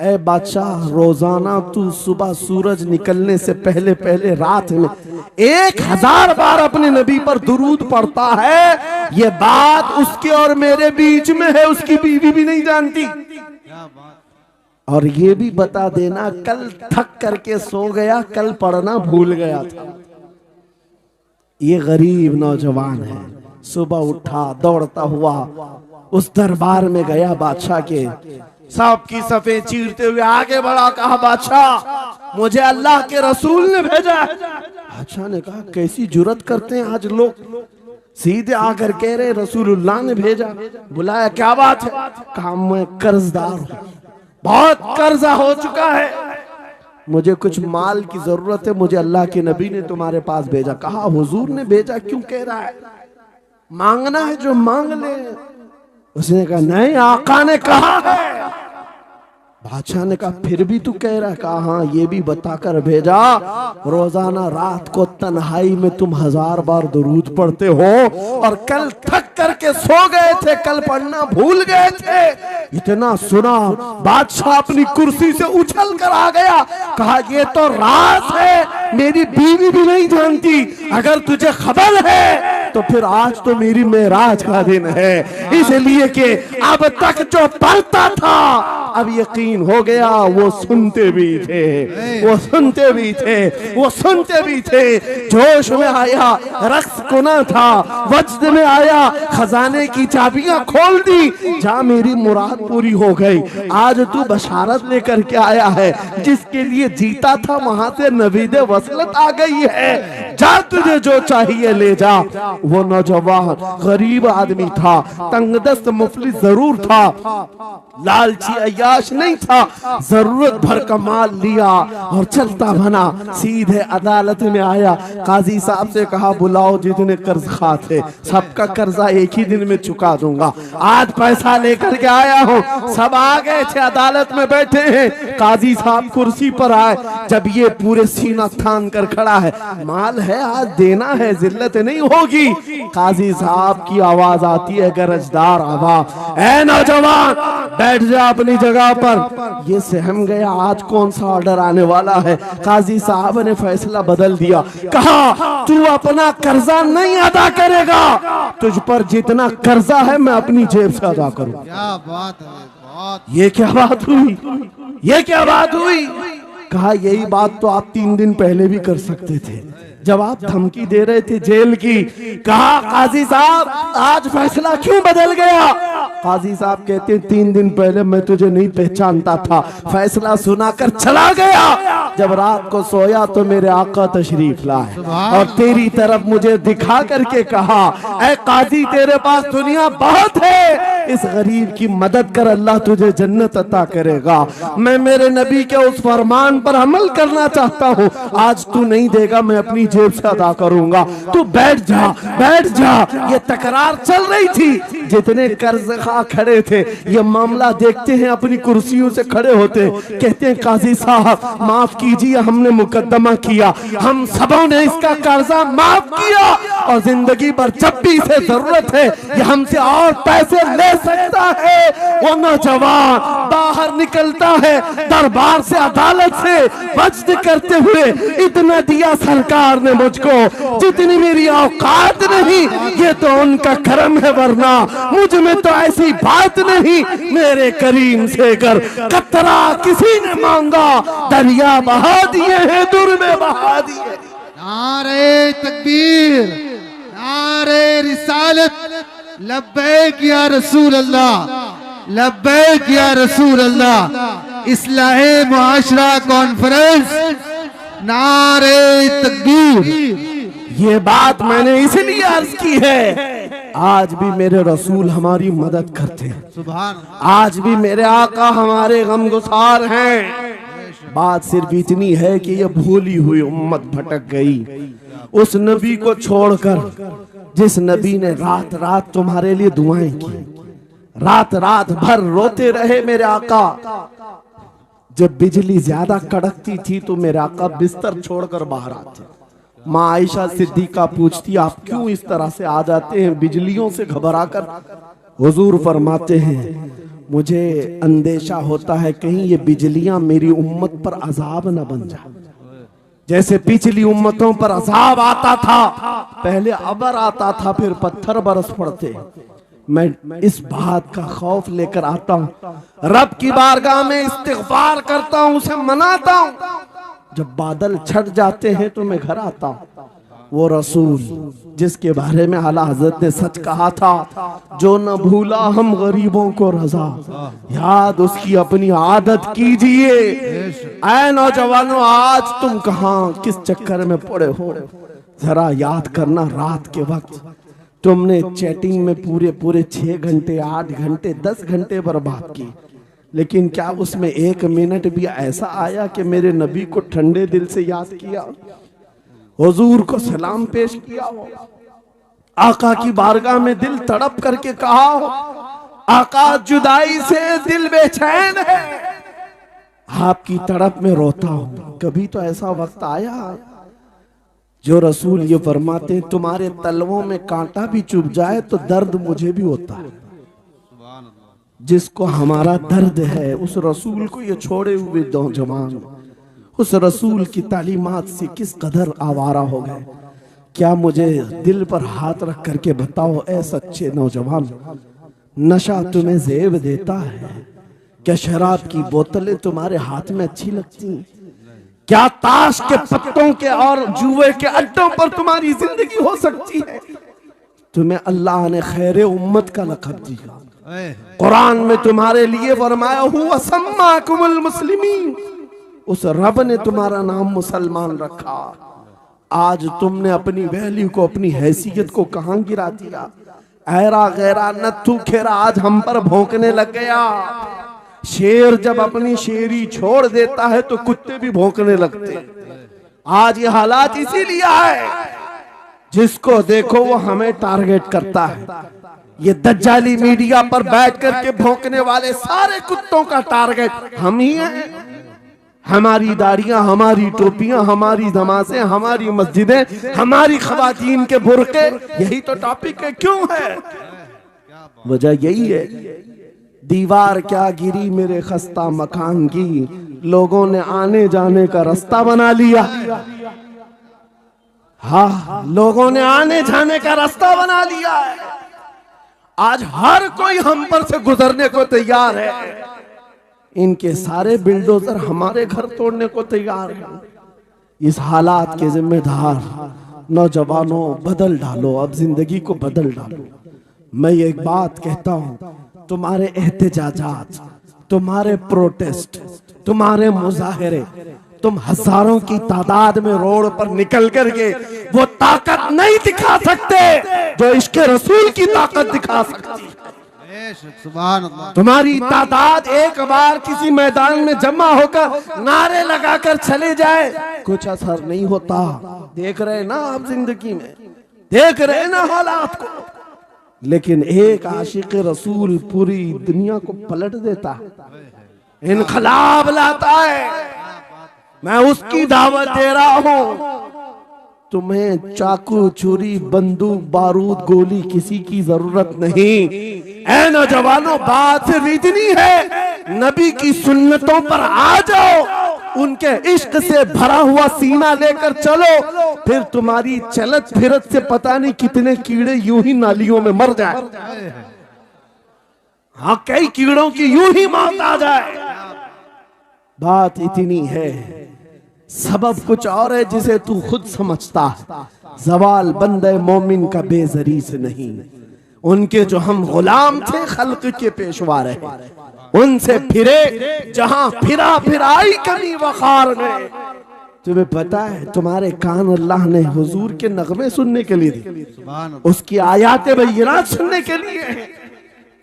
ऐ बादशाह रोजाना तू सुबह सूरज निकलने से पहले पहले रात में 1000 बार अपने नबी पर दुरूद पढ़ता है, ये बात उसके और मेरे बीच में है, उसकी बीवी भी नहीं जानती। और ये भी बता देना कल थक करके सो गया, कल पढ़ना भूल गया था। ये गरीब नौजवान है, सुबह उठा दौड़ता हुआ उस दरबार में गया बादशाह के, सबकी सफेद चीरते हुए आगे बढ़ा, कहा बादशाह मुझे अल्लाह के रसूल ने भेजा। बादशाह ने कहा कैसी जुर्रत करते हैं आज लोग, सीधे आकर कह रहे रसूलुल्लाह ने भेजा। बुलाया क्या बात है? कहा मैं कर्जदार हूं, बहुत कर्जा हो चुका है, मुझे कुछ माल की जरूरत है, मुझे अल्लाह के नबी ने तुम्हारे पास भेजा। कहा हुजूर ने भेजा, क्यों कह रहा है? मांगना है जो मांग ले। उसने कहा नहीं आका ने कहा है। बादशाह ने कहा फिर भी तू कह रहा है? कहा हाँ ये भी बताकर भेजा, रोजाना रात को तन्हाई में तुम 1000 बार दुरूद पढ़ते हो, और कल थक करके सो गए थे, कल पढ़ना भूल गए थे। इतना सुना बादशाह अपनी कुर्सी से उछल कर आ गया, कहा ये तो राज है, मेरी बीवी भी नहीं जानती, अगर तुझे खबर है तो फिर आज तो मेरी मेराज का दिन है, इसलिए कि अब तक जो पढ़ता था अब यकीन हो गया, वो सुनते भी थे, वो सुनते भी थे, वो सुनते भी थे। जोश में आया, रक्स गुना था, वजद में आया, खजाने की चाबियां खोल दी, जा मेरी मुराद पूरी हो गई। आज तू बशारत लेकर के आया है, जिसके लिए जीता था वहां से नवीद वसलत आ गई है, जा तुझे जो चाहिए ले जा। वो नौजवान गरीब आदमी था, तंगदस्त मुफलिस जरूर था, लालची अय्याश नहीं था, जरूरत भर का माल लिया और चलता बना, सीधे अदालत में आया। काजी साहब से कहा बुलाओ जितने कर्ज खा थे, सबका कर्जा एक ही दिन में चुका दूंगा, आज पैसा लेकर के आया हूँ। सब आ गए थे, अदालत में बैठे हैं, काजी साहब कुर्सी पर आए, जब ये पूरे सीना थान कर खड़ा है, माल है आज देना है, जिल्लत नहीं होगी। काजी साहब की आवाज आती है, गरजदार आवाज, ऐ नौजवान बैठ जा अपनी जगह पर। ये सहम गया, आज कौन सा ऑर्डर आने वाला है। काजी साहब ने फैसला बदल दिया, कहा तू अपना कर्जा नहीं अदा करेगा, तुझ पर जितना कर्जा है मैं अपनी जेब से अदा करूं। क्या बात है। ये क्या बात हुई, ये क्या बात हुई? कहा यही बात तो आप 3 दिन पहले भी कर सकते थे जब आप धमकी दे रहे थे जेल की। कहा काजी साहब आज फैसला क्यों बदल गया? काजी साहब कहते हैं 3 दिन पहले मैं तुझे नहीं पहचानता था, फैसला सुनाकर चला गया। जब रात को सोया तो मेरे आका तशरीफ लाए और तेरी तरफ मुझे दिखा करके कहा, ऐ काजी तेरे पास दुनिया बहुत है, इस गरीब की मदद कर, अल्लाह तुझे जन्नत अता करेगा। मैं मेरे नबी के उस फरमान पर अमल करना चाहता हूँ, आज तू नहीं देगा मैं अपनी जेब से अदा करूंगा, तू बैठ जा बैठ जा। ये तकरार चल रही थी। जितने कर्ज खा खड़े थे ये मामला देखते हैं अपनी कुर्सियों से खड़े होते, कहते हैं काजी साहब माफ कीजिए, हमने मुकदमा किया, हम सबों ने इसका कर्जा माफ किया और जिंदगी भर जब भी इसे जरूरत है ये हमसे और पैसे ले सकता है। वो नौजवान बाहर निकलता है दरबार से, अदालत से वज्द करते हुए, इतना दिया सरकार ने मुझको जितनी मेरी औकात नहीं, ये तो उनका करम है, वरना मुझ में तो ऐसी बात नहीं। मेरे करीम से कर कतरा किसी ने मांगा, दरिया बहा दिए हैं, दुर में बहा दिए। नारे तकबीर, नारे रिसालत, लब्बैक या रसूल अल्लाह, लब्बैक या रसूल अल्लाह। इस्लाहे मुआशरा कॉन्फ्रेंस, नारे तकबीर। ये बात मैंने इसलिए अर्ज की है, आज भी मेरे रसूल हमारी मदद करते हैं, सुभान, आज भी मेरे आका हमारे गमगुसार हैं। बात सिर्फ इतनी है कि ये भूली हुई उम्मत भटक गई उस नबी को छोड़कर जिस नबी ने रात रात तुम्हारे लिए दुआएं की, रात रात भर रोते रहे मेरे आका। जब बिजली ज्यादा कड़कती थी तो मेरे आका बिस्तर छोड़कर बाहर आते। माँ आयशा सिद्दीका पूछती आप क्यों इस तरह से आ जाते हैं बिजलियों से घबराकर? हुजूर फरमाते हैं मुझे अंदेशा होता है कहीं ये बिजलियां मेरी उम्मत पर अजाब न बन जाए, जैसे पिछली उम्मतों पर अजाब आता था, पहले अबर आता था फिर पत्थर बरस पड़ते। मैं इस बात का खौफ लेकर आता हूँ, रब की बारगाह में इस्तिग़फार करता हूँ, उसे मनाता हूँ। जब बादल छट जाते हैं तो मैं घर आता हूँ। वो रसूल जिसके बारे में आला हजरत ने सच कहा था, जो न भूला हम गरीबों को रजा, याद उसकी अपनी आदत कीजिए। ऐ नौजवानों आज तुम कहां किस चक्कर में पड़े हो, जरा याद करना। रात के वक्त तुमने चैटिंग में पूरे पूरे 6 घंटे 8 घंटे 10 घंटे बर्बाद की, लेकिन क्या उसमें 1 मिनट भी ऐसा आया कि मेरे नबी को ठंडे दिल से याद किया, हुजूर को सलाम पेश किया हो, आका की बारगाह में दिल तड़प करके कहा हो, आका जुदाई से दिल बेचैन है, आपकी तड़प में रोता हूं। कभी तो ऐसा वक्त आया जो रसूल ये फरमाते तुम्हारे तलवों में कांटा भी चुभ जाए तो दर्द मुझे भी होता है। जिसको हमारा दर्द है उस रसूल को ये छोड़े हुए नौजवान उस रसूल की तालीमात से किस कदर आवारा हो गए। क्या मुझे दिल पर हाथ रख करके बताओ ऐ सच्चे नौजवान, नशा तुम्हें जेब देता है? क्या शराब की बोतलें तुम्हारे हाथ में अच्छी लगती हैं? क्या ताश के पत्तों के और जुए के अड्डों पर तुम्हारी जिंदगी हो सकती है? तुम्हें अल्लाह ने खैर उम्मत का लक़ब दिया, कुरान में तुम्हारे लिए फरमाया हुआ सम्माकुमुल मुस्लिमीन, उस रब ने तुम्हारा नाम मुसलमान रखा। आज तुमने अपनी वैल्यू को अपनी हैसियत को कहां गिरा दिया? ऐरा गैरा नत्थु खेरा आज हम पर भौंकने लग गया। शेर जब अपनी शेरी छोड़ देता है तो कुत्ते भी भौंकने लगते। आज ये हालात इसीलिए है, जिसको देखो वो हमें टारगेट करता है। ये दज्जाली मीडिया पर बैठ करके भौंकने वाले सारे कुत्तों का टारगेट हम ही हैं। हमारी दाढ़ियां, हमारी टोपियां, हमारी नमाज़ें, हमारी मस्जिदें, हमारी ख़वातीन के बुर्के, यही तो टॉपिक है। क्यों है? वजह यही है, दीवार क्या गिरी मेरे खस्ता मकान की, लोगों ने आने जाने का रास्ता बना लिया। हाँ, लोगों ने आने जाने का रास्ता बना लिया है। आज हर कोई हम पर से गुजरने को तैयार है। इनके सारे बिल्डोजर हमारे घर तोड़ने को तैयार हैं। इस हालात के जिम्मेदार नौजवानों, बदल डालो, अब जिंदगी को बदल डालो। मैं एक बात कहता हूं, तुम्हारे एहतजाजात, तुम्हारे प्रोटेस्ट, तुम्हारे मुजाहरे, तुम हजारों की तादाद में रोड पर निकल करके वो ताकत नहीं दिखा सकते जो इश्क रसूल की ताकत दिखा सकती। सुभान अल्लाह। तुम्हारी तादाद एक बार किसी मैदान में जमा होकर नारे लगाकर चले जाए, कुछ असर नहीं होता। देख रहे ना आप जिंदगी में, देख रहे ना हालात को। लेकिन एक आशिक रसूल पूरी दुनिया को पलट देता है, इनकलाब लाता है। मैं उसकी दावत दे रहा हूं। तुम्हें चाकू, छुरी, बंदूक, बारूद, गोली किसी की जरूरत नहीं। ऐ नौजवानों, बात सिर्फ इतनी है, नबी की सुन्नतों पर आ जाओ, उनके इश्क से भरा हुआ सीना लेकर चलो, फिर तुम्हारी चलत फिरत से पता नहीं कितने कीड़े यूं ही नालियों में मर जाए। हाँ, कई कीड़ों की यूं ही मौत आ जाए। बात इतनी है, सबब कुछ और है जिसे तू खुद समझता है। जवाल बंदे मोमिन का बेजरी से नहीं, उनके जो हम गुलाम थे खल्क के पेशवा रहे, उनसे फिरे जहां फिरा फिराई कमी वखार में। तुम्हें पता है, तुम्हारे कान अल्लाह ने हुजूर के नगमे सुनने के लिए दिए, उसकी आयात बय्यिनात सुनने के लिए।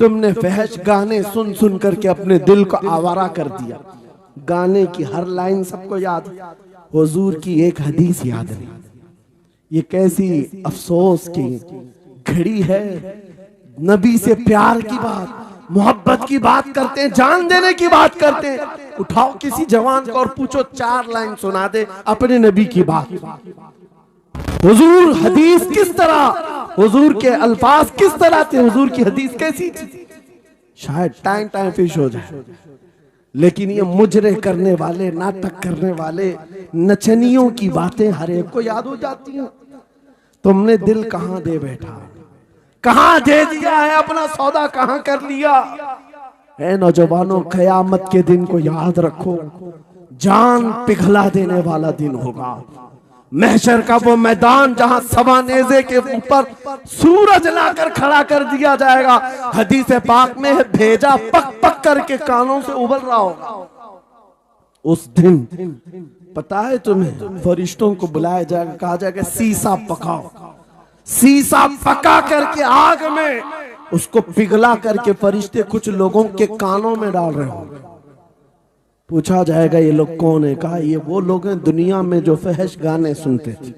तुमने फहश गाने सुन सुन करके अपने दिल को आवारा कर दिया। गाने की हर लाइन सबको याद, हुजूर की एक हदीस याद नहीं। ये कैसी अफसोस की घड़ी है। नबी से प्यार की बात, मोहब्बत की बात करते हैं, जान देने की बात करते हैं। उठाओ किसी जवान को और पूछो 4 लाइन सुना दे अपने नबी की बात। हुजूर हदीस किस तरह, हुजूर के अल्फाज किस तरह थे, हुजूर की हदीस कैसी थी, शायद टाइम फिश हो जाए। लेकिन ये मुजरे करने वाले, नाटक करने वाले, नचनियों की बातें हर एक को याद हो जाती हैं। तुमने दिल कहां दे बैठा, कहां दे दिया है, अपना सौदा कहां कर लिया है। नौजवानों, कयामत के दिन को याद रखो, जान पिघला देने वाला दिन होगा। महशर का वो मैदान जहां सवा नेज़े के ऊपर सूरज लाकर खड़ा कर दिया जाएगा। हदीस पाक में है, भेजा पक पक करके कानों से उबल रहा होगा। उस दिन पता है तुम्हें, फरिश्तों को बुलाया जाएगा, कहा जाएगा सीसा पकाओ। सीसा पका करके आग में उसको पिघला करके फरिश्ते कुछ लोगों के कानों में डाल रहे होंगे। पूछा जाएगा ये लोग कौन है? कहा ये वो लोग हैं दुनिया में जो फहश गाने सुनते थे,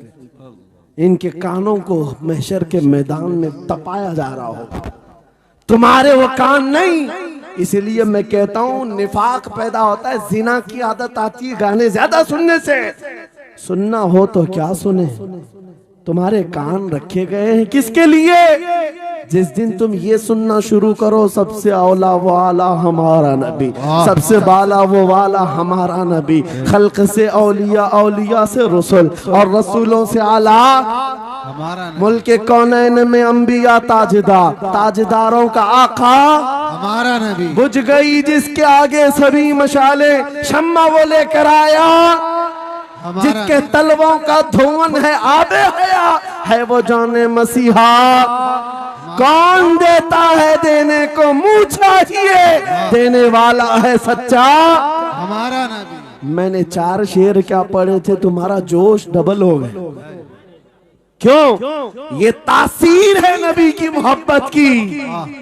इनके कानों को महशर के मैदान में तपाया जा रहा होगा। तुम्हारे वो कान नहीं। इसलिए मैं कहता हूं, निफाक पैदा होता है, जिना की आदत आती है गाने ज्यादा सुनने से। सुनना हो तो क्या सुने, तुम्हारे कान रखे गए हैं किसके लिए? जिस दिन तुम ये सुनना शुरू करो, सबसे औला वाला हमारा नबी, सबसे बाला वो वाला हमारा नबी, खल्क से औलिया, औलिया से रसूल और रसूलों से आला हमारा, मुल्क कौनैन में अंबिया ताजदार, ताजदारों का आका हमारा नबी। बुझ गई जिसके आगे सभी मशाले, शम्मा वो लेकर आया, जिसके तलवों का धुआं है आबे हया, है वो जाने मसीहा। कौन देता है देने को मुंह चाहिए, देने वाला है सच्चा हमारा नबी। मैंने 4 शेर क्या पढ़े थे, तुम्हारा जोश डबल हो गए। क्यों? ये तासीर है नबी की मोहब्बत की।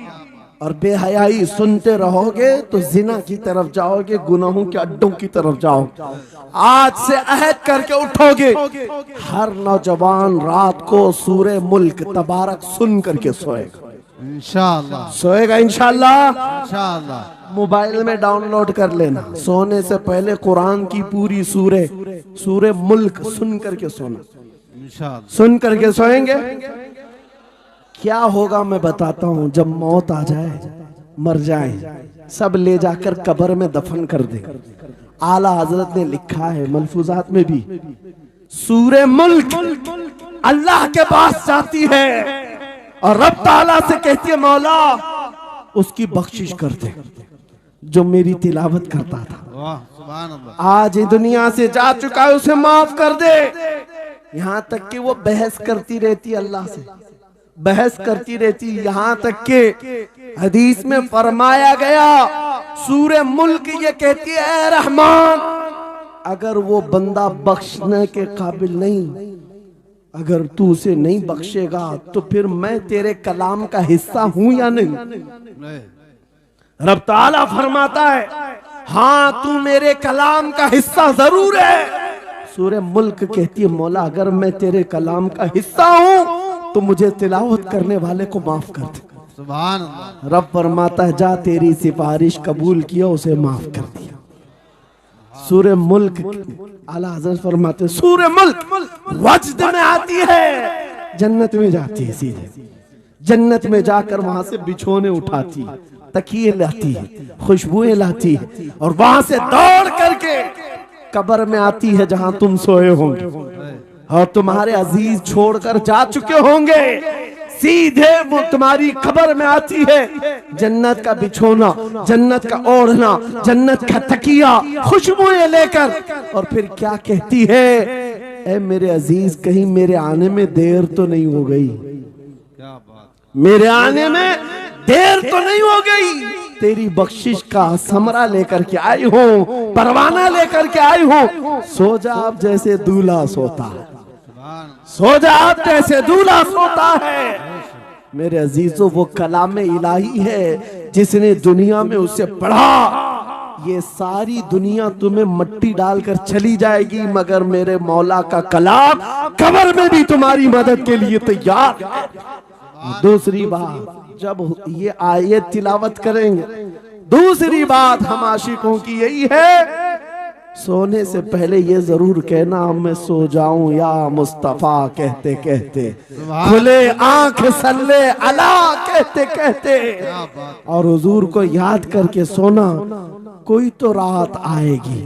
और बेहयाई सुनते रहोगे तो जिना की तरफ जाओगे, गुनाहों के अड्डों की तरफ जाओगे। आज से अहद करके उठोगे, हर नौजवान रात को सूरे मुल्क तबारक सुन करके सोएगा इंशाअल्लाह। सोएगा इंशाअल्लाह। इंशाअल्लाह मोबाइल में डाउनलोड कर लेना, सोने से पहले कुरान की पूरी सूरे मुल्क सुन करके सोना। इंशाअल्लाह सुन करके सोएंगे। क्या होगा मैं बताता हूं, जब मौत आ जाए, मर जाए, सब ले जाकर कब्र में दफन कर दे। आला हजरत ने लिखा है मलफूजात में भी, सूरे मुल्क अल्लाह के पास जाती है और रब ताला से कहती है मौला उसकी बख्शिश कर दे जो मेरी तिलावत करता था, वाह सुभान अल्लाह। आज ये दुनिया से जा चुका है, उसे माफ कर दे। यहां तक कि वो बहस करती रहती अल्लाह से, बहस करती रहती, यहां तक कि हदीस में फरमाया गया सूरे मुल्क ये कहती है ऐ रहमान, अगर वो बंदा बख्शने के काबिल नहीं, अगर तू उसे नहीं बख्शेगा तो फिर मैं तेरे कलाम का हिस्सा हूं या नहीं। रब ताला फरमाता है हाँ तू मेरे कलाम का हिस्सा जरूर है। सूरे मुल्क कहती है मौला अगर मैं तेरे कलाम का हिस्सा हूं तो मुझे तिलावत करने वाले को माफ कर दे। सुभान अल्लाह। रब फरमाता है जा तेरी सिफारिश कबूल किया, उसे माफ कर दिया। सूरे मुल्क आला हज़रत फरमाते सूरे मुल्क वज्द में आती है, जन्नत में जाती है, सीधे जन्नत में जाकर वहां से बिछोने उठाती, तकिए लाती है, खुशबुएं लाती है और वहां से दौड़ करके कब्र में आती है जहां तुम सोए होंगे और तुम्हारे अजीज छोड़कर जा चुके होंगे। सीधे वो तुम्हारी कब्र में आती है, जन्नत का बिछोना, जन्नत का ओढ़ना, जन्नत का तकिया, खुशबुएं लेकर, और फिर क्या कहती है ए मेरे अजीज कहीं मेरे आने में देर तो नहीं हो गई, क्या बात, मेरे आने में देर तो नहीं हो गई, तेरी बख्शिश का समरा लेकर के आई हूँ, परवाना लेकर के आई हूँ। सो जा आप जैसे दूल्हा सोता है, सो जा आप जैसे दूल्हा सोता है। मेरे अजीजों वो कलाम इलाही है जिसने दुनिया में उसे पढ़ा, ये सारी दुनिया तुम्हें मट्टी डालकर चली जाएगी मगर मेरे मौला का कलाम कब्र में भी तुम्हारी मदद के लिए तैयार है। दूसरी बात जब ये आयत तिलावत करेंगे, दूसरी बात हम आशिकों की यही है सोने से पहले ये जरूर कहना मैं सो जाऊं या मुस्तफा कहते कहते, खुले आंख सल्ले अला कहते कहते, और हुजूर को याद करके सोना। कोई तो रात आएगी,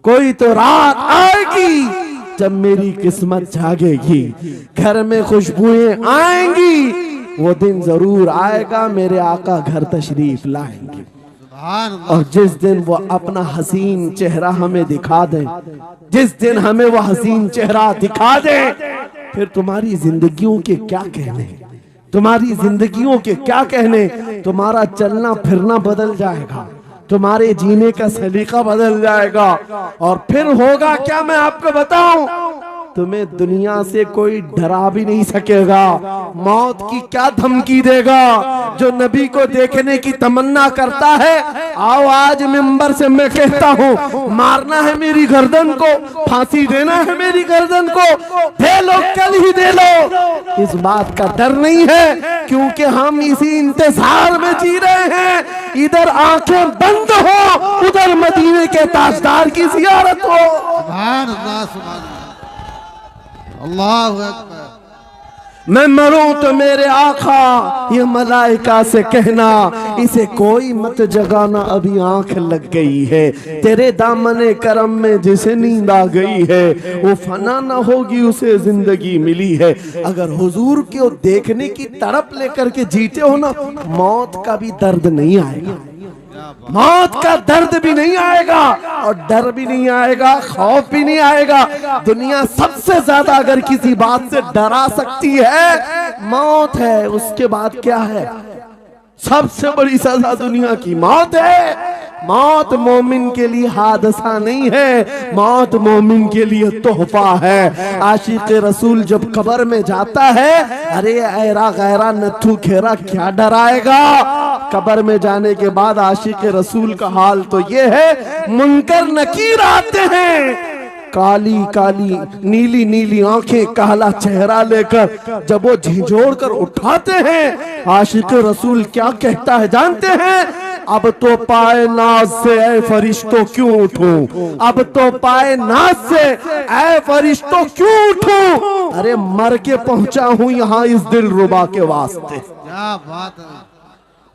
कोई तो रात आएगी जब मेरी किस्मत जागेगी, घर में खुशबुएं आएंगी, वो दिन जरूर आएगा मेरे आका घर तशरीफ लाएंगे। और जिस दिन वो अपना हसीन चेहरा हमें दिखा दे, जिस दिन हमें वो हसीन चेहरा दिखा दे, फिर तुम्हारी जिंदगियों के क्या कहने, तुम्हारी जिंदगियों के क्या कहने, तुम्हारा चलना फिरना बदल जाएगा, तुम्हारे जीने का सलीका बदल जाएगा। और फिर होगा क्या मैं आपको बताऊं, तुम्हें दुनिया से कोई डरा भी नहीं सकेगा। मौत की क्या धमकी देगा, जो नबी को देखने की तमन्ना करता है, आओ आज मिंबर से मैं कहता हूँ मारना है मेरी गर्दन को, फांसी देना है मेरी गर्दन को, दे लो कल ही दे लो। इस बात का डर नहीं है क्योंकि हम इसी इंतजार में जी रहे हैं, इधर आंखें बंद हो उधर मदीने के ताजदार की जियारत हो। सुभान अल्लाह, सुभान अल्लाह, अल्लाहु अकबर। मैं मरूं तो मेरे आका ये मलाइका से कहना, इसे कोई मत जगाना अभी आंख लग गई है, तेरे दामने करम में जिसे नींद आ गई है वो फना ना होगी उसे जिंदगी मिली है। अगर हुजूर को देखने की तड़प लेकर के जीते हो ना, मौत का भी दर्द नहीं आएगा, मौत का दर्द भी नहीं आएगा और डर भी नहीं आएगा, खौफ भी नहीं आएगा। दुनिया सबसे ज्यादा अगर किसी बात से डरा सकती है मौत है, उसके बाद क्या है, सबसे बड़ी सजा दुनिया की मौत है। मौत मोमिन के लिए हादसा नहीं है, मौत मोमिन के लिए तोहफा है। आशिक रसूल जब कब्र में जाता है, अरे ऐरा गैरा नथु खेरा क्या डराएगा। कब्र में जाने के बाद आशिक रसूल का हाल तो ये है, मुनकर नकीर आते हैं, काली काली नीली नीली आंखें, काला चेहरा लेकर जब वो झिझोड़ कर उठाते हैं, आशिक रसूल क्या कहता है जानते हैं, अब तो पाए नाज से ऐ फरिश्तों क्यों उठूं, अब तो पाए नाज से ऐ फरिश्तों क्यों उठूं, अरे मर के पहुंचा हूं यहाँ इस दिल रुबा के वास्ते। क्या बात है,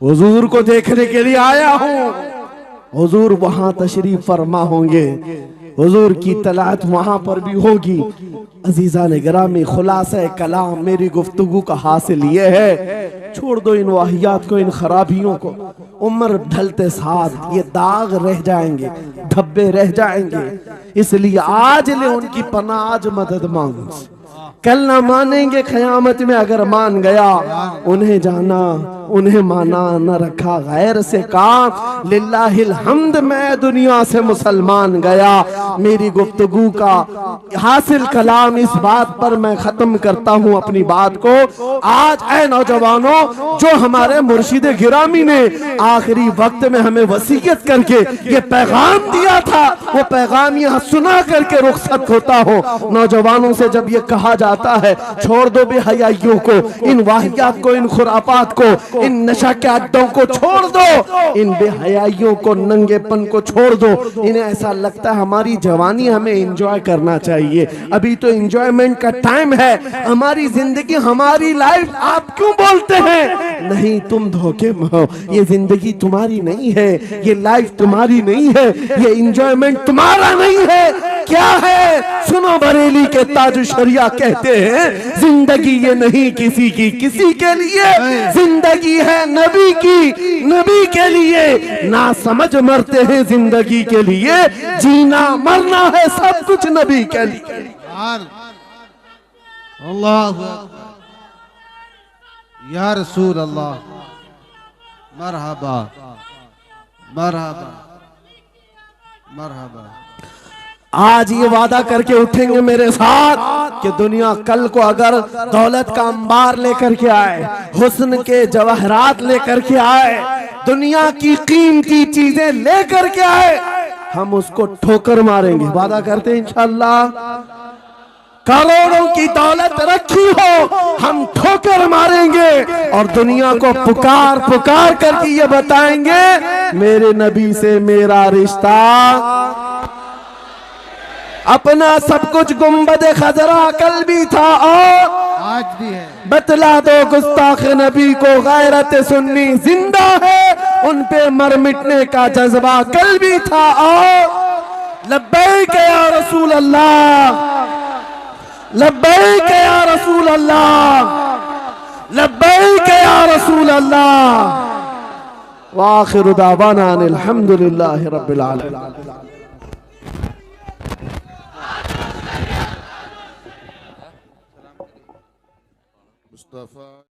हुजूर को देखने के लिए आया हूं। हुजूर वहां तशरीफ फरमा होंगे, हुजूर की तलात वहां पर भी होगी। अजीज़ान गिरामी, खुलासा कलाम मेरी गुफ्तगू का हासिल ये है, छोड़ दो इन वाहियात को, इन खराबियों को। उम्र ढलते साथ ये दाग रह जाएंगे, धब्बे रह जाएंगे, इसलिए आज ले उनकी पनाह, आज मदद मांग। कल ना मानेंगे क़यामत में, अगर मान गया उन्हें जाना उन्हें माना, न रखा गैर से काम। लिल्लाहिल हम्द, मैं दुनिया से मुसलमान गया। मेरी गुफ्तगू का हासिल कलाम इस बात पर मैं खत्म करता हूँ अपनी बात को। आज ऐ नौजवानों, जो हमारे मुर्शिद गिरामी ने आखिरी वक्त में हमें वसीयत करके ये पैगाम दिया था, वो पैगाम यहाँ सुना करके रुखसत होता हो। नौजवानों से जब ये कहा जाता है छोड़ दो बेहयाइयों को, इन वाहियात को, इन खुरापात को, इन नशा के अड्डों को छोड़ दो, इन बेहयाइयों को, नंगेपन को छोड़ दो। इन्हें ऐसा लगता है हमारी जवानी हमें एंजॉय करना चाहिए, अभी तो एंजॉयमेंट का टाइम है, हमारी जिंदगी, हमारी लाइफ। आप क्यों बोलते हैं? नहीं, तुम धोखे में हो, ये जिंदगी तुम्हारी नहीं है, ये लाइफ तुम्हारी नहीं है, ये एंजॉयमेंट तुम्हारा नहीं है। क्या है? सुनो, बरेली के ताज शरिया कहते हैं जिंदगी ये नहीं किसी की किसी के लिए, जिंदगी है नबी की नबी के लिए। ना समझ मरते हैं जिंदगी के लिए, जीना मरना है सब कुछ नबी के लिए। अल्लाह या रसूल अल्लाह, मरहबा मरहबा मरहबा। आज ये वादा करके उठेंगे मेरे साथ कि दुनिया कल को अगर दौलत का अंबार लेकर के आए, हुस्न के जवाहरात लेकर के आए, दुनिया की कीमती चीजें लेकर के आए, हम उसको ठोकर मारेंगे। वादा करते हैं इंशाअल्लाह। करोड़ों की दौलत रखी हो, हम ठोकर मारेंगे और दुनिया को पुकार पुकार करके ये बताएंगे मेरे नबी से मेरा रिश्ता। अपना सब कुछ गुंबद खजरा कल भी था और आज भी है। बतला दो गुस्ताख नबी को गैरत सुन्नी जिंदा है, उन पे मर मिटने का जज्बा कल भी था और लब्बैक या रसूल अल्लाह, लब्बैक या रसूल अल्लाह, लब्बैक या रसूल अल्लाह। व आखिरु दावाना अनिल हम्दुलिल्लाहि रब्बिल आलमीन। मुस्तफा